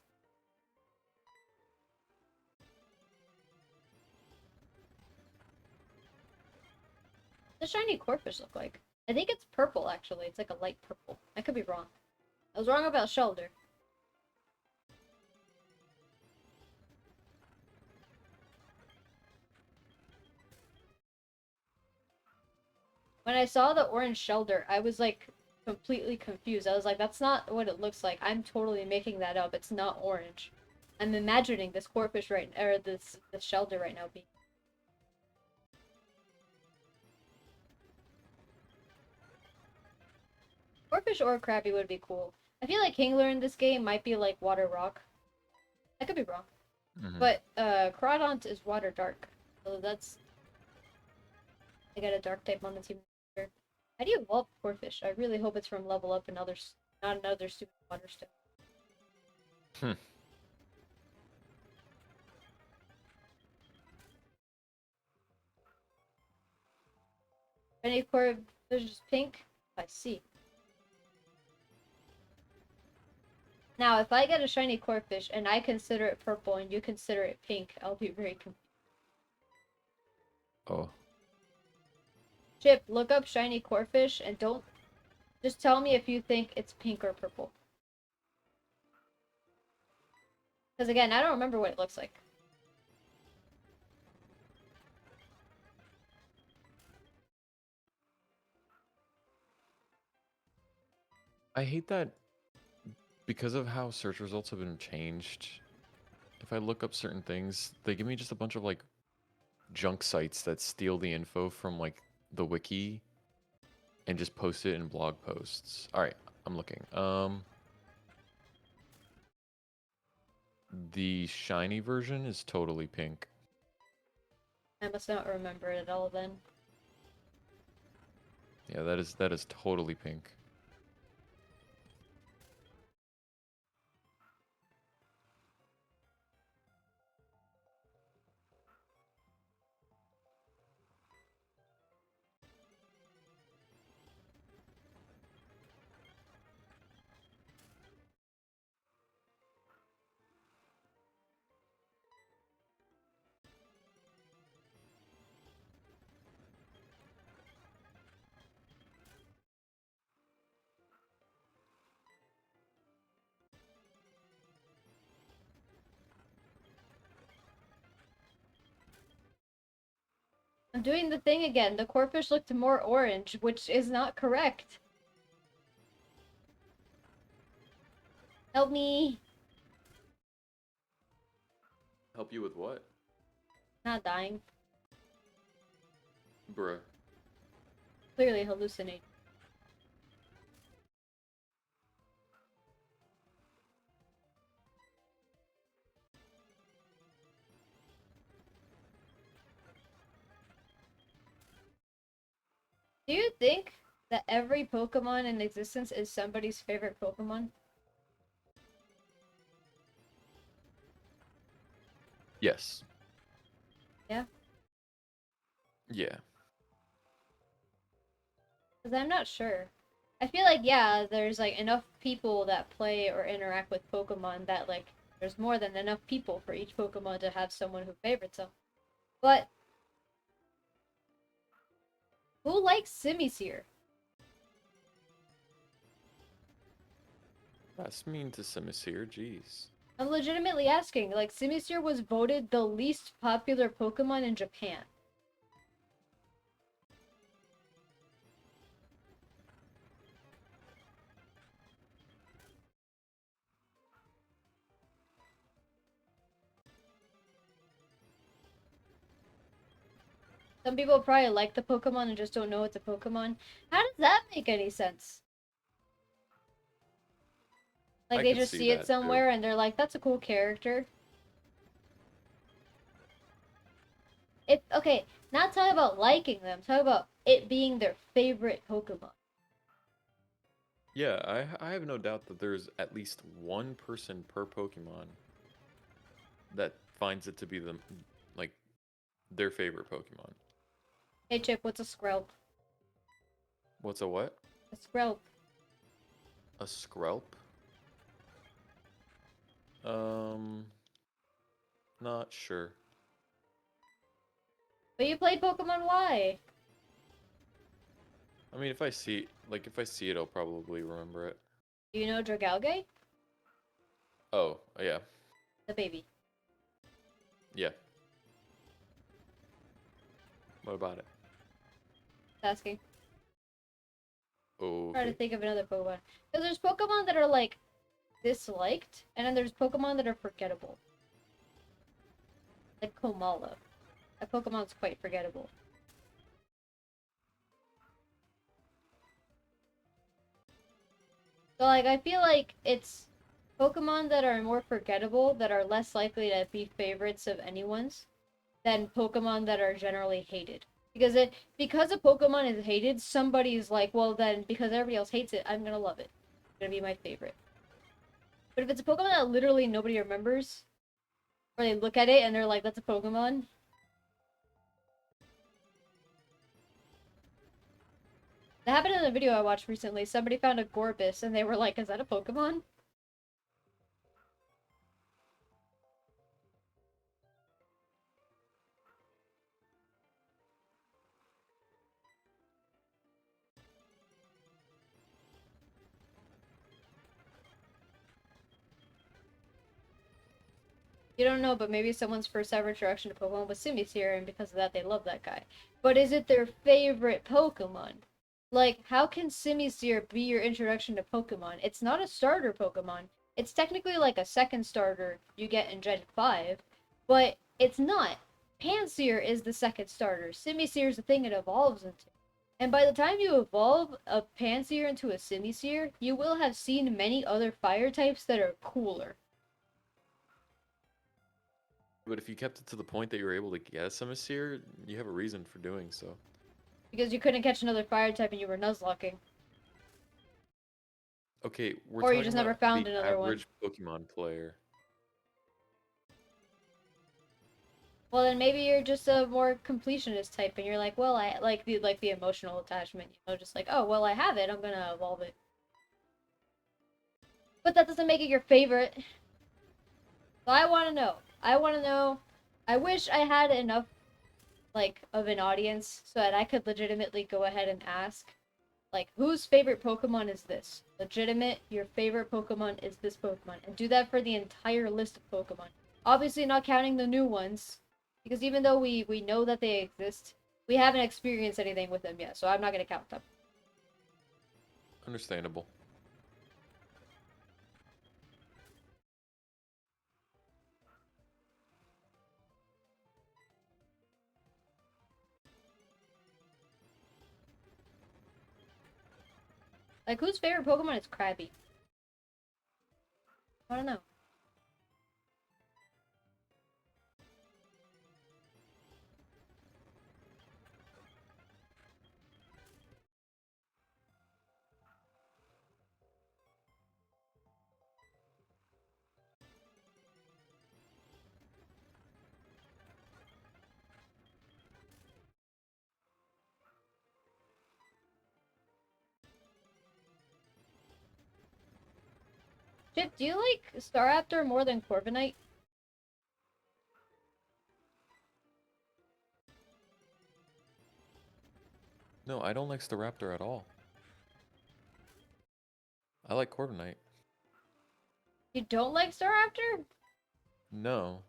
Speaker 1: The shiny corpus look like? I think it's purple actually. It's like a light purple. I could be wrong. I was wrong about Shelder. When I saw the orange Shelder, I was like completely confused. I was like, that's not what it looks like. I'm totally making that up. It's not orange. I'm imagining this corpus right or this Shelder right now being. Corpus or Krabby would be cool. I feel like Kingler in this game might be like Water Rock. I could be wrong.
Speaker 2: Hmm.
Speaker 1: But Crawdont is Water Dark. So that's I got a dark type on the team. How do you evolve Corphish? I really hope it's from level up another not another stupid water stone.
Speaker 2: Hmm.
Speaker 1: Any Corphish is pink? I see. Now, if I get a shiny Corphish and I consider it purple and you consider it pink, I'll be very confused.
Speaker 2: Oh,
Speaker 1: Chip, look up shiny Corphish and don't just tell me if you think it's pink or purple. Because again, I don't remember what it looks like.
Speaker 2: I hate that because of how search results have been changed. If I look up certain things, they give me just a bunch of like junk sites that steal the info from like the wiki and just post it in blog posts. All right, I'm looking. The shiny version is totally pink.
Speaker 1: I must not remember it at all then.
Speaker 2: Yeah, that is totally pink.
Speaker 1: I'm doing the thing again. The Corphish looked more orange, which is not correct. Help me.
Speaker 2: Help you with what?
Speaker 1: Not dying.
Speaker 2: Bruh.
Speaker 1: Clearly hallucinating. Do you think that every Pokemon in existence is somebody's favorite Pokemon?
Speaker 2: Yes.
Speaker 1: Yeah?
Speaker 2: Yeah.
Speaker 1: Because I'm not sure. I feel like, yeah, there's like enough people that play or interact with Pokemon that like there's more than enough people for each Pokemon to have someone who favorites them. But who likes Simisear?
Speaker 2: That's mean to Simisear, jeez.
Speaker 1: I'm legitimately asking. Like, Simisear was voted the least popular Pokemon in Japan. Some people probably like the Pokemon and just don't know it's a Pokemon. How does that make any sense? Like,
Speaker 2: I
Speaker 1: they
Speaker 2: could
Speaker 1: just
Speaker 2: see
Speaker 1: see it
Speaker 2: that too.
Speaker 1: somewhere and they're like, that's a cool character. It okay, not talk about liking them, talk about it being their favorite Pokemon.
Speaker 2: Yeah, I have no doubt that there's at least one person per Pokemon that finds it to be like their favorite Pokemon.
Speaker 1: Hey Chip, what's a Skrelp?
Speaker 2: What's a what?
Speaker 1: A Skrelp.
Speaker 2: A Skrelp? Um, not sure.
Speaker 1: But you played Pokemon Y.
Speaker 2: I mean, if I see it, I'll probably remember it.
Speaker 1: Do you know Dragalge?
Speaker 2: Oh, yeah,
Speaker 1: The baby.
Speaker 2: yeah. What about it?
Speaker 1: Asking. Try to
Speaker 2: Okay.
Speaker 1: think of another Pokemon. Because there's Pokemon that are like disliked, and then there's Pokemon that are forgettable. Like Komala. That Pokemon's quite forgettable. So like I feel like it's Pokemon that are more forgettable that are less likely to be favorites of anyone's than Pokemon that are generally hated. Because a Pokemon is hated, somebody's like, well then because everybody else hates it, I'm gonna love it. It's gonna be my favorite. But if it's a Pokemon that literally nobody remembers, or they look at it and they're like, that's a Pokemon. That happened in a video I watched recently. Somebody found a Gorbis and they were like, is that a Pokemon? You don't know, but maybe someone's first ever introduction to Pokemon was Simisear, and because of that, they love that guy. But is it their favorite Pokemon? Like, how can Simisear be your introduction to Pokemon? It's not a starter Pokemon. It's technically like a second starter you get in Gen 5, but it's not. Pansear is the second starter. Simisear is the thing it evolves into. And by the time you evolve a Pansear into a Simisear, you will have seen many other fire types that are cooler.
Speaker 2: But if you kept it to the point that you were able to get a Simisear, you have a reason for doing so.
Speaker 1: Because you couldn't catch another fire type and you were Nuzlocking.
Speaker 2: Okay, we're
Speaker 1: Or you
Speaker 2: talking
Speaker 1: just never
Speaker 2: about
Speaker 1: found
Speaker 2: the
Speaker 1: another one.
Speaker 2: average Pokemon player.
Speaker 1: Well, then maybe you're just a more completionist type, and you're like, well, I like the emotional attachment, just like, oh, well, I have it, I'm gonna evolve it. But that doesn't make it your favorite. So I want to know. I want to know. I wish I had enough, like, of an audience so that I could legitimately go ahead and ask, like, whose favorite Pokemon is this? Legitimate, your favorite Pokemon is this Pokemon. And do that for the entire list of Pokemon. Obviously not counting the new ones. Because even though we know that they exist, we haven't experienced anything with them yet, so I'm not gonna count them.
Speaker 2: Understandable.
Speaker 1: Like, whose favorite Pokemon is Krabby? I don't know. Chip, do you like Staraptor more than Corviknight?
Speaker 2: No, I don't like Staraptor at all. I like Corviknight.
Speaker 1: You don't like Staraptor?
Speaker 2: No.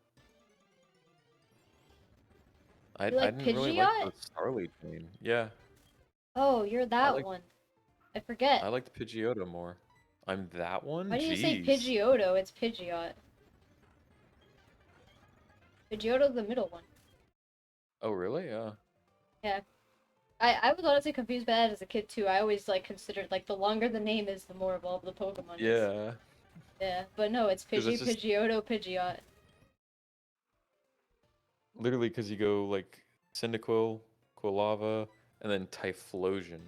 Speaker 1: You
Speaker 2: I
Speaker 1: like
Speaker 2: didn't really like
Speaker 1: Pidgeot?
Speaker 2: the Starly chain. Yeah,
Speaker 1: Oh, you're
Speaker 2: I
Speaker 1: that
Speaker 2: like
Speaker 1: one. I forget.
Speaker 2: I liked Pidgeotto more. I'm that one?
Speaker 1: Why do you say
Speaker 2: Jeez.
Speaker 1: Pidgeotto? It's Pidgeot. Pidgeotto's the middle one.
Speaker 2: Oh, really? Yeah.
Speaker 1: Yeah. I was honestly confused by that as a kid too. I always like considered like the longer the name is, the more evolved the Pokemon is.
Speaker 2: Yeah.
Speaker 1: Yeah, but no, it's
Speaker 2: Because it's just
Speaker 1: Pidgeotto, Pidgeot.
Speaker 2: literally because you go like Cyndaquil, Quilava, and then Typhlosion.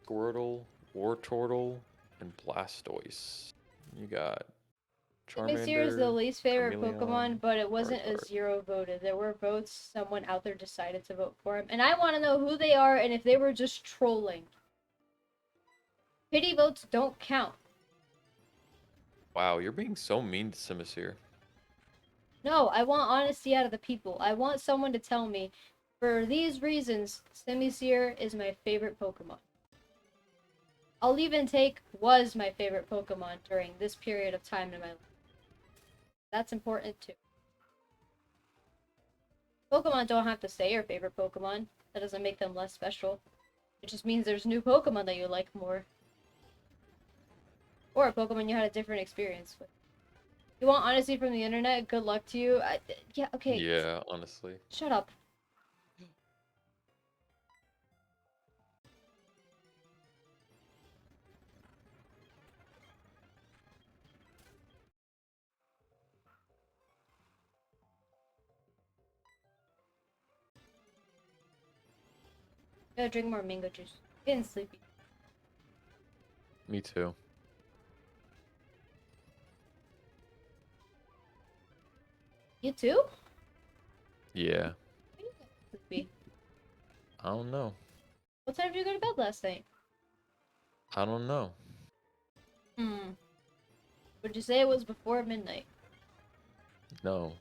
Speaker 2: Squirtle, Wartortle, and Blastoise. You got
Speaker 1: Simisear is the
Speaker 2: Charmander,
Speaker 1: least favorite Pokemon,
Speaker 2: Chameleon,
Speaker 1: but it wasn't a
Speaker 2: Charizard.
Speaker 1: zero voted. There were votes. Someone out there decided to vote for him. And I want to know who they are and if they were just trolling. Pity votes don't count.
Speaker 2: Wow, you're being so mean to Simisear.
Speaker 1: No, I want honesty out of the people. I want someone to tell me, for these reasons, Simisear is my favorite Pokemon. I'll even take was my favorite Pokemon during this period of time in my life. That's important too. Pokemon don't have to say your favorite Pokemon. That doesn't make them less special. It just means there's new Pokemon that you like more. Or a Pokemon you had a different experience with. You want honesty from the internet? Good luck to you. Yeah, okay.
Speaker 2: Yeah, honestly.
Speaker 1: Shut up. Gotta drink more mango juice. Getting sleepy.
Speaker 2: Me too.
Speaker 1: You too?
Speaker 2: Yeah.
Speaker 1: Why you get sleepy?
Speaker 2: I don't know.
Speaker 1: What time did you go to bed last night?
Speaker 2: I don't know.
Speaker 1: Hmm. Would you say it was before midnight?
Speaker 2: No.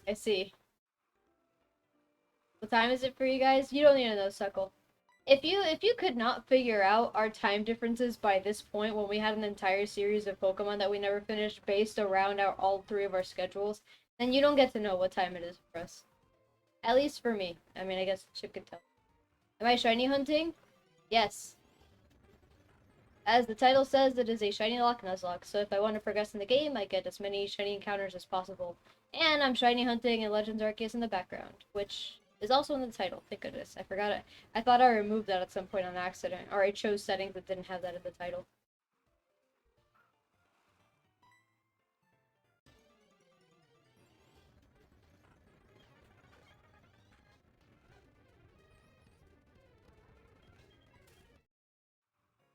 Speaker 1: I see. What time is it for you guys? You don't need to know, Suckle. If you could not figure out our time differences by this point when we had an entire series of Pokemon that we never finished based around all three of our schedules, then you don't get to know what time it is for us. At least for me. I mean, I guess Chip could tell. Am I shiny hunting? Yes. As the title says, it is a shiny lock Nuzlocke, so if I want to progress in the game, I get as many shiny encounters as possible. And I'm shiny hunting in Legends Arceus in the background, which is also in the title. Thank goodness. I forgot it. I thought I removed that at some point on accident, or I chose settings that didn't have that in the title.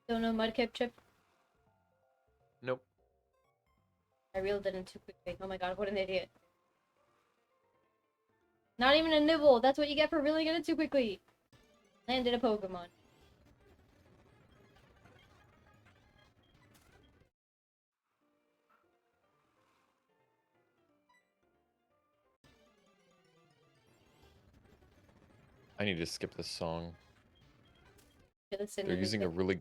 Speaker 1: Don't know Mudkip Chip?
Speaker 2: Nope.
Speaker 1: I reeled it in too quickly. Oh my god, what an idiot. Not even a nibble! That's what you get for reeling it in too quickly! Landed a Pokemon.
Speaker 2: I need to skip this song.
Speaker 1: Listen
Speaker 2: They're
Speaker 1: to
Speaker 2: using a
Speaker 1: music.
Speaker 2: really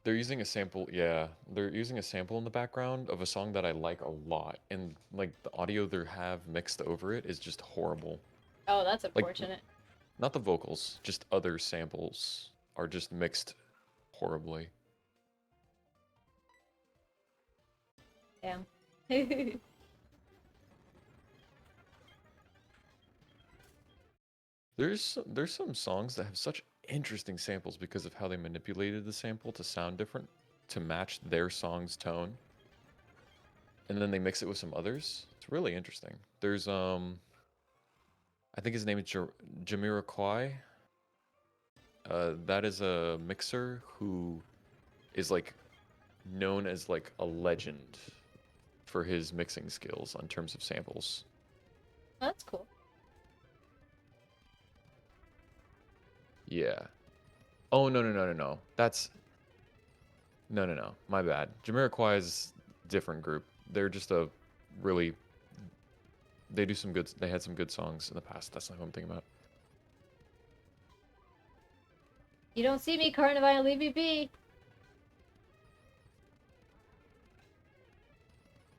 Speaker 2: they're using a sample, yeah. They're using a sample in the background of a song that I like a lot, and like the audio they have mixed over it is just horrible.
Speaker 1: Oh, that's
Speaker 2: Like
Speaker 1: unfortunate.
Speaker 2: not the vocals, just other samples are just mixed horribly.
Speaker 1: Damn.
Speaker 2: There's some songs that have such interesting samples because of how they manipulated the sample to sound different to match their song's tone. And then they mix it with some others. It's really interesting. There's I think his name is Jamiroquai. That is a mixer who is like known as like a legend for his mixing skills on terms of samples.
Speaker 1: That's cool.
Speaker 2: Yeah. Oh no. That's no. My bad. Jamiroquai is different group. They're just a really they do some good they had some good songs in the past. That's not who I'm thinking about.
Speaker 1: You don't see me, Carnivine, leave me be!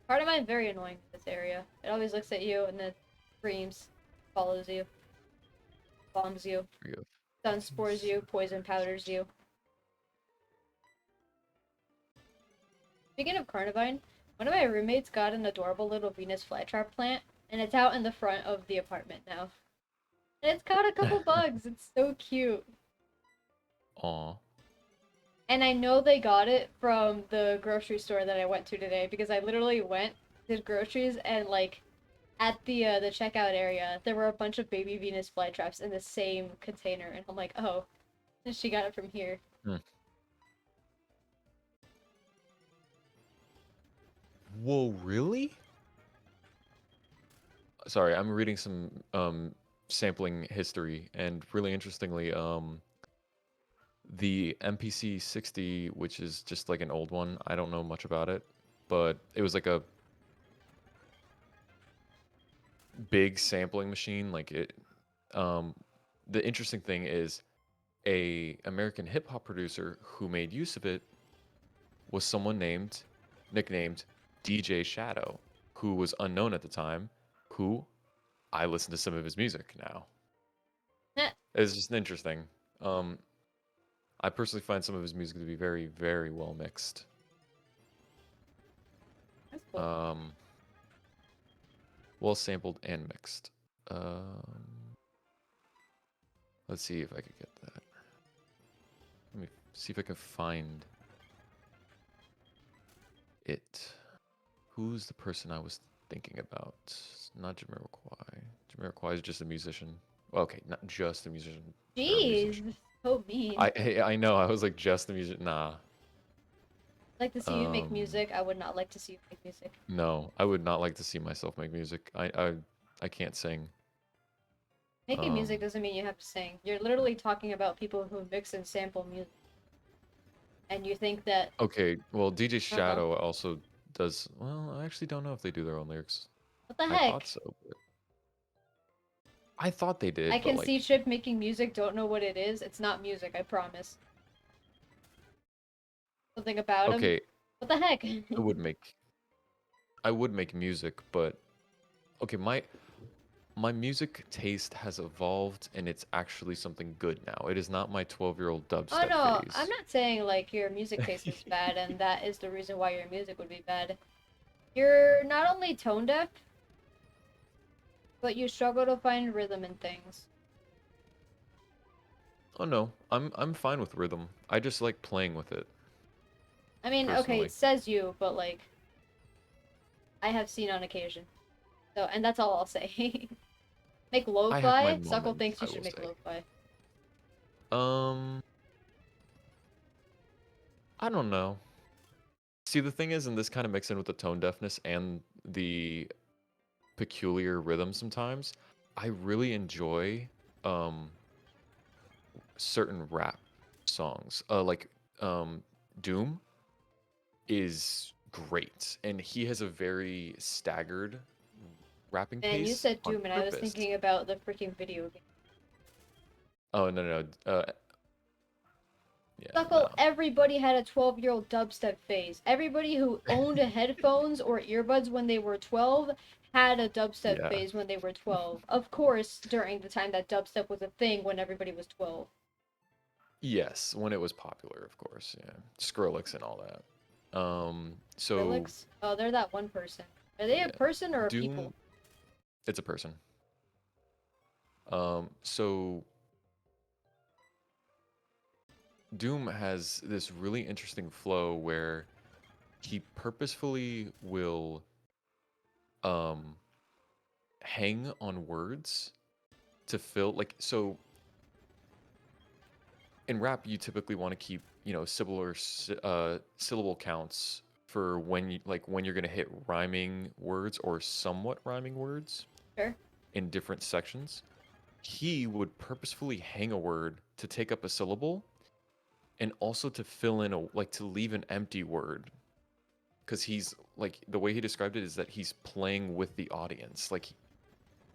Speaker 1: Carnivine very annoying in this area. It always looks at you and then screams, follows you, bombs you,
Speaker 2: Forgive.
Speaker 1: stun spores you, poison powders you. Speaking of Carnivine, one of my roommates got an adorable little Venus flytrap plant, and it's out in the front of the apartment now. And it's caught a couple bugs. It's so cute.
Speaker 2: Aw.
Speaker 1: And I know they got it from the grocery store that I went to today because I literally went, did groceries, and like at the checkout area, there were a bunch of baby Venus flytraps in the same container, and I'm like, oh, she got it from here.
Speaker 2: Hmm. Whoa, really? Sorry, I'm reading some sampling history, and really interestingly, the MPC 60, which is just like an old one, I don't know much about it, but it was like a big sampling machine. Like it, um, the interesting thing is a American hip hop producer who made use of it was someone nicknamed DJ Shadow, who was unknown at the time, who I listen to some of his music now.
Speaker 1: Heh,
Speaker 2: It's just interesting. Um, I personally find some of his music to be very, very well mixed.
Speaker 1: that's cool.
Speaker 2: Um, well sampled and mixed. Um, let's see if I could get that. Let me see if I can find it. Who's the person I was thinking about? It's not Jamiroquai. Jamiroquai is just a musician. Well, okay, not just a musician. Or a musician.
Speaker 1: Jeez, so mean.
Speaker 2: I know. I was like just a musician. Nah.
Speaker 1: Like to see you make
Speaker 2: Um.
Speaker 1: music. I would not like to see you make music.
Speaker 2: No, I would not like to see myself make music. I can't sing.
Speaker 1: Making music
Speaker 2: Um.
Speaker 1: doesn't mean you have to sing. You're literally talking about people who mix and sample music. And you think that,
Speaker 2: Okay. Well, DJ
Speaker 1: uh-huh.
Speaker 2: Shadow also does. Well, I actually don't know if they do their own lyrics.
Speaker 1: What the
Speaker 2: I thought
Speaker 1: heck?
Speaker 2: so, but I thought they
Speaker 1: I
Speaker 2: did, but
Speaker 1: can
Speaker 2: like,
Speaker 1: see Chip making music, don't know what it is. It's not music, I promise. Something about him.
Speaker 2: okay,
Speaker 1: What the heck?
Speaker 2: I would make I would make music, but okay, my music taste has evolved and it's actually something good now. It is not my 12-year-old
Speaker 1: Oh
Speaker 2: dubstep
Speaker 1: no, I'm
Speaker 2: phase.
Speaker 1: not saying like your music taste is bad and that is the reason why your music would be bad. You're not only tone deaf, but you struggle to find rhythm in things.
Speaker 2: Oh no, I'm fine with rhythm. I just like playing with it
Speaker 1: I mean, okay, it
Speaker 2: personally.
Speaker 1: says you, but like, I have seen on occasion. So, and that's all I'll say. Make
Speaker 2: I have my
Speaker 1: lo-fi? Suckle
Speaker 2: moments,
Speaker 1: thinks you
Speaker 2: I
Speaker 1: should
Speaker 2: will
Speaker 1: make
Speaker 2: say.
Speaker 1: lo-fi.
Speaker 2: Um, I don't know. See, the thing is, and this kind of mix in with the tone deafness and the peculiar rhythm sometimes, I really enjoy um certain rap songs. Doom is great, and he has a very staggered rapping
Speaker 1: And you
Speaker 2: pace
Speaker 1: said
Speaker 2: on
Speaker 1: Doom, and I was
Speaker 2: purpose.
Speaker 1: thinking about the freaking video game.
Speaker 2: Oh no no no. Yeah, no.
Speaker 1: Suckle, everybody had a 12-year-old dubstep phase. Everybody who owned headphones or earbuds when they were 12 had a dubstep
Speaker 2: Yeah.
Speaker 1: phase when they were 12. Of course, during the time that dubstep was a thing when everybody was 12.
Speaker 2: Yes, when it was popular, of course. Yeah, Skrillex and all that. So
Speaker 1: Skrillex? Oh, they're that one person. Are they a
Speaker 2: yeah,
Speaker 1: person or a people?
Speaker 2: Doom. It's a person. So Doom has this really interesting flow where he purposefully will um hang on words to fill like so in rap you typically want to keep syllable counts for when you're going to hit rhyming words or somewhat rhyming words
Speaker 1: Sure.
Speaker 2: in different sections. He would purposefully hang a word to take up a syllable and also to fill in a like to leave an empty word because he's like the way he described it is that he's playing with the audience, like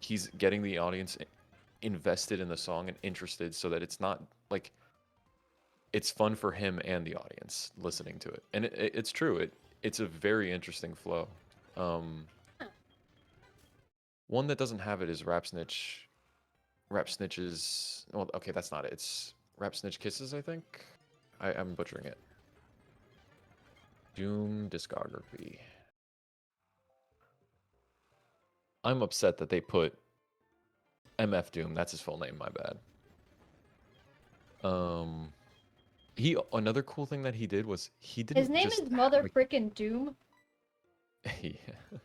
Speaker 2: he's getting the audience invested in the song and interested so that it's not like it's fun for him and the audience listening to it. And it's true. It's a very interesting flow. Um,
Speaker 1: Huh.
Speaker 2: one that doesn't have it is Rap Snitch. Rap Snitch's. Well, okay, that's not it. It's Rap Snitch Kisses, I think. I'm butchering it. Doom discography. I'm upset that they put MF Doom. That's his full name. My bad. Um, he another cool thing that he did was he
Speaker 1: His
Speaker 2: didn't
Speaker 1: name
Speaker 2: just
Speaker 1: is Mother
Speaker 2: like
Speaker 1: Frickin' Doom.
Speaker 2: yeah.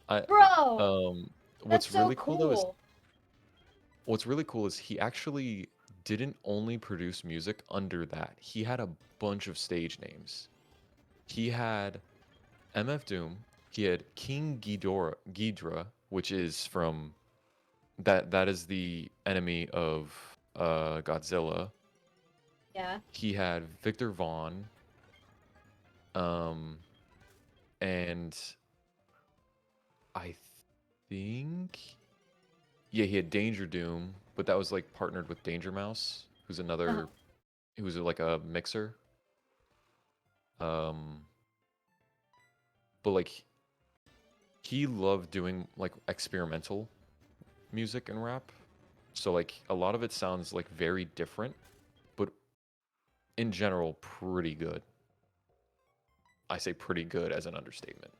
Speaker 2: I
Speaker 1: Bro!
Speaker 2: um
Speaker 1: That's
Speaker 2: what's
Speaker 1: so
Speaker 2: really cool though is
Speaker 1: cool.
Speaker 2: he actually didn't only produce music under that. He had a bunch of stage names. He had MF Doom. He had King Ghidorah, which is from that is the enemy of Godzilla.
Speaker 1: Yeah.
Speaker 2: He had Victor Vaughn, um, and I think yeah, he had Danger Doom, but that was like partnered with Danger Mouse, who's
Speaker 1: Uh-huh.
Speaker 2: another who's like a mixer. Um, but like he loved doing like experimental music and rap. So like a lot of it sounds like very different, but in general pretty good. I say pretty good as an understatement.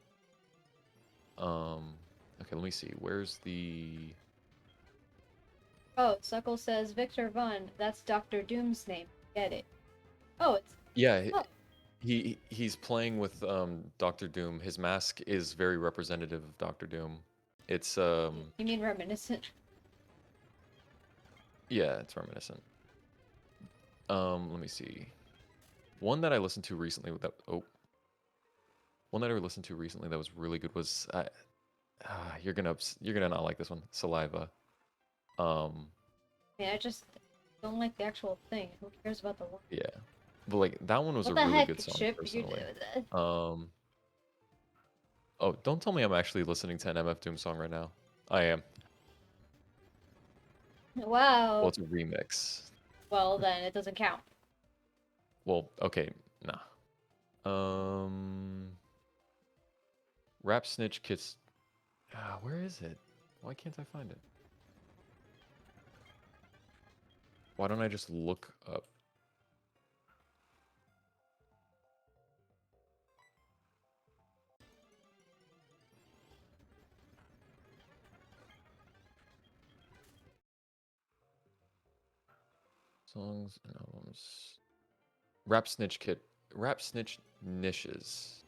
Speaker 2: Okay, let me see. Where's the
Speaker 1: Oh, Suckle says Victor Vaughn. That's Doctor Doom's name. Get it? Oh, it's
Speaker 2: Yeah,
Speaker 1: oh.
Speaker 2: he's playing with Doctor Doom. His mask is very representative of Doctor Doom. It's
Speaker 1: You mean reminiscent?
Speaker 2: yeah, it's reminiscent. Let me see. One that I listened to recently that one that I listened to recently that was really good was you're gonna not like this one. Saliva. Um,
Speaker 1: I just don't like the actual thing. Who cares about the one?
Speaker 2: yeah. But like that one was
Speaker 1: What
Speaker 2: a
Speaker 1: the
Speaker 2: really
Speaker 1: heck,
Speaker 2: good song
Speaker 1: Chip? You
Speaker 2: personally.
Speaker 1: did that?
Speaker 2: Um, oh, don't tell me I'm actually listening to an MF Doom song right now. I am. Well,
Speaker 1: Wow.
Speaker 2: it's a remix.
Speaker 1: Well, then it doesn't count.
Speaker 2: Well, okay, nah. Um, Rap Snitch Kiss. Where is it? Why can't I find it? Why don't I just look up? Songs and albums. Rap Snitch Kit. Rap Snitch Niches.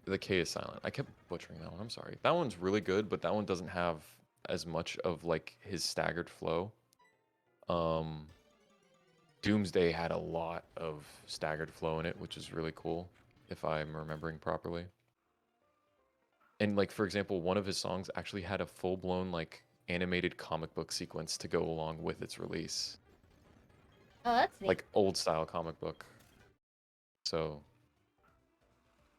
Speaker 2: The K is silent. I kept butchering that one. I'm sorry. That one's really good, but that one doesn't have as much of like his staggered flow. Um, Doomsday had a lot of staggered flow in it, which is really cool, if I'm remembering properly. And like for example, one of his songs actually had a full-blown like animated comic book sequence to go along with its release.
Speaker 1: Oh, that's neat.
Speaker 2: Like old style comic book. So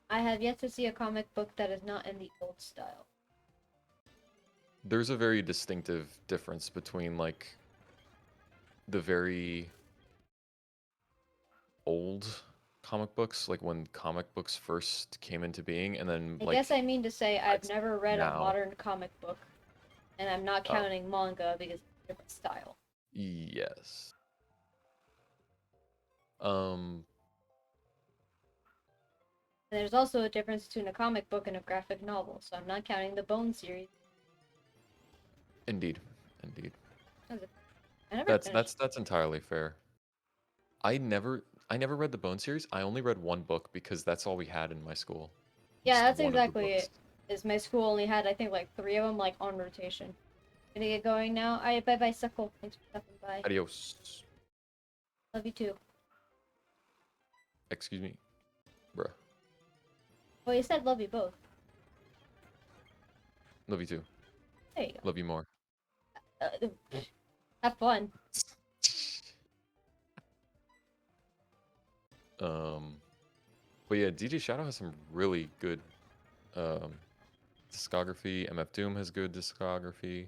Speaker 1: I have yet to see a comic book that is not in the old style.
Speaker 2: there's a very distinctive difference between like the very old comic books, like when comic books first came into being, and then
Speaker 1: I guess
Speaker 2: like
Speaker 1: I mean to say I've never read a
Speaker 2: now.
Speaker 1: modern comic book, and I'm not
Speaker 2: Oh,
Speaker 1: counting manga because it's a different style.
Speaker 2: yes. Um,
Speaker 1: And there's also a difference between a comic book and a graphic novel, so I'm not counting the Bone series.
Speaker 2: indeed, indeed.
Speaker 1: I never
Speaker 2: That's
Speaker 1: finished.
Speaker 2: that's that's entirely fair. I never read the Bone series. I only read one book because that's all we had in my school.
Speaker 1: Yeah,
Speaker 2: Just
Speaker 1: that's
Speaker 2: one of the
Speaker 1: exactly
Speaker 2: books.
Speaker 1: it. Is my school only had I think like 3 of them like on rotation. Gonna get going now. Alright, bye bye, Suckle. Thanks for stopping by.
Speaker 2: Adios.
Speaker 1: Love you too.
Speaker 2: Excuse me, bruh.
Speaker 1: Well, you said love you both.
Speaker 2: Love you too.
Speaker 1: There you
Speaker 2: Love you more.
Speaker 1: go. Have fun.
Speaker 2: Um, but yeah, DJ Shadow has some really good um discography. MF Doom has good discography.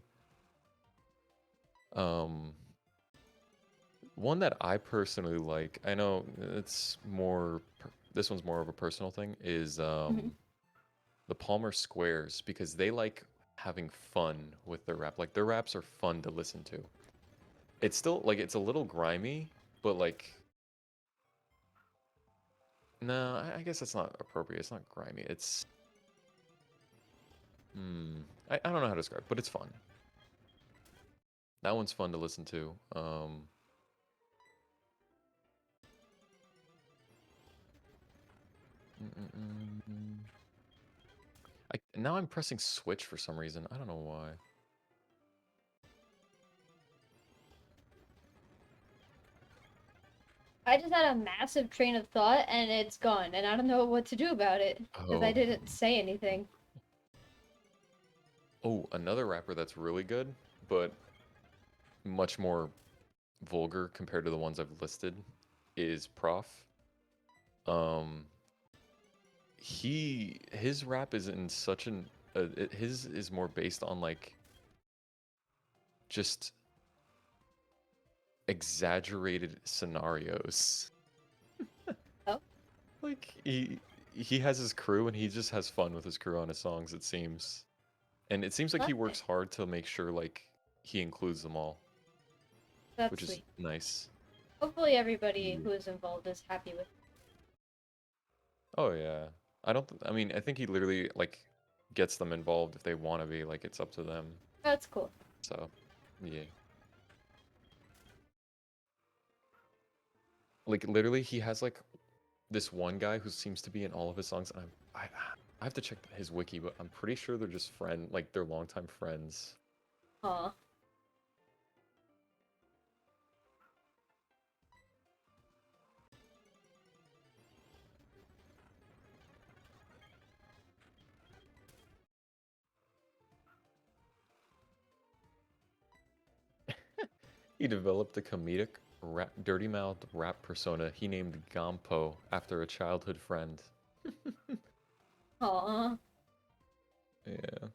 Speaker 2: Um, one that I personally like, I know it's more, this one's more of a personal thing, is
Speaker 1: Mhm.
Speaker 2: the Palmer Squares because they like having fun with their rap. Like their raps are fun to listen to. It's still like it's a little grimy, but like no, I guess that's not appropriate. It's not grimy. It's I don't know how to describe, it, but it's fun. That one's fun to listen to. Now I'm pressing switch for some reason. I don't know why.
Speaker 1: I just had a massive train of thought and it's gone, and I don't know what to do about it because I
Speaker 2: Oh.
Speaker 1: didn't say anything.
Speaker 2: Oh, another rapper that's really good, but much more vulgar compared to the ones I've listed is Prof. Um, his rap is in such an his is more based on like just exaggerated scenarios.
Speaker 1: Oh,
Speaker 2: Like he has his crew and he just has fun with his crew on his songs, it seems. And it seems like he
Speaker 1: that's nice.
Speaker 2: works hard to make sure like he includes them all,
Speaker 1: That's
Speaker 2: which is
Speaker 1: sweet.
Speaker 2: nice.
Speaker 1: Hopefully, everybody
Speaker 2: Yeah.
Speaker 1: who is involved is happy with it.
Speaker 2: Oh yeah. I mean, I think he literally like gets them involved if they want to be, like it's up to them.
Speaker 1: That's cool.
Speaker 2: So, yeah. Like literally he has like this one guy who seems to be in all of his songs and I have to check his wiki, but I'm pretty sure they're just like they're longtime friends.
Speaker 1: Aw.
Speaker 2: He developed a comedic, dirty-mouthed rap persona he named Gampo after a childhood friend.
Speaker 1: Aw.
Speaker 2: Yeah.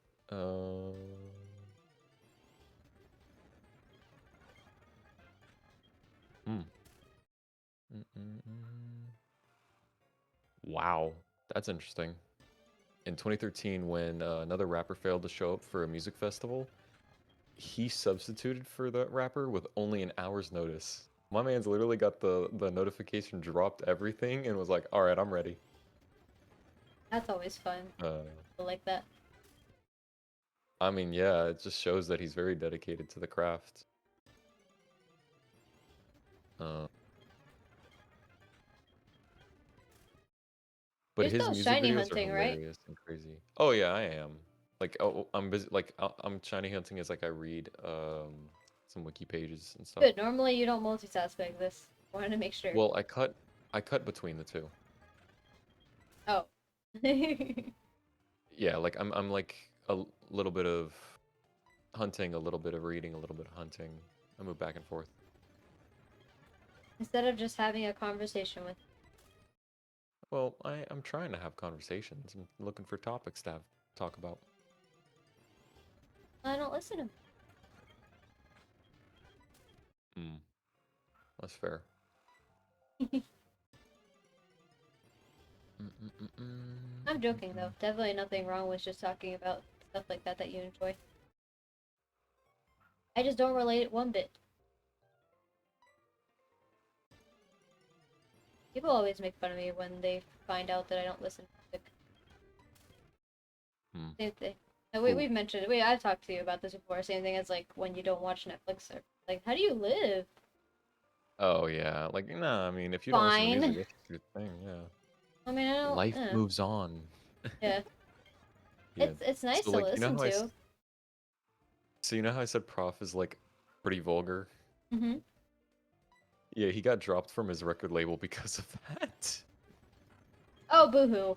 Speaker 2: Hmm. Mm-mm-mm. Wow, that's interesting. In 2013, when another rapper failed to show up for a music festival, he substituted for that rapper with only an hour's notice. My man's literally got the notification, dropped everything, and was like, "All right, I'm ready."
Speaker 1: That's always fun.
Speaker 2: Uh,
Speaker 1: I like that.
Speaker 2: I mean, yeah, it just shows that he's very dedicated to the craft. Uh, but
Speaker 1: You're
Speaker 2: his
Speaker 1: still
Speaker 2: music
Speaker 1: shiny
Speaker 2: videos are
Speaker 1: hunting, right?
Speaker 2: hilarious and crazy. Oh yeah, I am. Like, oh, I'm busy. Like, I'm shiny hunting as like I read some wiki pages and stuff.
Speaker 1: Good. Normally, you don't multitask like this. Wanted to make sure.
Speaker 2: Well, I cut between the two.
Speaker 1: Oh.
Speaker 2: Yeah, like I'm like little bit of hunting, a little bit of reading, a little bit of hunting. I move back and forth.
Speaker 1: Instead of just having a conversation with,
Speaker 2: Well, I'm trying to have conversations. I'm looking for topics to talk about.
Speaker 1: I don't listen to
Speaker 2: Hmm, that's fair.
Speaker 1: him. I'm joking
Speaker 2: Mm-mm.
Speaker 1: though. Definitely nothing wrong with just talking about stuff like that that you enjoy. I just don't relate it one bit. People always make fun of me when they find out that I don't listen to music.
Speaker 2: Hmm.
Speaker 1: Same thing. No,
Speaker 2: Ooh.
Speaker 1: we've mentioned it. I've talked to you about this before. Same thing as like when you don't watch Netflix or like, how do you live?
Speaker 2: Oh yeah, like nah. I mean, if you don't listen to music,
Speaker 1: Fine.
Speaker 2: that's just your thing. Yeah.
Speaker 1: I mean, I don't.
Speaker 2: Life moves on.
Speaker 1: Yeah,
Speaker 2: Yeah.
Speaker 1: it's nice
Speaker 2: So
Speaker 1: to
Speaker 2: like,
Speaker 1: listen to.
Speaker 2: you know how I said Prof is like pretty vulgar?
Speaker 1: Mhm.
Speaker 2: Yeah, he got dropped from his record label because of that.
Speaker 1: Oh, boohoo.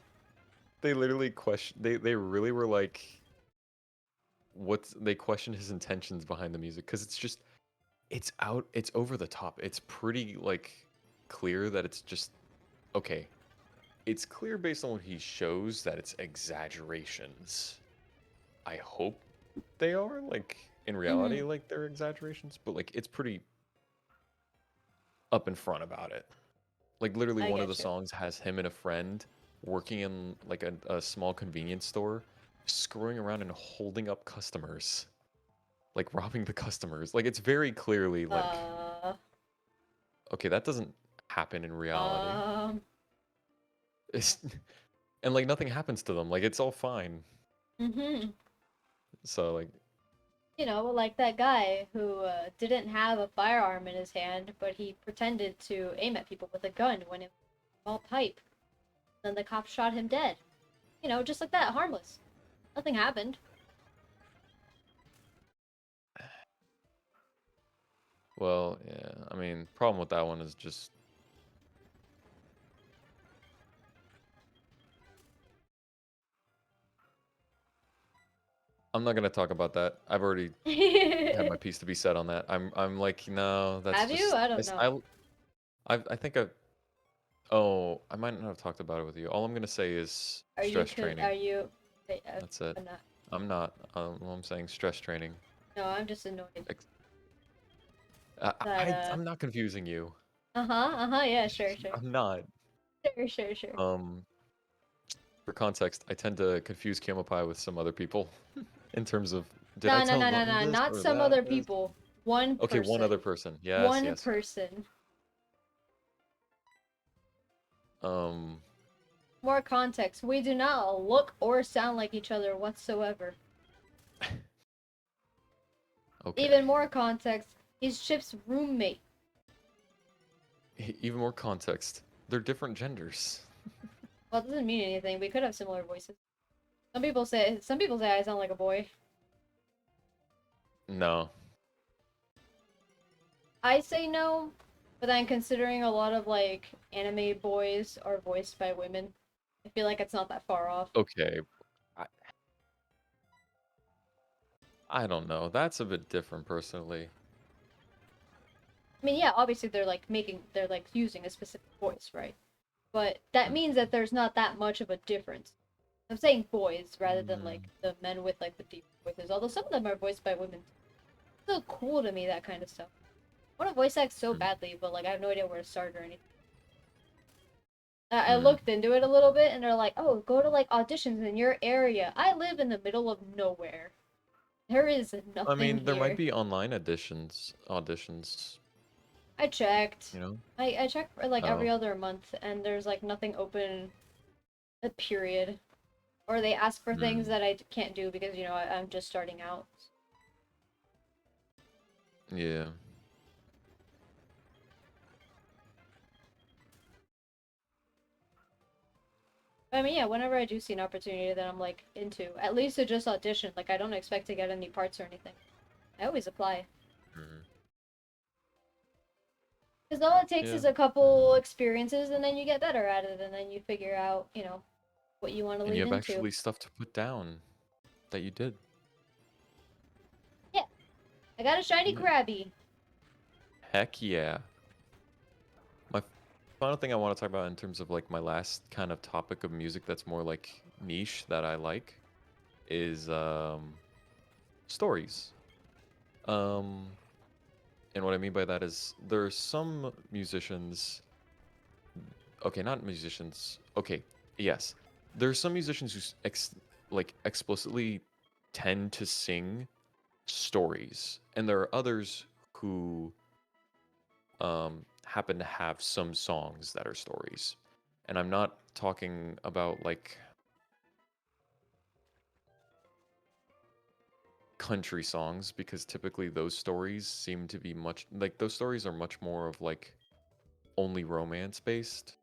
Speaker 2: They literally they really were like they questioned his intentions behind the music because it's just it's over the top. It's pretty like clear that it's just okay. It's clear based on what he shows that it's exaggerations. I hope they are like in reality
Speaker 1: Mhm.
Speaker 2: like they're exaggerations, but like it's pretty up in front about it. Like literally
Speaker 1: I
Speaker 2: one of the
Speaker 1: get you.
Speaker 2: songs has him and a friend working in like a small convenience store, screwing around and holding up customers, like robbing the customers. Like it's very clearly like,
Speaker 1: Uh.
Speaker 2: okay, that doesn't happen in reality.
Speaker 1: Um.
Speaker 2: It's, and like nothing happens to them. Like it's all fine.
Speaker 1: Mhm.
Speaker 2: So like,
Speaker 1: You know, like that guy who didn't have a firearm in his hand, but he pretended to aim at people with a gun when it was a small pipe. Then the cops shot him dead. You know, just like that, harmless. Nothing happened.
Speaker 2: well, yeah. I mean, problem with that one is just I'm not gonna talk about that. I've already had my piece to be said on that. I'm like, no, that's
Speaker 1: Have you?
Speaker 2: just
Speaker 1: I don't know.
Speaker 2: I think I've oh, I might not have talked about it with you. All I'm gonna say is stress
Speaker 1: Are
Speaker 2: training.
Speaker 1: you?
Speaker 2: That's it.
Speaker 1: I'm not.
Speaker 2: I'm not. I'm saying stress training.
Speaker 1: No, I'm just annoyed
Speaker 2: Ex-
Speaker 1: that
Speaker 2: I'm not confusing you.
Speaker 1: yeah, sure, sure.
Speaker 2: I'm not.
Speaker 1: Sure, sure, sure.
Speaker 2: Um, for context, I tend to confuse Pie with some other people in terms of did I
Speaker 1: No, no,
Speaker 2: tell
Speaker 1: no, no,
Speaker 2: them
Speaker 1: no,
Speaker 2: this
Speaker 1: not
Speaker 2: or
Speaker 1: some
Speaker 2: that?
Speaker 1: other people. One
Speaker 2: Okay, one other
Speaker 1: person.
Speaker 2: person. Yes,
Speaker 1: One
Speaker 2: yes.
Speaker 1: person.
Speaker 2: Um,
Speaker 1: More context. We do not look or sound like each other whatsoever.
Speaker 2: okay.
Speaker 1: Even more context. He's Chip's roommate.
Speaker 2: Even more context. They're different genders.
Speaker 1: Well, it doesn't mean anything. We could have similar voices. Some people say I sound like a boy.
Speaker 2: No.
Speaker 1: I say no, but then considering a lot of like anime boys are voiced by women, I feel like it's not that far off.
Speaker 2: Okay. I, I don't know. That's a bit different personally.
Speaker 1: I mean, yeah, obviously they're like using a specific voice, right? But that means that there's not that much of a difference. I'm saying boys rather than like
Speaker 2: Mm,
Speaker 1: the men with like the deep voices, although some of them are voiced by women. It's so cool to me, that kind of stuff. I want to voice act so
Speaker 2: mm,
Speaker 1: badly, but like I have no idea where to start or anything. I
Speaker 2: mm.
Speaker 1: looked into it a little bit, and they're like, "Oh, go to like auditions in your area." I live in the middle of nowhere. There is
Speaker 2: I
Speaker 1: nothing
Speaker 2: mean, there might
Speaker 1: here.
Speaker 2: be online auditions,
Speaker 1: I checked.
Speaker 2: you know?
Speaker 1: I checked for like every
Speaker 2: Oh.
Speaker 1: other month, and there's like nothing open. A period, or they ask for things
Speaker 2: Mm,
Speaker 1: that I can't do because I'm just starting out.
Speaker 2: yeah.
Speaker 1: But I mean, yeah, whenever I do see an opportunity that I'm like into, at least to just audition. Like I don't expect to get any parts or anything. I always apply.
Speaker 2: Mm,
Speaker 1: Because all it takes
Speaker 2: yeah.
Speaker 1: is a couple experiences and then you get better at it and then you figure out, what you want to
Speaker 2: And you
Speaker 1: lead
Speaker 2: have
Speaker 1: into.
Speaker 2: actually stuff to put down that you did.
Speaker 1: Yeah, I got a shiny
Speaker 2: Yeah.
Speaker 1: Krabby.
Speaker 2: Heck yeah. My final thing I want to talk about in terms of like my last kind of topic of music that's more like niche that I like is stories. Um and what I mean by that is there are some musicians, okay, not musicians. Okay, yes. There are some musicians who like explicitly tend to sing stories, and there are others who happen to have some songs that are stories. And I'm not talking about like country songs because typically those stories seem to be much like those stories are much more of like only romance based.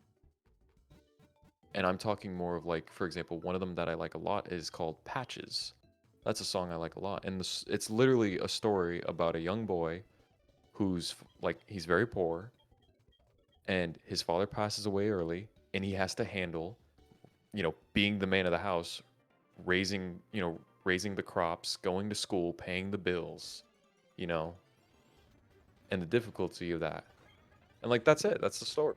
Speaker 2: And I'm talking more of like, for example, one of them that I like a lot is called Patches. That's a song I like a lot. And it's literally a story about a young boy who's like, he's very poor and his father passes away early and he has to handle, being the man of the house, raising the crops, going to school, paying the bills, you know, and the difficulty of that. And like, that's it. That's the story.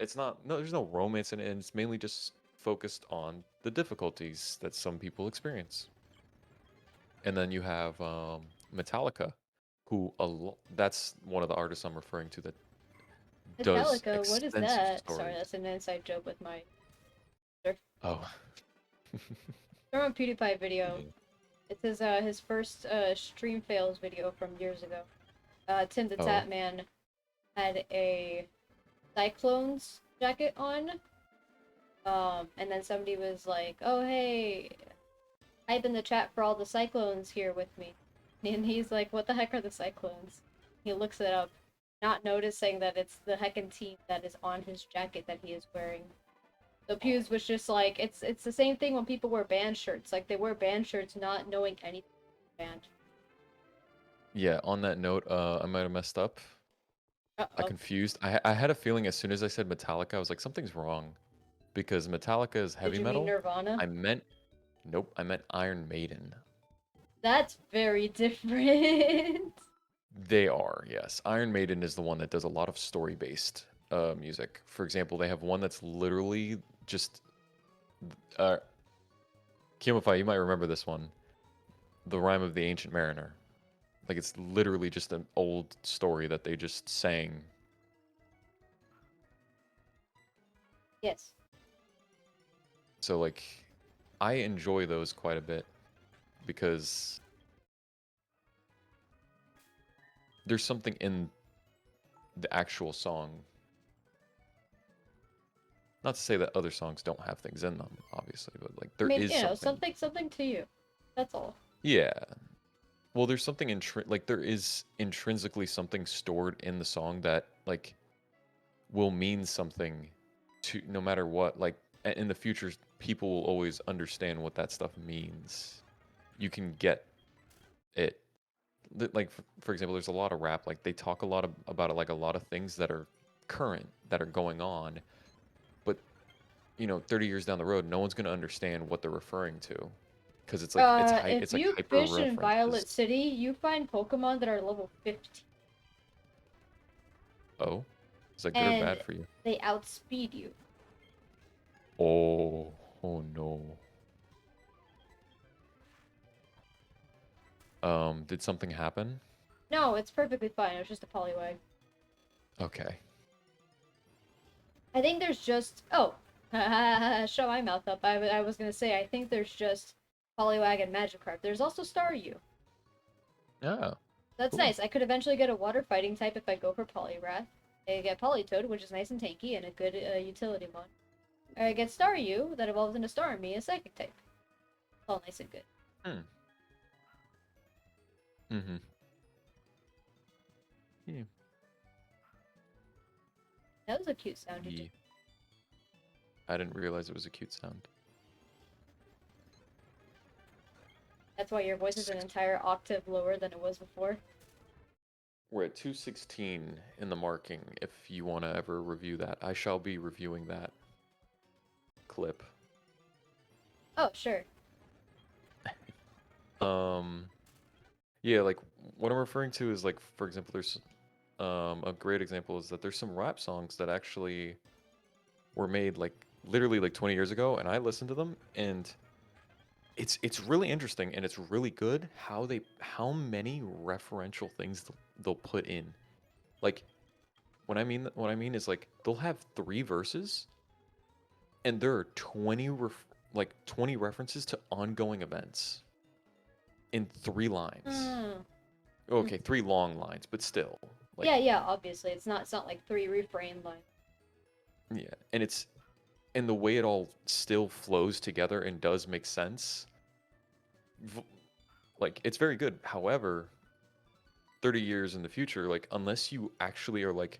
Speaker 2: It's not, no, there's no romance in it. And it's mainly just focused on the difficulties that some people experience. And then you have Metallica, who that's one of the artists I'm referring to that does
Speaker 1: Metallica, what is
Speaker 2: extensive
Speaker 1: that? Sorry,
Speaker 2: stories.
Speaker 1: that's an inside joke with my
Speaker 2: Oh,
Speaker 1: from a PewDiePie video.
Speaker 2: yeah.
Speaker 1: It's his first stream fails video from years ago. Tim the
Speaker 2: Oh,
Speaker 1: Tatman had a Cyclones jacket on. And then somebody was like, "Oh hey, type in the chat for all the Cyclones here with me." And he's like, "What the heck are the Cyclones?" He looks it up, not noticing that it's the heckin' team that is on his jacket that he is wearing. So Pews was just like, it's the same thing when people wear band shirts. Like they wear band shirts not knowing anything about the band.
Speaker 2: yeah. On that note, I might have messed up.
Speaker 1: Uh
Speaker 2: I
Speaker 1: oh.
Speaker 2: confused. I had a feeling as soon as I said Metallica, I was like, something's wrong because Metallica is
Speaker 1: Did
Speaker 2: heavy
Speaker 1: you mean
Speaker 2: metal.
Speaker 1: Nirvana?
Speaker 2: I meant, nope, I meant Iron Maiden.
Speaker 1: That's very different.
Speaker 2: They are, yes. Iron Maiden is the one that does a lot of story-based music. For example, they have one that's literally just uh Kimify, you might remember this one. The Rhyme of the Ancient Mariner. Like it's literally just an old story that they just sang.
Speaker 1: Yes.
Speaker 2: So like I enjoy those quite a bit because there's something in the actual song. Not to say that other songs don't have things in them, obviously, but like
Speaker 1: I
Speaker 2: there
Speaker 1: mean,
Speaker 2: is something.
Speaker 1: something to you. That's all.
Speaker 2: Yeah. Well, there's something like there is intrinsically something stored in the song that like will mean something to no matter what. Like in the future, people will always understand what that stuff means. You can get it. Like for example, there's a lot of rap. Like they talk a lot about it, like a lot of things that are current that are going on, but 30 years down the road, no one's gonna understand what they're referring to because it's like
Speaker 1: If
Speaker 2: it's like
Speaker 1: you
Speaker 2: hyper
Speaker 1: fish in
Speaker 2: references.
Speaker 1: Violet City, you find Pokemon that are level 15,
Speaker 2: Oh, is that good or
Speaker 1: and
Speaker 2: bad for you?
Speaker 1: they outspeed you.
Speaker 2: Oh, oh no. Did something happen?
Speaker 1: No, it's perfectly fine. It was just a Poliwag.
Speaker 2: Okay.
Speaker 1: I think there's just oh, shut my mouth up. I was gonna say I think there's just Poliwag and Magikarp. There's also Staryu.
Speaker 2: Oh,
Speaker 1: That's
Speaker 2: cool.
Speaker 1: nice. I could eventually get a water fighting type if I go for Poliwrath. I get Politoed, which is nice and tanky and a good utility mon. Or I get Staryu that evolves into Starmie, a psychic type. All nice and good.
Speaker 2: Hmm. Mm-hmm. Yeah.
Speaker 1: That was a cute sound you
Speaker 2: Yeah.
Speaker 1: just.
Speaker 2: I didn't realize it was a cute sound.
Speaker 1: That's why your voice is an
Speaker 2: Six.
Speaker 1: entire octave lower than it was before.
Speaker 2: We're at 216 in the marking. If you want to ever review that, I shall be reviewing that clip.
Speaker 1: Oh, sure.
Speaker 2: Um, yeah, like what I'm referring to is like, for example, there's a great example is that there's some rap songs that actually were made like literally like 20 years ago, and I listened to them, and it's really interesting and it's really good how many referential things they'll put in. Like what I mean is like they'll have 3 verses, and there are 20 references to ongoing events in 3 lines.
Speaker 1: Hmm.
Speaker 2: Okay, 3 long lines, but still,
Speaker 1: Yeah,
Speaker 2: like,
Speaker 1: yeah. Obviously, it's not like three refrain lines.
Speaker 2: yeah, and the way it all still flows together and does make sense. v- Like, it's very good. However, 30 years in the future, like, unless you actually are like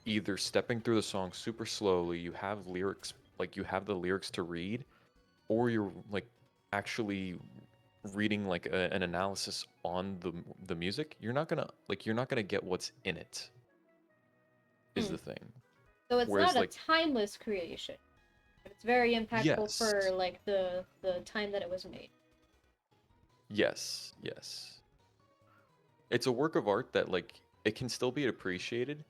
Speaker 2: either stepping through the song super slowly, you have lyrics, like you have the lyrics to read, or you're like actually reading like an analysis on the music, you're not gonna get what's in it. Is
Speaker 1: Hmm.
Speaker 2: the thing.
Speaker 1: So it's not
Speaker 2: Whereas
Speaker 1: a
Speaker 2: like
Speaker 1: timeless creation, but it's very impactful for
Speaker 2: yes,
Speaker 1: like the time that it was made.
Speaker 2: yes, it's a work of art that like it can still be appreciated,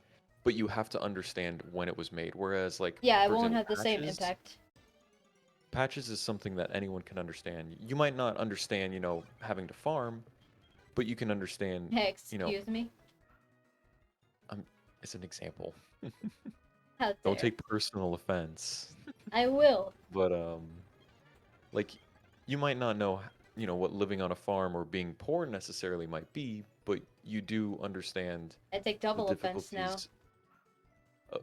Speaker 2: but you have to understand when it was made. Whereas like
Speaker 1: Yeah, it
Speaker 2: for
Speaker 1: won't
Speaker 2: example,
Speaker 1: have the same impact.
Speaker 2: patches is something that anyone can understand. You might not understand, having to farm, but you can understand,
Speaker 1: Hey,
Speaker 2: you know,
Speaker 1: excuse me.
Speaker 2: um, it's an example.
Speaker 1: How
Speaker 2: Don't
Speaker 1: dare.
Speaker 2: take personal offense.
Speaker 1: I will.
Speaker 2: But like you might not know, what living on a farm or being poor necessarily might be, but you do understand
Speaker 1: I take
Speaker 2: the
Speaker 1: double offense now.
Speaker 2: difficulties. Uh,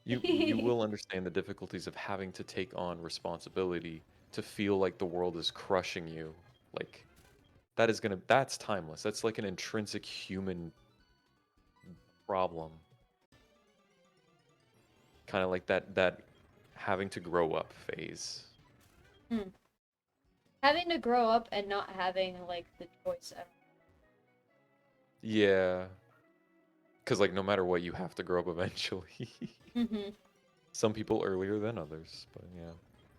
Speaker 2: you will understand the difficulties of having to take on responsibility to feel like the world is crushing you. Like that's timeless. That's like an intrinsic human problem. Kind of like that having to grow up phase.
Speaker 1: Hmm. Having to grow up and not having like the choice.
Speaker 2: Yeah, because like no matter what, you have to grow up eventually.
Speaker 1: Mm-hmm.
Speaker 2: Some people earlier than others, but yeah.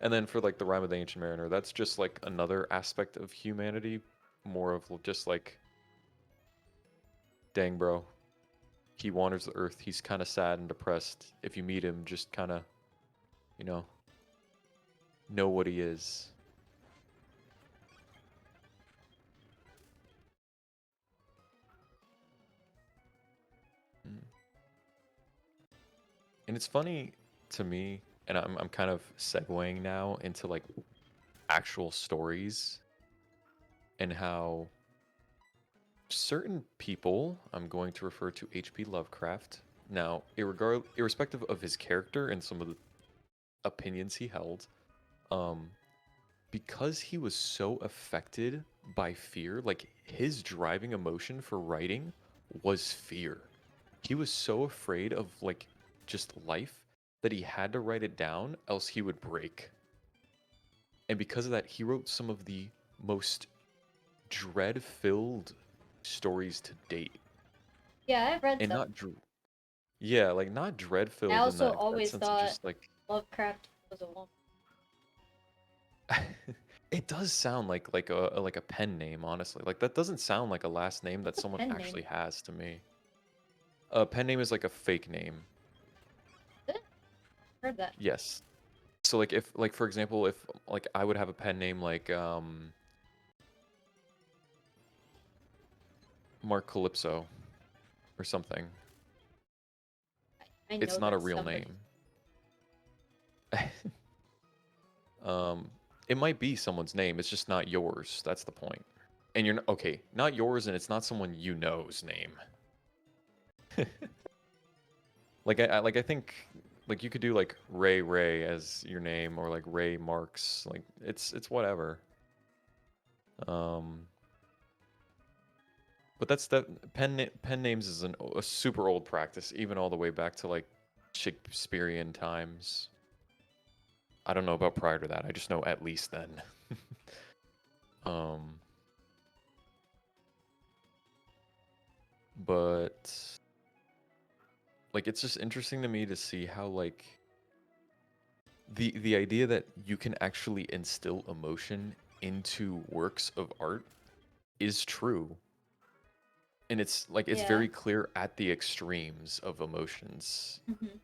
Speaker 2: And then for like the Rime of the Ancient Mariner, that's just like another aspect of humanity, more of just like, dang bro, he wanders the earth. He's kind of sad and depressed. If you meet him, just kind of, you know what he is. Mm. And it's funny to me, and I'm kind of segueing now into like actual stories and how certain people, I'm going to refer to H.P. Lovecraft. Now, irrespective of his character and some of the opinions he held, um, because he was so affected by fear, like his driving emotion for writing was fear. He was so afraid of like just life that he had to write it down, else he would break. And because of that, he wrote some of the most dread-filled stories to date.
Speaker 1: Yeah, I've read
Speaker 2: And
Speaker 1: some.
Speaker 2: not yeah, like not
Speaker 1: I
Speaker 2: dread-filled in
Speaker 1: also
Speaker 2: that
Speaker 1: always
Speaker 2: sense of
Speaker 1: thought
Speaker 2: just like
Speaker 1: Lovecraft was a woman.
Speaker 2: it does sound like a pen name, honestly. Like that doesn't sound like a last name that
Speaker 1: What's a
Speaker 2: someone
Speaker 1: pen name?
Speaker 2: actually has to me. A pen name is like a fake name.
Speaker 1: Eh, heard that.
Speaker 2: Yes. So like if like for example, if like I would have a pen name like Mark Calypso or something.
Speaker 1: I
Speaker 2: It's
Speaker 1: know
Speaker 2: not a
Speaker 1: that's
Speaker 2: real
Speaker 1: somebody.
Speaker 2: name. Um, it might be someone's name. It's just not yours. That's the point. And you're okay, not yours, and it's not someone you know's name. I think like you could do like Ray as your name or like Ray Marks. Like it's whatever. Um, but that's that pen names is a super old practice, even all the way back to like Shakespearean times. I don't know about prior to that. I just know at least then. um, but like it's just interesting to me to see how like the idea that you can actually instill emotion into works of art is true. And it's like it's
Speaker 1: Yeah.
Speaker 2: very clear at the extremes of emotions.
Speaker 1: Hmm.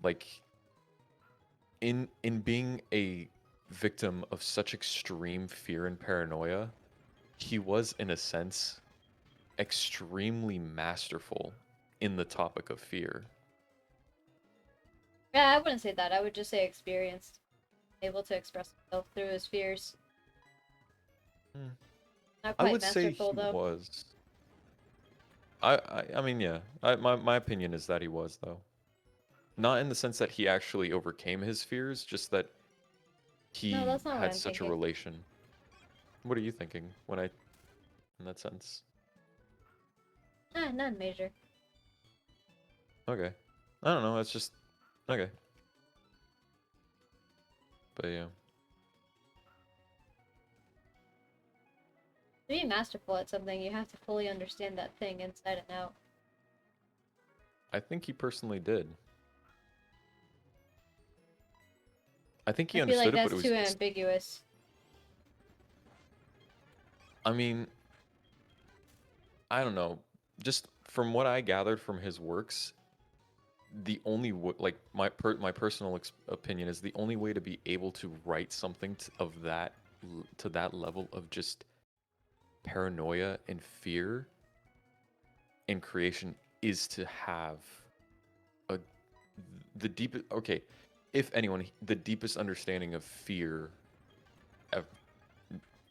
Speaker 2: Like in being a victim of such extreme fear and paranoia, he was in a sense extremely masterful in the topic of fear.
Speaker 1: Yeah, I wouldn't say that. I would just say experienced, able to express himself through his fears.
Speaker 2: Hmm.
Speaker 1: Not
Speaker 2: I
Speaker 1: quite
Speaker 2: would say
Speaker 1: masterful
Speaker 2: he
Speaker 1: though.
Speaker 2: was. I mean, yeah. My opinion is that he was though. Not in the sense that he actually overcame his fears, just that
Speaker 1: No,
Speaker 2: he
Speaker 1: that's not what
Speaker 2: had
Speaker 1: I'm
Speaker 2: such a
Speaker 1: thinking.
Speaker 2: relation. What are you thinking when I in that sense?
Speaker 1: None major.
Speaker 2: Okay. I don't know, it's just okay. But yeah.
Speaker 1: To be masterful at something, you have to fully understand that thing inside and out.
Speaker 2: I think he personally did. I think
Speaker 1: I
Speaker 2: he
Speaker 1: feel like
Speaker 2: understood it, but
Speaker 1: that's
Speaker 2: it was
Speaker 1: too
Speaker 2: just
Speaker 1: ambiguous.
Speaker 2: I mean, I don't know. Just from what I gathered from his works, the only like my personal opinion is the only way to be able to write something of that to that level of just paranoia and fear in creation is to have a the deepest okay, if anyone, the deepest understanding of fear ev-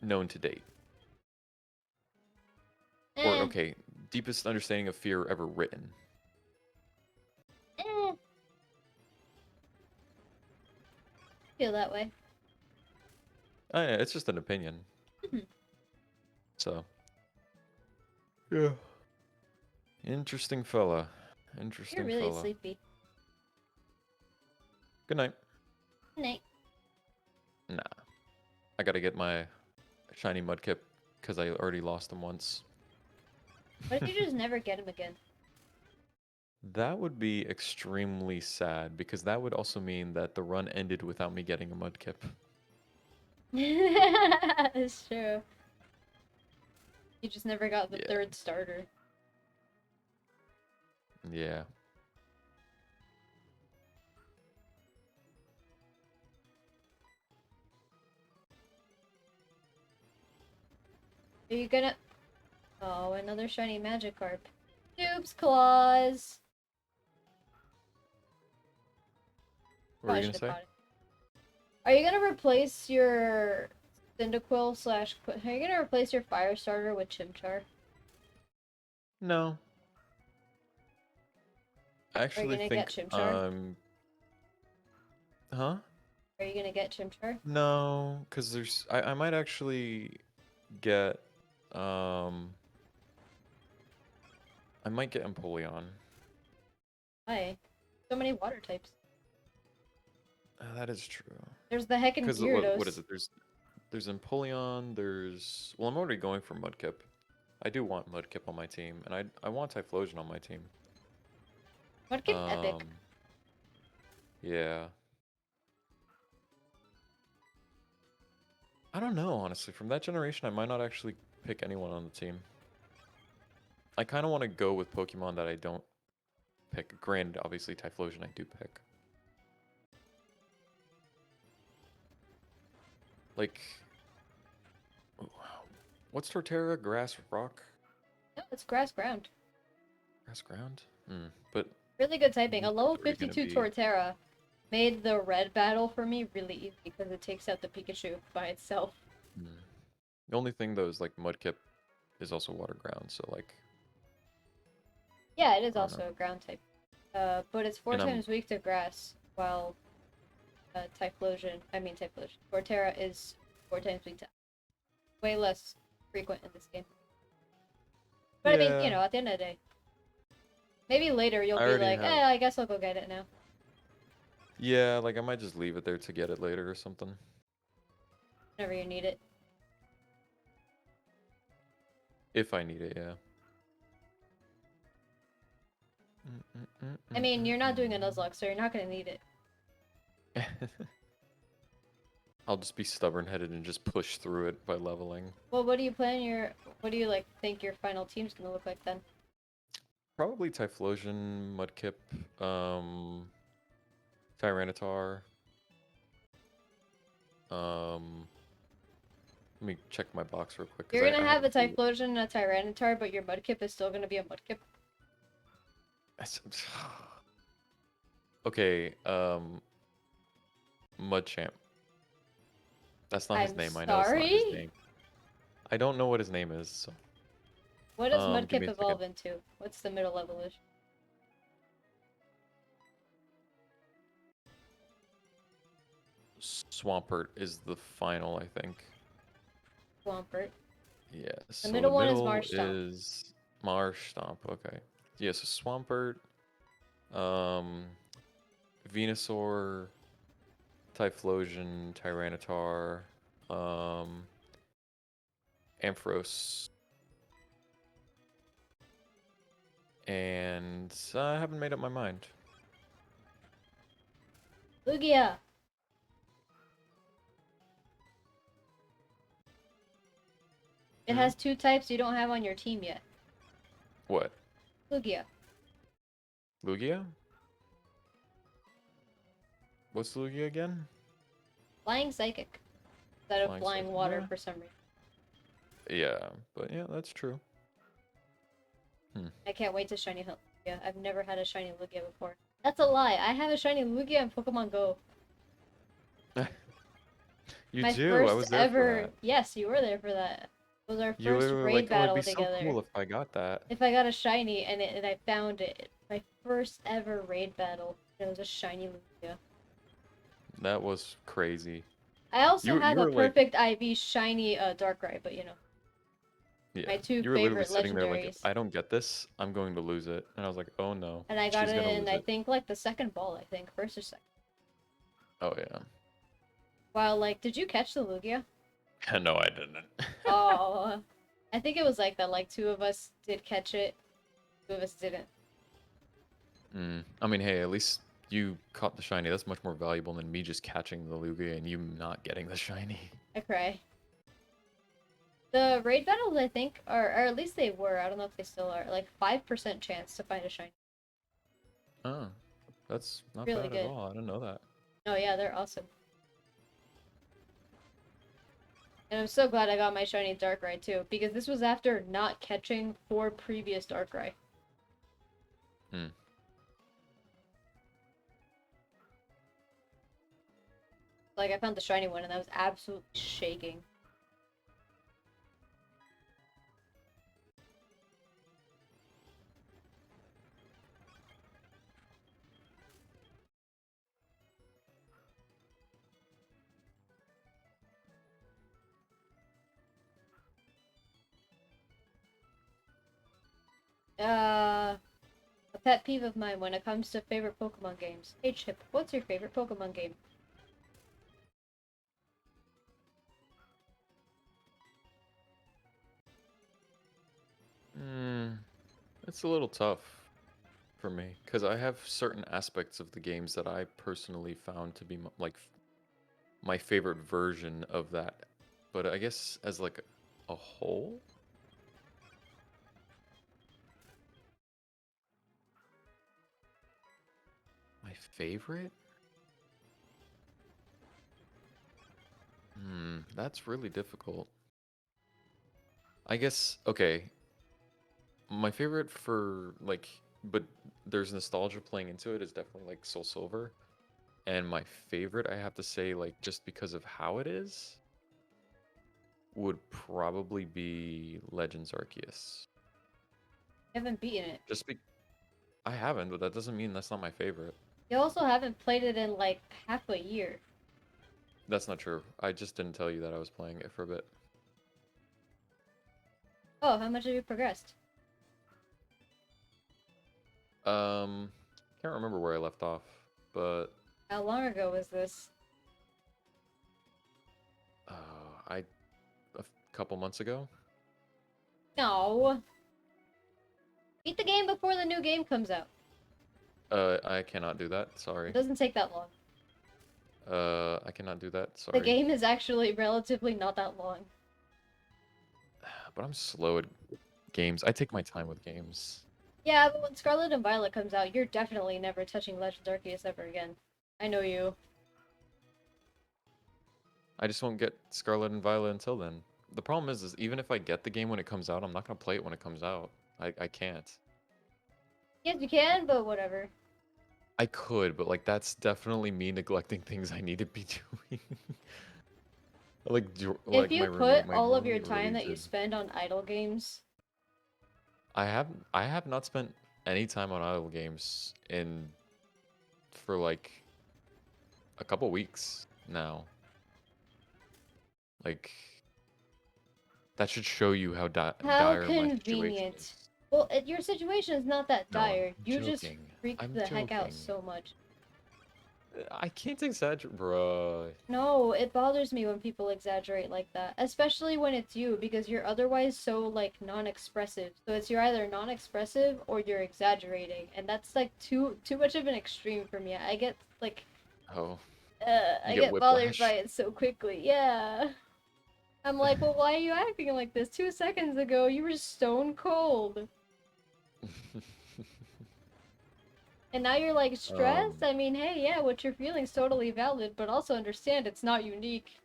Speaker 2: known to date, or
Speaker 1: Eh,
Speaker 2: okay, deepest understanding of fear ever written.
Speaker 1: eh, feel that way.
Speaker 2: Yeah, it's just an opinion.
Speaker 1: Mhm.
Speaker 2: So yeah, interesting fella,
Speaker 1: You're
Speaker 2: interesting
Speaker 1: really
Speaker 2: fella.
Speaker 1: sleepy.
Speaker 2: Good night.
Speaker 1: Good night.
Speaker 2: Nah, I gotta get my shiny mudkip because I already lost him once.
Speaker 1: What if you just never get him again?
Speaker 2: That would be extremely sad because that would also mean that the run ended without me getting a mudkip.
Speaker 1: It's true. You just never got the
Speaker 2: Yeah.
Speaker 1: third starter.
Speaker 2: Yeah.
Speaker 1: Are you gonna... Oh, another shiny Magikarp. Oops, claws!
Speaker 2: What were
Speaker 1: Probably
Speaker 2: you
Speaker 1: should
Speaker 2: gonna
Speaker 1: have
Speaker 2: say?
Speaker 1: caught it. Are you gonna replace your Cyndaquil slash... Are you gonna replace your fire starter with Chimchar?
Speaker 2: No. I
Speaker 1: Are you
Speaker 2: actually
Speaker 1: gonna get
Speaker 2: think
Speaker 1: Chimchar?
Speaker 2: huh?
Speaker 1: Are you gonna get Chimchar?
Speaker 2: No, because I might actually get um I might get Empoleon.
Speaker 1: Why? So many water types.
Speaker 2: That is true.
Speaker 1: There's the heckin'
Speaker 2: Because what is
Speaker 1: Gyarados.
Speaker 2: it? There's Empoleon, well, I'm already going for Mudkip. I do want Mudkip on my team, and I want Typhlosion on my team.
Speaker 1: Mudkip's epic.
Speaker 2: Um yeah. I don't know, honestly. From that generation, I might not actually pick anyone on the team. I kind of want to go with Pokemon that I don't pick. Granted, obviously Typhlosion I do pick. Like, what's Torterra? Grass rock?
Speaker 1: No, it's grass ground.
Speaker 2: Grass ground? Hmm. But
Speaker 1: Really good typing. A
Speaker 2: these
Speaker 1: level
Speaker 2: are already gonna
Speaker 1: 52
Speaker 2: be.
Speaker 1: Torterra made the red battle for me really easy because it takes out the Pikachu by itself.
Speaker 2: Hmm. The only thing though is like Mudkip is also water ground, so like
Speaker 1: Yeah, it is
Speaker 2: I don't know.
Speaker 1: also a ground type. But it's four
Speaker 2: And I'm
Speaker 1: times weak to grass, while Typhlosion, Torterra is 4 times weak to way less frequent in this game. But I mean,
Speaker 2: yeah.
Speaker 1: at the end of the day, maybe later you'll
Speaker 2: I
Speaker 1: be
Speaker 2: already
Speaker 1: like,
Speaker 2: have.
Speaker 1: I guess I'll go get it now.
Speaker 2: Yeah, like I might just leave it there to get it later or something.
Speaker 1: Whenever you need it.
Speaker 2: If I need it, yeah.
Speaker 1: I mean, you're not doing a Nuzlocke, so you're not gonna need it.
Speaker 2: I'll just be stubborn-headed and just push through it by leveling.
Speaker 1: Well, what do you like think your final team's gonna look like then?
Speaker 2: Probably Typhlosion, Mudkip, Tyranitar. Um, Let me check my box real quick because
Speaker 1: You're
Speaker 2: I
Speaker 1: gonna
Speaker 2: have
Speaker 1: have
Speaker 2: a
Speaker 1: a
Speaker 2: few.
Speaker 1: Typhlosion and a Tyranitar, but your Mudkip is still gonna be a Mudkip.
Speaker 2: Okay, Mudchamp. That's not his
Speaker 1: I'm
Speaker 2: name. I know it's not his
Speaker 1: sorry?
Speaker 2: name. I don't know what his name is. So,
Speaker 1: What does
Speaker 2: give me
Speaker 1: Mudkip
Speaker 2: a second.
Speaker 1: evolve into? What's the middle level-ish?
Speaker 2: Swampert is the final, I think.
Speaker 1: Swampert.
Speaker 2: Yeah.
Speaker 1: The
Speaker 2: So the
Speaker 1: middle one is
Speaker 2: middle
Speaker 1: Marshtomp.
Speaker 2: is Marsh Stomp. Okay. Yeah. So Swampert, um, Venusaur, Typhlosion, Tyranitar, um, Ampharos, and I haven't made up my mind.
Speaker 1: Lugia! It
Speaker 2: Hmm?
Speaker 1: has 2 types you don't have on your team yet.
Speaker 2: What?
Speaker 1: Lugia.
Speaker 2: Lugia? What's Lugia again?
Speaker 1: Flying Psychic. Instead of
Speaker 2: Flying
Speaker 1: Flying
Speaker 2: Psychic.
Speaker 1: Water
Speaker 2: Yeah.
Speaker 1: for some reason.
Speaker 2: Yeah, but yeah, that's true. Hmm.
Speaker 1: I can't wait to shiny Lugia. I've never had a shiny Lugia before. That's a lie. I have a shiny Lugia in Pokemon Go.
Speaker 2: You
Speaker 1: My
Speaker 2: do. I
Speaker 1: first
Speaker 2: was there for
Speaker 1: ever.
Speaker 2: that.
Speaker 1: Yes, you were there for that. It was our
Speaker 2: You
Speaker 1: first
Speaker 2: literally were
Speaker 1: raid
Speaker 2: like, "Oh, it'd
Speaker 1: battle
Speaker 2: be so
Speaker 1: together.
Speaker 2: cool if I got that."
Speaker 1: If I got a shiny and I found it. My first ever raid battle. It was a shiny Lugia.
Speaker 2: That was crazy.
Speaker 1: I also
Speaker 2: You
Speaker 1: have a
Speaker 2: were like,
Speaker 1: perfect IV shiny Darkrai, but
Speaker 2: yeah,
Speaker 1: my two
Speaker 2: you were literally
Speaker 1: favorite
Speaker 2: sitting there like, "If
Speaker 1: legendaries.
Speaker 2: I don't get this, I'm going to lose it." And I was like, "Oh no,
Speaker 1: And I got
Speaker 2: she's
Speaker 1: it
Speaker 2: gonna
Speaker 1: in,
Speaker 2: lose
Speaker 1: I
Speaker 2: it."
Speaker 1: think, like the second ball, I think. First or second.
Speaker 2: Oh yeah.
Speaker 1: Wow, like, did you catch the Lugia?
Speaker 2: No, I didn't.
Speaker 1: Oh, I think it was like that. Like, 2 of us did catch it, 2 of us didn't.
Speaker 2: I mean, hey, at least you caught the shiny. That's much more valuable than me just catching the Lugia and you not getting the shiny.
Speaker 1: I cry. The raid battles, I think, are, or at least they were, I don't know if they still are, like 5% chance to find a shiny.
Speaker 2: Oh, that's not
Speaker 1: Really
Speaker 2: bad at
Speaker 1: good.
Speaker 2: all. I didn't know that.
Speaker 1: Oh yeah, they're awesome. And I'm so glad I got my shiny Darkrai too, because this was after not catching 4 previous Darkrai.
Speaker 2: Hmm.
Speaker 1: Like, I found the shiny one and I was absolutely shaking. A pet peeve of mine when it comes to favorite Pokemon games. Hey Chip, what's your favorite Pokemon game?
Speaker 2: It's a little tough for me because I have certain aspects of the games that I personally found to be like my favorite version of that. But I guess as like a whole, my favorite? That's really difficult. I guess okay, my favorite for like but there's nostalgia playing into it is definitely like Soul Silver. And my favorite, I have to say, like just because of how it is, would probably be Legends Arceus.
Speaker 1: I haven't beaten it.
Speaker 2: Just be I haven't, but that doesn't mean that's not my favorite.
Speaker 1: You also haven't played it in like half a year.
Speaker 2: That's not true. I just didn't tell you that I was playing it for a bit.
Speaker 1: Oh, how much have you progressed?
Speaker 2: Um, can't remember where I left off, but
Speaker 1: How long ago was this?
Speaker 2: I a couple months ago.
Speaker 1: No. Beat the game before the new game comes out.
Speaker 2: I cannot do that.
Speaker 1: It
Speaker 2: Sorry.
Speaker 1: doesn't take that long.
Speaker 2: I cannot do that.
Speaker 1: The
Speaker 2: Sorry.
Speaker 1: game is actually relatively not that long.
Speaker 2: But I'm slow at games. I take my time with games.
Speaker 1: Yeah, but when Scarlet and Violet comes out, you're definitely never touching Legends Arceus ever again. I know you.
Speaker 2: I just won't get Scarlet and Violet until then. The problem is even if I get the game when it comes out, I'm not gonna play it when it comes out. I can't.
Speaker 1: Yes, you can, but whatever.
Speaker 2: I could, but like that's definitely me neglecting things I need to be doing. Like
Speaker 1: If
Speaker 2: like my
Speaker 1: you
Speaker 2: roommate,
Speaker 1: put
Speaker 2: my
Speaker 1: all of your
Speaker 2: roommate
Speaker 1: time
Speaker 2: really
Speaker 1: that you
Speaker 2: did.
Speaker 1: spend on idle games,
Speaker 2: I have not spent any time on idle games in for like a couple weeks now. Like that should show you how
Speaker 1: how
Speaker 2: dire my situation
Speaker 1: convenient.
Speaker 2: is.
Speaker 1: Well, your situation is not that
Speaker 2: No, I'm
Speaker 1: dire. You just
Speaker 2: joking.
Speaker 1: freak
Speaker 2: I'm
Speaker 1: the heck out
Speaker 2: joking.
Speaker 1: so much.
Speaker 2: I can't exaggerate, bruh.
Speaker 1: No, it bothers me when people exaggerate like that, especially when it's you, because you're otherwise so like non-expressive. So it's you're either non-expressive or you're exaggerating, and that's like too much of an extreme for me. I get like
Speaker 2: Oh, you
Speaker 1: I
Speaker 2: get
Speaker 1: get bothered by
Speaker 2: whiplash.
Speaker 1: it so quickly. Yeah. I'm like, well, why are you acting like this? 2 seconds ago, you were stone cold. And now you're like stressed?
Speaker 2: um,
Speaker 1: I mean, hey, yeah, what you're feeling is totally valid, but also understand it's not unique.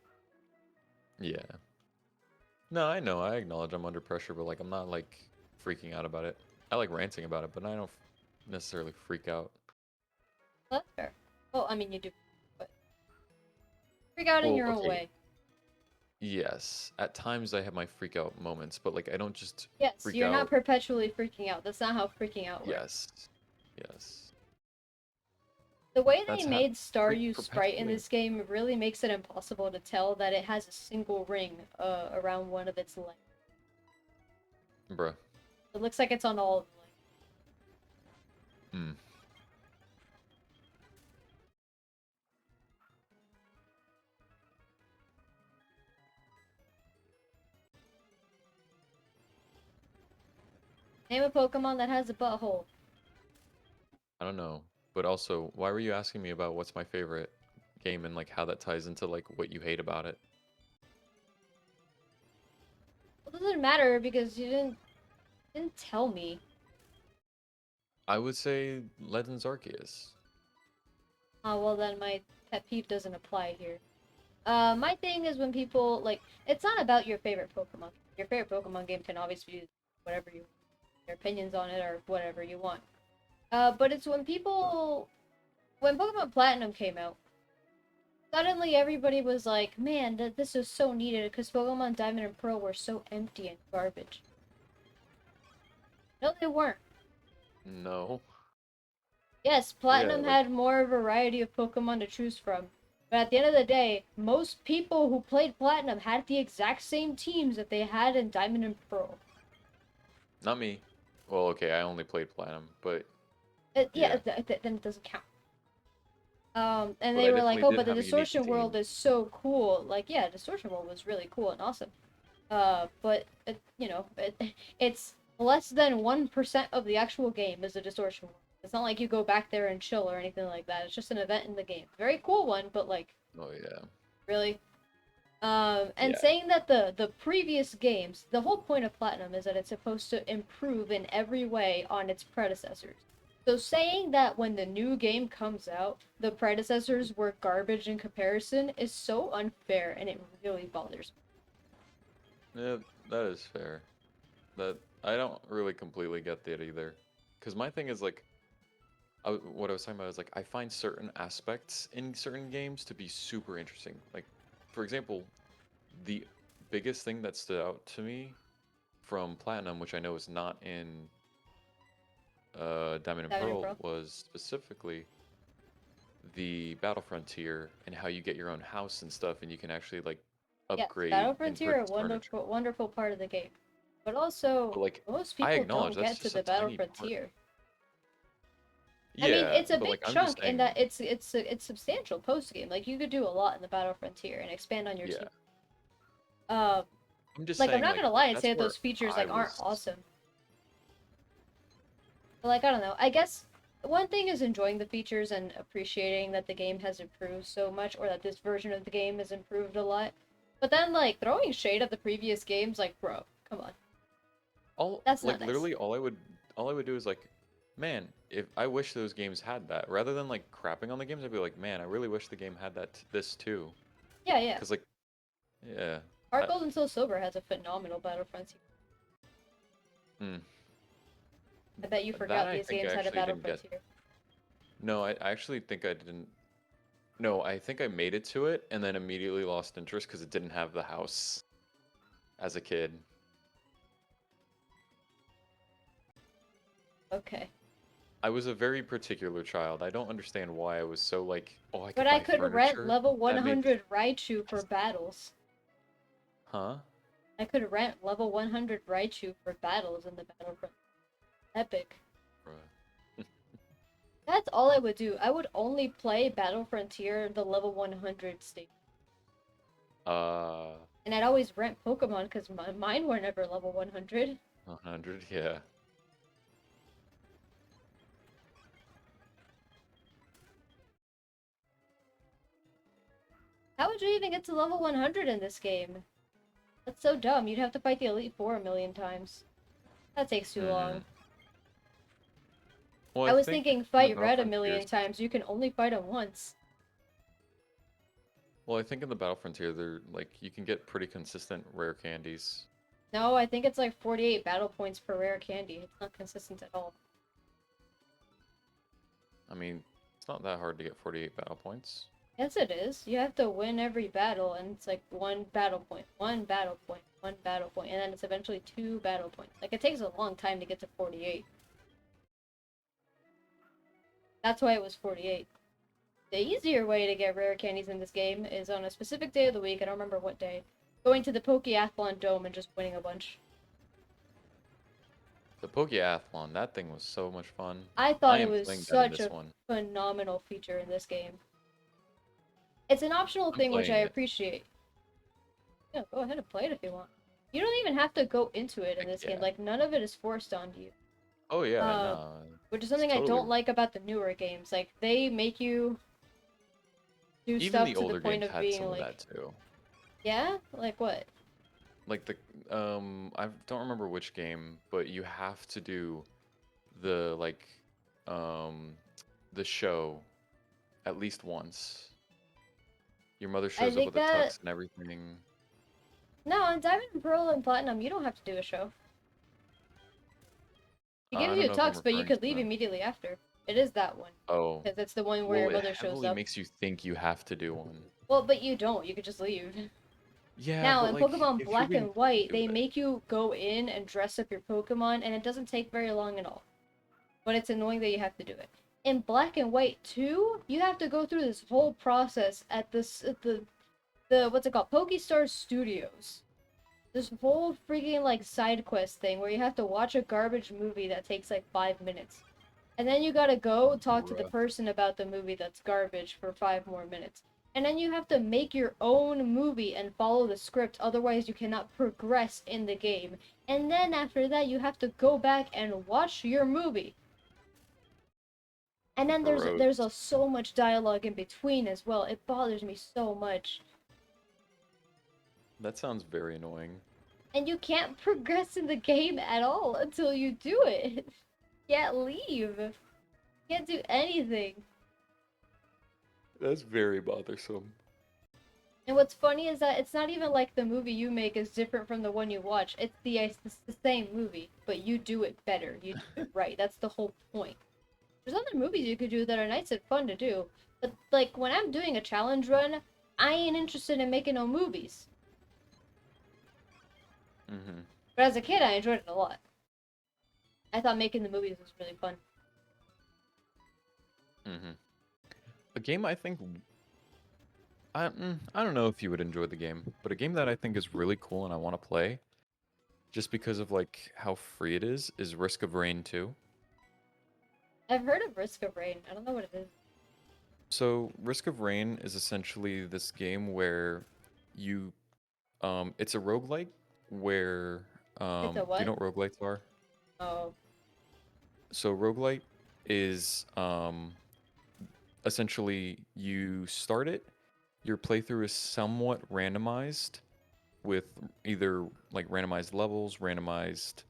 Speaker 2: yeah. No, I know. I acknowledge I'm under pressure, but like I'm not like freaking out about it. I like ranting about it, but I don't necessarily freak out.
Speaker 1: That's fair. Well, I mean, you do, but freak out in
Speaker 2: Well,
Speaker 1: your own
Speaker 2: okay.
Speaker 1: way.
Speaker 2: Yes, at times I have my freak out moments, but like I don't just
Speaker 1: Yes,
Speaker 2: freak
Speaker 1: you're not
Speaker 2: out.
Speaker 1: perpetually freaking out. That's not how freaking out works.
Speaker 2: Yes. Yes.
Speaker 1: The way they
Speaker 2: That's how
Speaker 1: made
Speaker 2: freak
Speaker 1: Staryu Sprite in
Speaker 2: perpetually.
Speaker 1: this game really makes it impossible to tell that it has a single ring around one of its legs.
Speaker 2: Bruh.
Speaker 1: It looks like it's on all of them.
Speaker 2: Hmm.
Speaker 1: Name a Pokemon that has a butthole.
Speaker 2: I don't know. But also, why were you asking me about what's my favorite game and like how that ties into like what you hate about it?
Speaker 1: It doesn't matter because you didn't tell me.
Speaker 2: I would say Legends Arceus.
Speaker 1: Oh, well then my pet peeve doesn't apply here. My thing is when people like, it's not about your favorite Pokemon. Your favorite Pokemon game can obviously be whatever you, your opinions on it or whatever you want. But it's when Pokemon Platinum came out, suddenly everybody was like, man, this is so needed because Pokemon Diamond and Pearl were so empty and garbage. No, they weren't.
Speaker 2: No.
Speaker 1: Yes,
Speaker 2: Yeah,
Speaker 1: Platinum
Speaker 2: like
Speaker 1: had more variety of Pokemon to choose from. But at the end of the day, most people who played Platinum had the exact same teams that they had in Diamond and Pearl.
Speaker 2: not me. Well, okay, I only played Platinum, but
Speaker 1: Yeah,
Speaker 2: yeah.
Speaker 1: then it doesn't count. And
Speaker 2: But
Speaker 1: they
Speaker 2: I
Speaker 1: were like,
Speaker 2: definitely
Speaker 1: oh,
Speaker 2: did
Speaker 1: but the
Speaker 2: have a unique
Speaker 1: Distortion World
Speaker 2: team.
Speaker 1: is so cool. Like, yeah, Distortion World was really cool and awesome. But it's less than 1% of the actual game is a Distortion World. It's not like you go back there and chill or anything like that. It's just an event in the game. Very cool one, but like,
Speaker 2: Oh yeah.
Speaker 1: really? And
Speaker 2: Yeah.
Speaker 1: saying that the previous games, the whole point of Platinum is that it's supposed to improve in every way on its predecessors. So saying that when the new game comes out, the predecessors were garbage in comparison is so unfair and it really bothers me.
Speaker 2: Yeah, that is fair. That I don't really completely get that either. Because my thing is like, what I was talking about is like, I find certain aspects in certain games to be super interesting. Like, for example, the biggest thing that stood out to me from Platinum, which I know is not in Diamond and
Speaker 1: Diamond and
Speaker 2: Pearl,
Speaker 1: Pearl.
Speaker 2: was specifically the Battle Frontier and how you get your own house and stuff, and you can actually like
Speaker 1: Yes,
Speaker 2: upgrade
Speaker 1: Battle
Speaker 2: and
Speaker 1: Frontier, a
Speaker 2: purchase furniture.
Speaker 1: wonderful part of the game. But also,
Speaker 2: But like,
Speaker 1: most
Speaker 2: I
Speaker 1: people
Speaker 2: acknowledge
Speaker 1: don't
Speaker 2: that's
Speaker 1: get to
Speaker 2: just a
Speaker 1: the Battle
Speaker 2: tiny part.
Speaker 1: Frontier. I mean,
Speaker 2: Yeah,
Speaker 1: it's a
Speaker 2: but like
Speaker 1: big
Speaker 2: I'm just
Speaker 1: chunk in that
Speaker 2: saying,
Speaker 1: it's substantial post game. Like you could do a lot in the Battle Frontier and expand on your
Speaker 2: yeah,
Speaker 1: team. Uh,
Speaker 2: I'm just
Speaker 1: like I'm
Speaker 2: saying
Speaker 1: not
Speaker 2: like
Speaker 1: gonna lie and say
Speaker 2: that's
Speaker 1: that
Speaker 2: where
Speaker 1: those features
Speaker 2: I
Speaker 1: like aren't
Speaker 2: was.
Speaker 1: awesome. But like I don't know. I guess one thing is enjoying the features and appreciating that the game has improved so much, or that this version of the game has improved a lot. But then like throwing shade at the previous games, like bro, come on,
Speaker 2: All
Speaker 1: that's not
Speaker 2: like
Speaker 1: nice.
Speaker 2: literally all I would do is like, man, if I wish those games had that, rather than like crapping on the games, I'd be like, man, I really wish the game had this too,
Speaker 1: Yeah, yeah.
Speaker 2: because like, yeah,
Speaker 1: Heart
Speaker 2: I,
Speaker 1: Gold and Soul Silver has a phenomenal Battle Frontier.
Speaker 2: hmm,
Speaker 1: I bet you
Speaker 2: that
Speaker 1: forgot
Speaker 2: I
Speaker 1: these
Speaker 2: think I
Speaker 1: games had a
Speaker 2: actually
Speaker 1: Battle
Speaker 2: didn't get.
Speaker 1: Frontier.
Speaker 2: No, I actually think I didn't. No, I think I made it to it and then immediately lost interest because it didn't have the house as a kid.
Speaker 1: Okay.
Speaker 2: I was a very particular child. I don't understand why I was so like, oh, I
Speaker 1: But
Speaker 2: could
Speaker 1: I
Speaker 2: buy
Speaker 1: could rent
Speaker 2: furniture.
Speaker 1: level
Speaker 2: That made me,
Speaker 1: 100 Raichu for
Speaker 2: 'cause-
Speaker 1: battles.
Speaker 2: huh?
Speaker 1: I could rent level 100 Raichu for battles in the Battlefront. Epic.
Speaker 2: Bruh.
Speaker 1: That's all I would do. I would only play Battle Frontier the level 100 state.
Speaker 2: Uh,
Speaker 1: And I'd always rent Pokemon because mine were never level 100.
Speaker 2: 100, yeah.
Speaker 1: How would you even get to level 100 in this game? That's so dumb. You'd have to fight the Elite Four a million times. That takes too
Speaker 2: Mm-hmm.
Speaker 1: long.
Speaker 2: Well,
Speaker 1: I
Speaker 2: I
Speaker 1: was
Speaker 2: think
Speaker 1: thinking
Speaker 2: in the
Speaker 1: fight Red a million
Speaker 2: Battlefrontiers,
Speaker 1: times. You can only fight him once.
Speaker 2: well, I think in the Battle Frontier, they're like you can get pretty consistent rare candies.
Speaker 1: No, I think it's like 48 battle points per rare candy. It's not consistent at all.
Speaker 2: I mean, it's not that hard to get 48 battle points.
Speaker 1: Yes, it is. You have to win every battle, and it's like one battle point, one battle point, one battle point, and then it's eventually two battle points. Like, it takes a long time to get to 48. That's why it was 48. The easier way to get rare candies in this game is on a specific day of the week, I don't remember what day, going to the Pokeathlon Dome and just winning a bunch.
Speaker 2: The Pokeathlon, that thing was so much fun.
Speaker 1: I
Speaker 2: I
Speaker 1: thought it
Speaker 2: am
Speaker 1: was
Speaker 2: playing that in
Speaker 1: such
Speaker 2: this
Speaker 1: a
Speaker 2: one.
Speaker 1: phenomenal feature in this game. It's an optional
Speaker 2: I'm
Speaker 1: thing, which I
Speaker 2: playing it.
Speaker 1: appreciate. Yeah, go ahead and play it if you want. You don't even have to go into it in
Speaker 2: Heck
Speaker 1: this game.
Speaker 2: yeah.
Speaker 1: Like, none of it is forced onto you.
Speaker 2: Oh yeah,
Speaker 1: Uh,
Speaker 2: no,
Speaker 1: which is
Speaker 2: it's
Speaker 1: something I
Speaker 2: totally.
Speaker 1: don't like about the newer games. Like they make you do
Speaker 2: Even
Speaker 1: stuff
Speaker 2: the
Speaker 1: to the
Speaker 2: older
Speaker 1: point
Speaker 2: games
Speaker 1: of
Speaker 2: had
Speaker 1: being
Speaker 2: some of
Speaker 1: like,
Speaker 2: that too.
Speaker 1: yeah, like what?
Speaker 2: Like I don't remember which game, but you have to do the like um the show at least once. Your mother
Speaker 1: I
Speaker 2: shows up
Speaker 1: think
Speaker 2: with the
Speaker 1: that
Speaker 2: tux and everything.
Speaker 1: no, in Diamond and Pearl and Platinum, you don't have to do a show. He
Speaker 2: I
Speaker 1: gives you
Speaker 2: don't
Speaker 1: a
Speaker 2: know if I'm
Speaker 1: tux, but you
Speaker 2: referring to
Speaker 1: could leave
Speaker 2: them.
Speaker 1: immediately after. It is that one
Speaker 2: Oh,
Speaker 1: because it's the one where your
Speaker 2: well, it
Speaker 1: mother shows
Speaker 2: heavily
Speaker 1: up.
Speaker 2: makes you think you have to do one.
Speaker 1: Well, but you don't. You could just leave.
Speaker 2: Yeah,
Speaker 1: Now,
Speaker 2: but
Speaker 1: in
Speaker 2: like
Speaker 1: Pokemon
Speaker 2: if you're
Speaker 1: Black
Speaker 2: being
Speaker 1: and
Speaker 2: told to
Speaker 1: White,
Speaker 2: do
Speaker 1: they
Speaker 2: it.
Speaker 1: make you go in and dress up your Pokemon, and it doesn't take very long at all. But it's annoying that you have to do it. In Black and White 2, you have to go through this whole process at the what's it called? Pokestar Studios. This whole freaking like side quest thing where you have to watch a garbage movie that takes like 5 minutes. And then you gotta go talk to the
Speaker 2: Bruh.
Speaker 1: person about the movie that's garbage for 5 more minutes. And then you have to make your own movie and follow the script, otherwise you cannot progress in the game. And then after that you have to go back and watch your movie. And then there's
Speaker 2: Gross.
Speaker 1: so much dialogue in between as well. It bothers me so much.
Speaker 2: That sounds very annoying.
Speaker 1: And you can't progress in the game at all until you do it. Can't leave. Can't do anything.
Speaker 2: That's very bothersome.
Speaker 1: And what's funny is that it's not even like the movie you make is different from the one you watch. It's the same movie, but you do it better. You do it right. That's the whole point. There's other movies you could do that are nice and fun to do, but like when I'm doing a challenge run, I ain't interested in making no movies.
Speaker 2: Mm-hmm.
Speaker 1: But as a kid, I enjoyed it a lot. I thought making the movies was really fun.
Speaker 2: Mm-hmm. A game I think I don't know if you would enjoy the game, but a game that I think is really cool and I want to play just because of like how free it is Risk of Rain 2.
Speaker 1: I've heard of Risk of Rain. I don't know what it is.
Speaker 2: So Risk of Rain is essentially this game where you it's a roguelike where
Speaker 1: It's a
Speaker 2: do you know
Speaker 1: what?
Speaker 2: what roguelites are?
Speaker 1: Oh,
Speaker 2: So roguelite is essentially you start it, your playthrough is somewhat randomized with either like randomized levels, randomized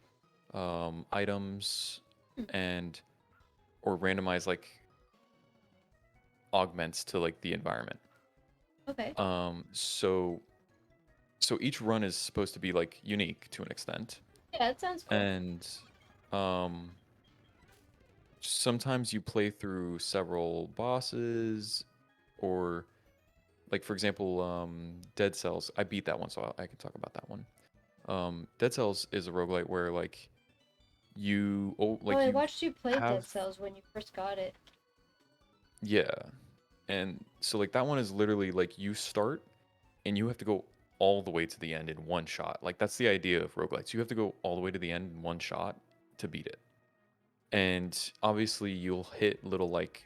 Speaker 2: items,
Speaker 1: hmm.
Speaker 2: and or randomized like augments to like the environment.
Speaker 1: Okay.
Speaker 2: So each run is supposed to be like unique to an extent,
Speaker 1: Yeah, it sounds cool.
Speaker 2: and um, sometimes you play through several bosses, or like for example, Dead Cells. I beat that one, so I can talk about that one. Dead Cells is a roguelite where like
Speaker 1: Oh,
Speaker 2: like
Speaker 1: I
Speaker 2: you
Speaker 1: watched you play Dead
Speaker 2: have
Speaker 1: Cells when you first got it.
Speaker 2: yeah, and so like that one is literally like you start and you have to go all the way to the end in one shot. Like that's the idea of roguelikes. You have to go all the way to the end in one shot to beat it. And obviously you'll hit little like,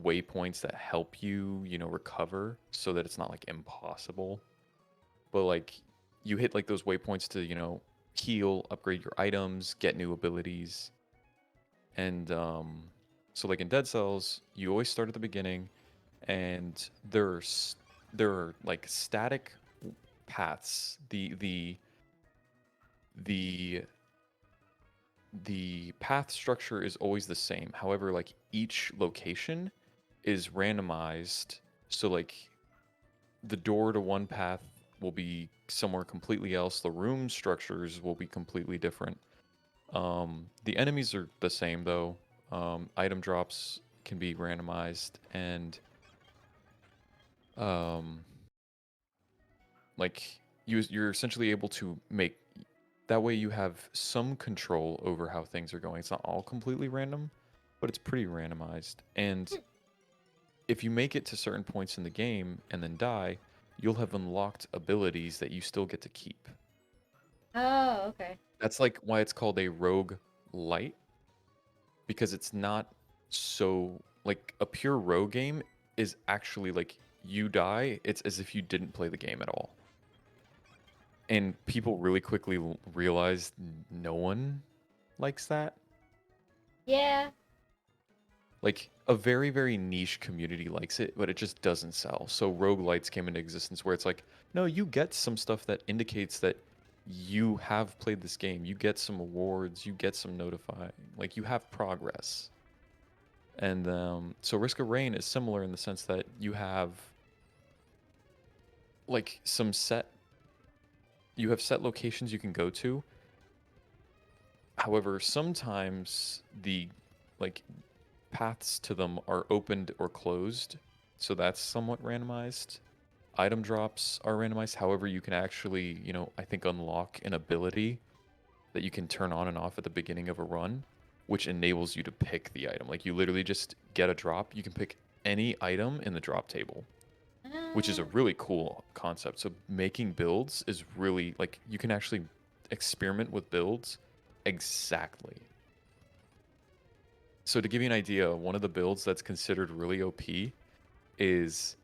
Speaker 2: waypoints that help you, recover so that it's not like impossible. But like you hit like those waypoints to, heal, upgrade your items, get new abilities. And so like in Dead Cells, you always start at the beginning and there are like static paths. The the path structure is always the same. However, like each location is randomized. So like the door to one path will be somewhere completely else. The room structures will be completely different. The enemies are the same though. Item drops can be randomized, and um, like you're essentially able to make that way you have some control over how things are going. It's not all completely random, but it's pretty randomized. And if you make it to certain points in the game and then die, you'll have unlocked abilities that you still get to keep.
Speaker 1: Oh, okay.
Speaker 2: That's like why it's called a rogue light, because it's not so like a pure rogue game is actually like you die, it's as if you didn't play the game at all. And people really quickly realized no one likes that.
Speaker 1: Yeah.
Speaker 2: Like a very, very niche community likes it, but it just doesn't sell. So roguelites came into existence where it's like, no, you get some stuff that indicates that you have played this game. You get some awards, you get some notifying, like you have progress. And so Risk of Rain is similar in the sense that you have like you have set locations you can go to. However, sometimes the like paths to them are opened or closed, so that's somewhat randomized. Item drops are randomized. However, you can actually, I think unlock an ability that you can turn on and off at the beginning of a run, which enables you to pick the item. Like you literally just get a drop. You can pick any item in the drop table, which is a
Speaker 1: Uh,
Speaker 2: really cool concept. So making builds is really like you can actually experiment with builds exactly. So to give you an idea, one of the builds that's considered really OP is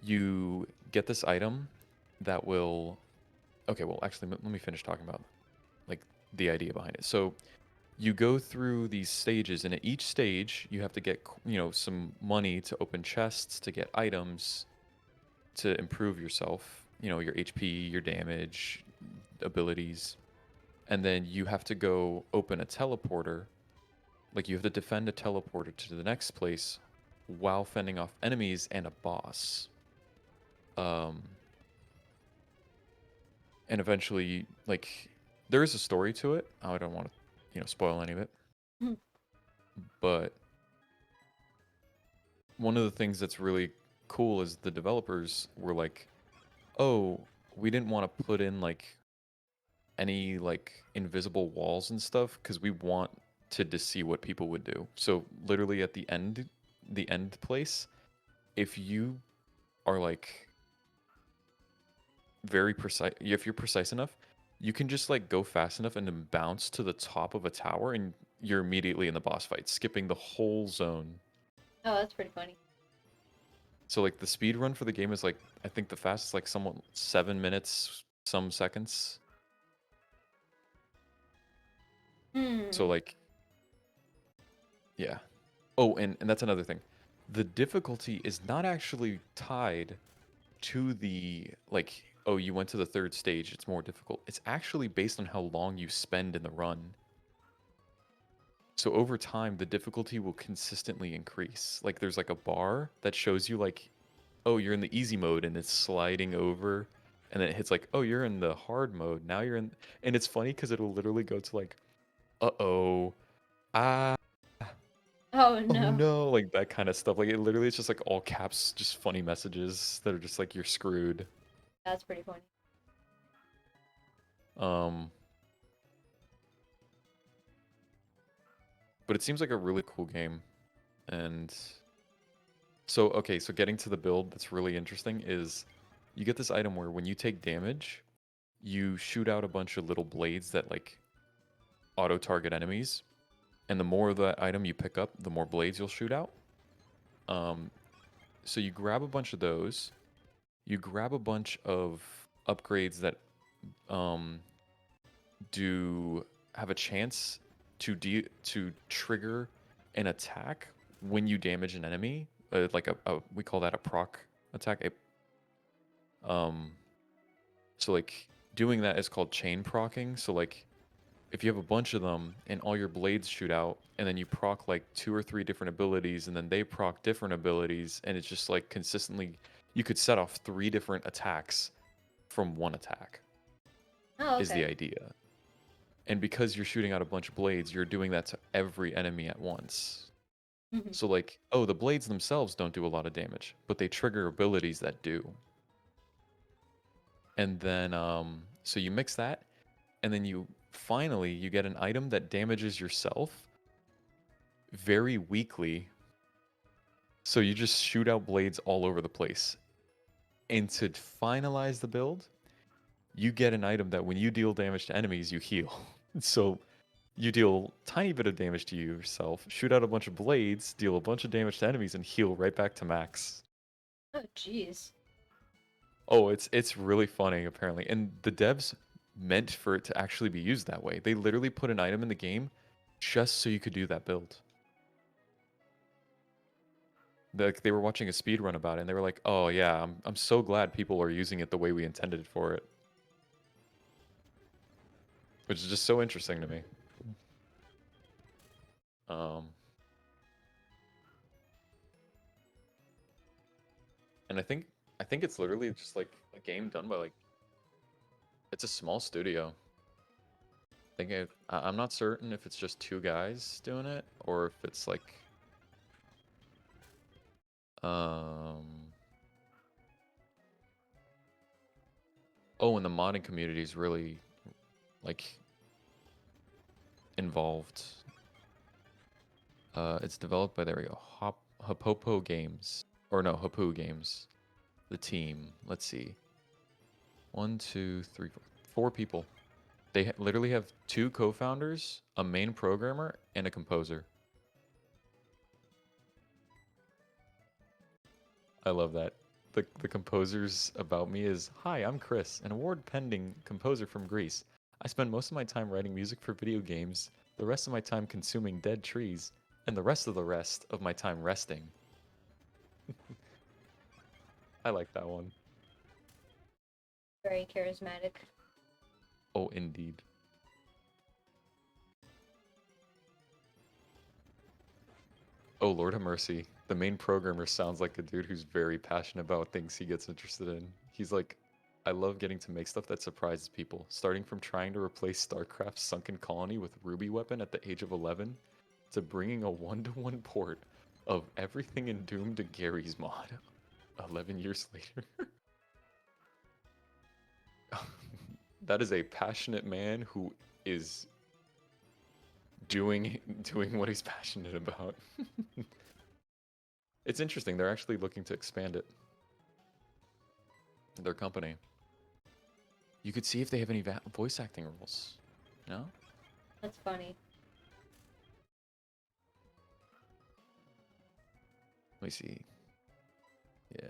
Speaker 2: you get this item that will. Okay, well, actually, let me finish talking about like the idea behind it. So you go through these stages, and at each stage, you have to get some money to open chests, to get items, to improve yourself. Your HP, your damage, abilities, and then you have to go open a teleporter. Like you have to defend a teleporter to the next place while fending off enemies and a boss. Um, and eventually, like, there is a story to it. I don't want to, spoil any of it. But one of the things that's really cool is the developers were like, "Oh, we didn't want to put in like any like invisible walls and stuff because we wanted to see what people would do." So literally at the end place, if you are like very precise, if you're precise enough, you can just like go fast enough and then bounce to the top of a tower and you're immediately in the boss fight, skipping the whole zone.
Speaker 1: oh, that's pretty funny.
Speaker 2: So like the speed run for the game is like I think the fastest like somewhat 7 minutes some seconds. So
Speaker 1: Hmm.
Speaker 2: like yeah. Oh, and that's another thing. The difficulty is not actually tied to the like oh you went to the third stage, it's more difficult. It's actually based on how long you spend in the run. So over time the difficulty will consistently increase. Like there's like a bar that shows you like oh, you're in the easy mode and it's sliding over and then it hits like, oh, you're in the hard mode. Now you're in and it's funny because it'll literally go to like, uh-oh, ah,
Speaker 1: Oh
Speaker 2: oh
Speaker 1: no.
Speaker 2: no, like that kind of stuff. Like it literally is just like all caps, just funny messages that are just like you're screwed.
Speaker 1: That's pretty funny.
Speaker 2: Um, but it seems like a really cool game. And so okay, so getting to the build that's really interesting is you get this item where when you take damage, you shoot out a bunch of little blades that like auto target enemies. And the more of that item you pick up, the more blades you'll shoot out. Um, so you grab a bunch of those. You grab a bunch of upgrades that um, do have a chance to trigger an attack when you damage an enemy. Like we call that a proc attack. Um, so like doing that is called chain procking. So like if you have a bunch of them and all your blades shoot out and then you proc like 2 or 3 different abilities and then they proc different abilities and it's just like consistently you could set off 3 different attacks from one attack
Speaker 1: Oh,
Speaker 2: is the
Speaker 1: okay.
Speaker 2: idea. And because you're shooting out a bunch of blades, you're doing that to every enemy at once.
Speaker 1: Hmm.
Speaker 2: So like, oh, the blades themselves don't do a lot of damage, but they trigger abilities that do. And then so you mix that and then you get an item that damages yourself very weakly. So you just shoot out blades all over the place. And to finalize the build, you get an item that when you deal damage to enemies, you heal. So you deal tiny bit of damage to yourself, shoot out a bunch of blades, deal a bunch of damage to enemies, and heal right back to max.
Speaker 1: Oh, jeez.
Speaker 2: Oh, it's really funny apparently. And the devs meant for it to actually be used that way. They literally put an item in the game just so you could do that build. They were watching a speed run about it, and they were like, "Oh yeah, I'm so glad people are using it the way we intended for it," which is just so interesting to me. Um, and I think it's literally just like a game done by like it's a small studio. I'm not certain if it's just two guys doing it or if it's like um oh, and the modding community is really like involved. It's developed by, there we go, Hapopo Games, or no, Hapu Games. The team. Let's see. One, two, three, four people. They literally have two co-founders, a main programmer, and a composer. I love that. The composer's about me is, "Hi, I'm Chris, an award-pending composer from Greece. I spend most of my time writing music for video games, the rest of my time consuming dead trees, and the rest of my time resting." I like that one.
Speaker 1: Very charismatic.
Speaker 2: Oh, indeed. Oh, Lord have mercy. The main programmer sounds like a dude who's very passionate about things he gets interested in. He's like, "I love getting to make stuff that surprises people, starting from trying to replace StarCraft's sunken colony with Ruby weapon at the age of 11, to bringing a one-to-one port of everything in Doom to Gary's mod 11 years later." That is a passionate man who is doing what he's passionate about. It's interesting. They're actually looking to expand it. Their company. You could see if they have any voice acting roles. No?
Speaker 1: That's funny.
Speaker 2: Let me see. Yeah.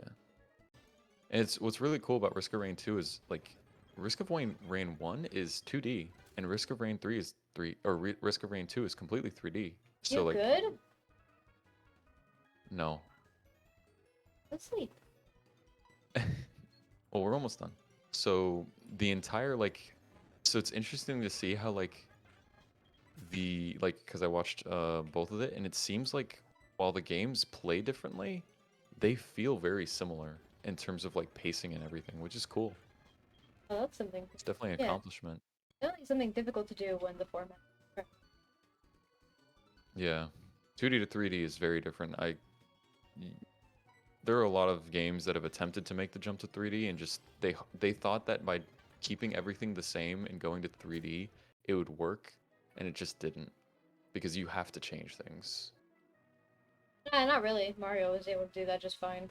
Speaker 2: And it's what's really cool about Risk of Rain 2 is like Risk of Rain 1 is 2D and Risk of Rain 3 is 3 or Risk of Rain 2 is completely 3D. So
Speaker 1: You
Speaker 2: like
Speaker 1: good?
Speaker 2: no.
Speaker 1: Let's sleep.
Speaker 2: Well, we're almost done. So the entire like so it's interesting to see how like the like because I watched both of it and it seems like while the games play differently, they feel very similar in terms of like pacing and everything, which is cool.
Speaker 1: Oh, that's something.
Speaker 2: It's definitely an
Speaker 1: Yeah,
Speaker 2: accomplishment.
Speaker 1: definitely something difficult to do when the format.
Speaker 2: Yeah. 2D to 3D is very different. There are a lot of games that have attempted to make the jump to 3D and just they thought that by keeping everything the same and going to 3D, it would work, and it just didn't because you have to change things.
Speaker 1: Nah, not really. Mario was able to do that just fine.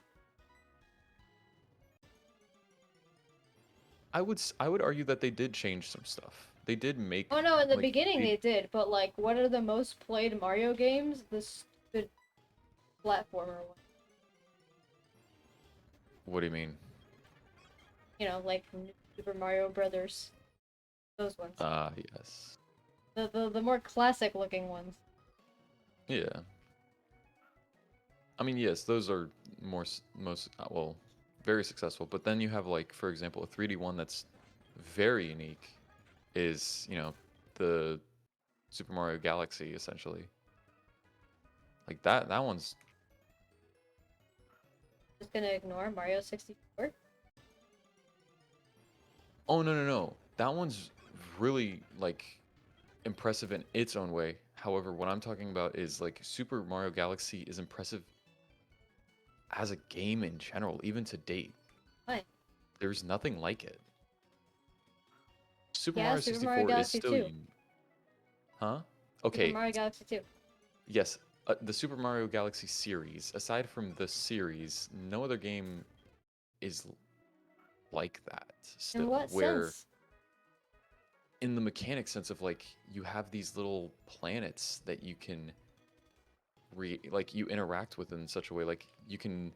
Speaker 2: I would argue that they did change some stuff. They did make
Speaker 1: Oh no, in the
Speaker 2: like
Speaker 1: beginning they did, but like, what are the most played Mario games? The stupid platformer one.
Speaker 2: what do you mean?
Speaker 1: You know, like Super Mario Brothers. Those ones.
Speaker 2: Ah, yes.
Speaker 1: The more classic looking ones.
Speaker 2: Yeah. I mean, yes, those are most well, very successful. But then you have like, for example, a 3D one that's very unique is, the Super Mario Galaxy essentially. Like that one's
Speaker 1: Just gonna ignore Mario 64.
Speaker 2: oh no no no. That one's really like impressive in its own way. However, what I'm talking about is like Super Mario Galaxy is impressive as a game in general, even to date.
Speaker 1: What?
Speaker 2: There's nothing like it. Super
Speaker 1: Yeah,
Speaker 2: Mario
Speaker 1: Super Mario
Speaker 2: 64 is
Speaker 1: Galaxy
Speaker 2: still
Speaker 1: 2.
Speaker 2: huh?
Speaker 1: Super
Speaker 2: Okay,
Speaker 1: Mario Galaxy 2.
Speaker 2: yes, the Super Mario Galaxy series, aside from the series, no other game is like that
Speaker 1: In
Speaker 2: still,
Speaker 1: what
Speaker 2: where
Speaker 1: sense?
Speaker 2: in the mechanic sense of like you have these little planets that you can like you interact with in such a way like you can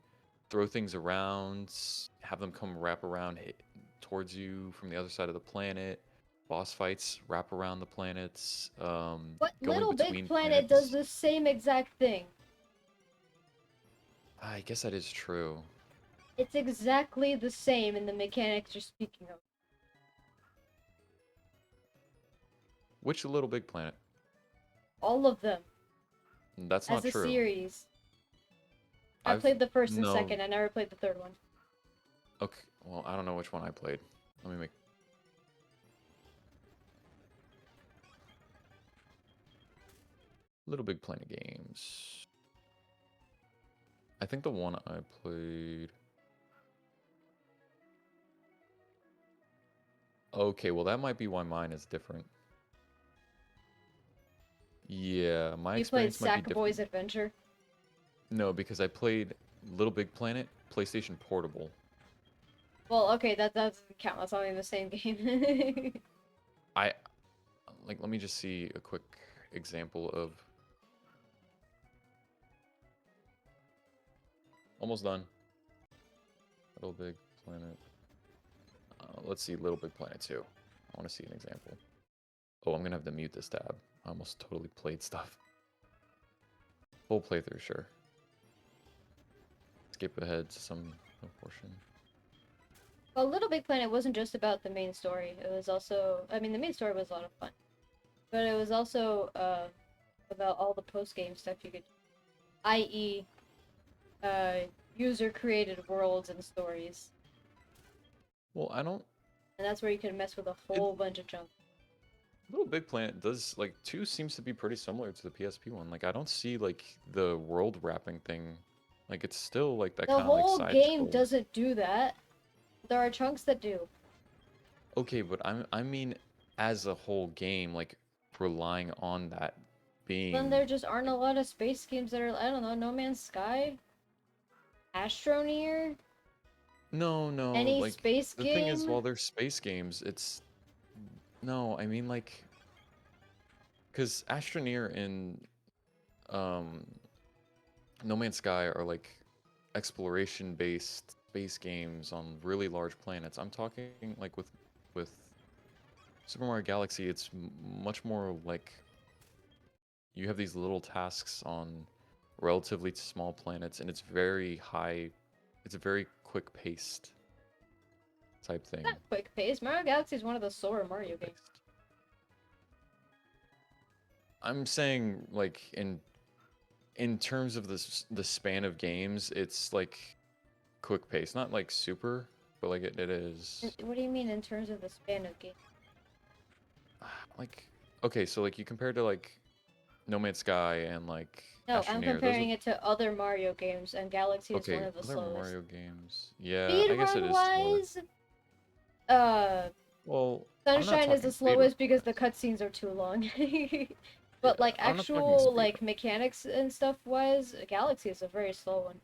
Speaker 2: throw things around, have them come wrap around towards you from the other side of the planet. boss fights wrap around the planets,
Speaker 1: What
Speaker 2: going
Speaker 1: Little Big
Speaker 2: between
Speaker 1: Planet does
Speaker 2: planets.
Speaker 1: the same exact thing.
Speaker 2: I guess that is true.
Speaker 1: It's exactly the same in the mechanics you're speaking of.
Speaker 2: Which Little Big Planet?
Speaker 1: All of them.
Speaker 2: That's
Speaker 1: As
Speaker 2: not
Speaker 1: a
Speaker 2: true.
Speaker 1: series. I
Speaker 2: I've
Speaker 1: played the first and
Speaker 2: no.
Speaker 1: second, I never played the third one.
Speaker 2: Okay, well, I don't know which one I played. Let me make. Little Big Planet games. I think the one I played. Okay, well, that might be why mine is different. Yeah, my
Speaker 1: You played
Speaker 2: experience might be
Speaker 1: Sackboy's
Speaker 2: different.
Speaker 1: Adventure?
Speaker 2: No, because I played Little Big Planet PlayStation Portable.
Speaker 1: Well, okay, that doesn't count. That's only the same game.
Speaker 2: I like. Let me just see a quick example of. Almost done. Little Big Planet. Let's see Little Big Planet 2. I want to see an example. Oh, I'm gonna have to mute this tab. I almost totally played stuff. Full playthrough, sure. Skip ahead to some portion.
Speaker 1: Well, Little Big Planet wasn't just about the main story. It was also, I mean, the main story was a lot of fun, but it was also about all the post-game stuff you could, i.e., uh, user-created worlds and stories,
Speaker 2: Well, I don't.
Speaker 1: and that's where you can mess with a
Speaker 2: It,
Speaker 1: whole bunch of junk.
Speaker 2: Little Big Planet does like 2 seems to be pretty similar to the PSP one. Like I don't see like the world wrapping thing. Like it's still like that
Speaker 1: The
Speaker 2: kind of like
Speaker 1: whole
Speaker 2: side
Speaker 1: game
Speaker 2: scroll.
Speaker 1: doesn't do that. There are chunks that do.
Speaker 2: Okay, but I mean as a whole game, like relying on that
Speaker 1: Then
Speaker 2: being
Speaker 1: there just aren't
Speaker 2: like
Speaker 1: a lot of space games that are, I don't know, No Man's Sky, Astroneer,
Speaker 2: no, no,
Speaker 1: any
Speaker 2: like
Speaker 1: space
Speaker 2: the thing is
Speaker 1: game.
Speaker 2: while they're space games, it's no, I mean like cuz Astroneer and um No Man's Sky are like exploration based space games on really large planets. I'm talking like with Super Mario Galaxy, it's much more like you have these little tasks on relatively small planets, and it's very high. It's a very quick paced type thing.
Speaker 1: Not quick pace. Mario Galaxy is one of the slower Mario
Speaker 2: Quick
Speaker 1: games.
Speaker 2: paced. I'm saying like in terms of the span of games, it's like quick pace, not like super, but like it is.
Speaker 1: What do you mean in terms of the span of game?
Speaker 2: Like okay, so like you compare to like No Man's Sky and like
Speaker 1: No, I'm
Speaker 2: Astroneer, those are
Speaker 1: comparing it to other Mario games, and Galaxy is one
Speaker 2: okay.
Speaker 1: of the
Speaker 2: Other
Speaker 1: slowest.
Speaker 2: Mario games, yeah, I guess it
Speaker 1: Speedrun
Speaker 2: is slower.
Speaker 1: wise, uh,
Speaker 2: Well, I'm not
Speaker 1: Sunshine is the
Speaker 2: talking speedrun
Speaker 1: slowest because the
Speaker 2: wise.
Speaker 1: cutscenes are too long.
Speaker 2: Yeah,
Speaker 1: But like
Speaker 2: I'm not talking
Speaker 1: actual
Speaker 2: speedrun.
Speaker 1: like mechanics and stuff wise, Galaxy is a very slow one.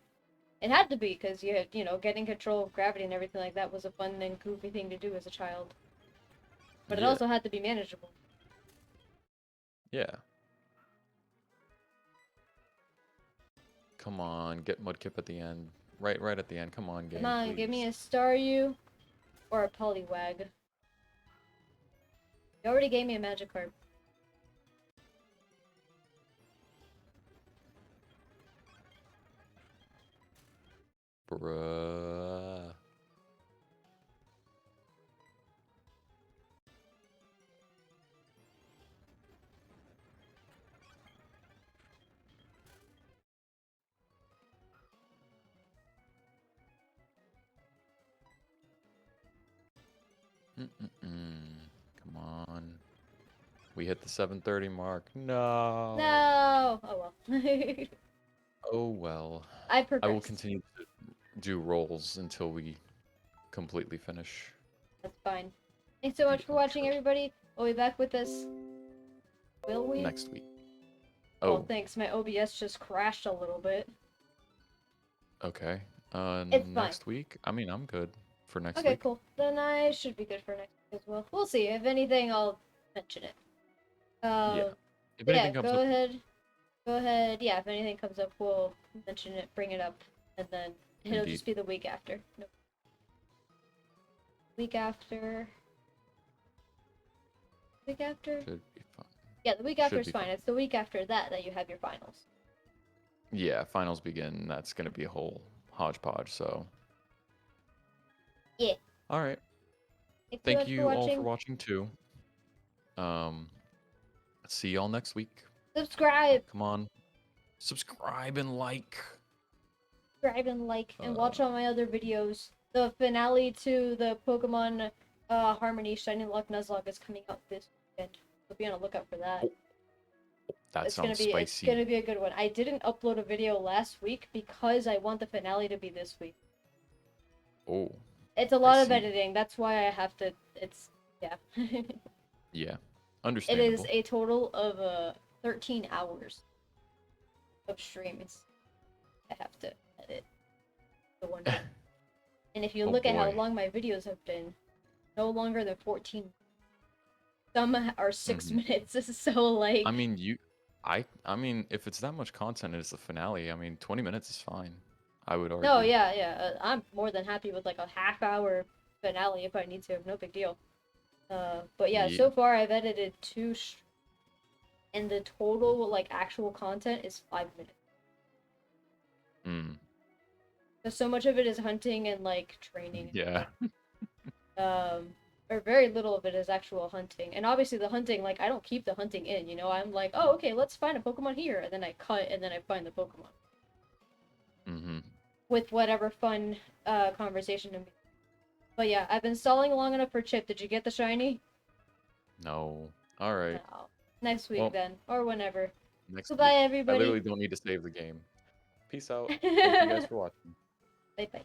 Speaker 1: It had to be because you had, getting control of gravity and everything like that was a fun and goofy thing to do as a child. But it
Speaker 2: Yeah,
Speaker 1: also had to be manageable.
Speaker 2: yeah. Come on, get Mudkip at the end. Right at the end. Come on,
Speaker 1: Come
Speaker 2: game,
Speaker 1: on, give me
Speaker 2: please.
Speaker 1: a Staryu or a Poliwag. You already gave me a Magikarp.
Speaker 2: Bruh. Mm-mm-mm. Come on. We hit the 7:30 mark. No.
Speaker 1: No! Oh well.
Speaker 2: Oh well.
Speaker 1: I
Speaker 2: I will
Speaker 1: progressed.
Speaker 2: continue to do rolls until we completely finish
Speaker 1: That's fine. Thanks so
Speaker 2: the
Speaker 1: much for watching,
Speaker 2: outro
Speaker 1: everybody. We'll be back with this. Will we?
Speaker 2: next week.
Speaker 1: Oh,
Speaker 2: Oh,
Speaker 1: thanks. My OBS just crashed a little bit.
Speaker 2: okay.
Speaker 1: It's fine.
Speaker 2: Next week? I mean, I'm good for next
Speaker 1: Okay,
Speaker 2: week.
Speaker 1: cool. Then I should be good for next week as well. We'll see. If anything, I'll mention it.
Speaker 2: Yeah.
Speaker 1: Uh,
Speaker 2: If
Speaker 1: but yeah,
Speaker 2: anything comes
Speaker 1: go
Speaker 2: up,
Speaker 1: ahead. Go ahead. Yeah, if anything comes up, we'll mention it, bring it up, and then it'll
Speaker 2: indeed.
Speaker 1: just be the week after. Nope. Week after. Week after?
Speaker 2: Should be fun.
Speaker 1: Yeah, the week after
Speaker 2: Should
Speaker 1: is
Speaker 2: be
Speaker 1: fine.
Speaker 2: fun.
Speaker 1: It's the week after that you have your finals.
Speaker 2: Yeah, finals begin. That's gonna be a whole hodgepodge. So,
Speaker 1: Yeah.
Speaker 2: all right.
Speaker 1: Thanks so
Speaker 2: Thank
Speaker 1: much for
Speaker 2: you all for
Speaker 1: watching.
Speaker 2: watching too. Um, see y'all next week.
Speaker 1: Subscribe!
Speaker 2: Come on, subscribe and like.
Speaker 1: Subscribe and like, and
Speaker 2: Uh,
Speaker 1: watch all my other videos. The finale to the Pokemon Harmony Shining Lock Nuzlocke is coming out this weekend. So be on the lookout for that.
Speaker 2: oh, that sounds
Speaker 1: It's
Speaker 2: spicy.
Speaker 1: gonna be a good one. I didn't upload a video last week because I want the finale to be this week.
Speaker 2: Oh,
Speaker 1: It's a
Speaker 2: I
Speaker 1: lot of
Speaker 2: see.
Speaker 1: editing. That's why I have to. It's yeah.
Speaker 2: Yeah,
Speaker 1: It is
Speaker 2: understandable.
Speaker 1: a total of 13 hours of streams. I have to edit the one day. And if you
Speaker 2: Oh
Speaker 1: look at how
Speaker 2: boy.
Speaker 1: long my videos have been, no longer than 14. Some are 6
Speaker 2: Hmm.
Speaker 1: minutes. So like,
Speaker 2: I mean, I mean, if it's that much content, it's the finale. I mean, 20 minutes is fine. I would
Speaker 1: no,
Speaker 2: argue.
Speaker 1: yeah, yeah. I'm more than happy with like a half-hour finale if I need to. No big deal. But yeah,
Speaker 2: Yeah.
Speaker 1: so far I've edited and the total like actual content is 5 minutes.
Speaker 2: Mm.
Speaker 1: So much of it is hunting and like training and
Speaker 2: Yeah.
Speaker 1: stuff. Or very little of it is actual hunting. And obviously the hunting, like I don't keep the hunting in, you know. I'm like, oh okay, let's find a Pokemon here, and then I cut and then I find the Pokemon
Speaker 2: Hmm.
Speaker 1: with whatever fun conversation. But yeah, I've been stalling long enough for Chip. Did you get the shiny?
Speaker 2: No. All right.
Speaker 1: No. Next week
Speaker 2: Well,
Speaker 1: then, or whenever.
Speaker 2: next
Speaker 1: Goodbye,
Speaker 2: week. I
Speaker 1: everybody.
Speaker 2: literally don't need to save the game. Peace out. Thank you guys
Speaker 1: Bye
Speaker 2: for watching.
Speaker 1: bye.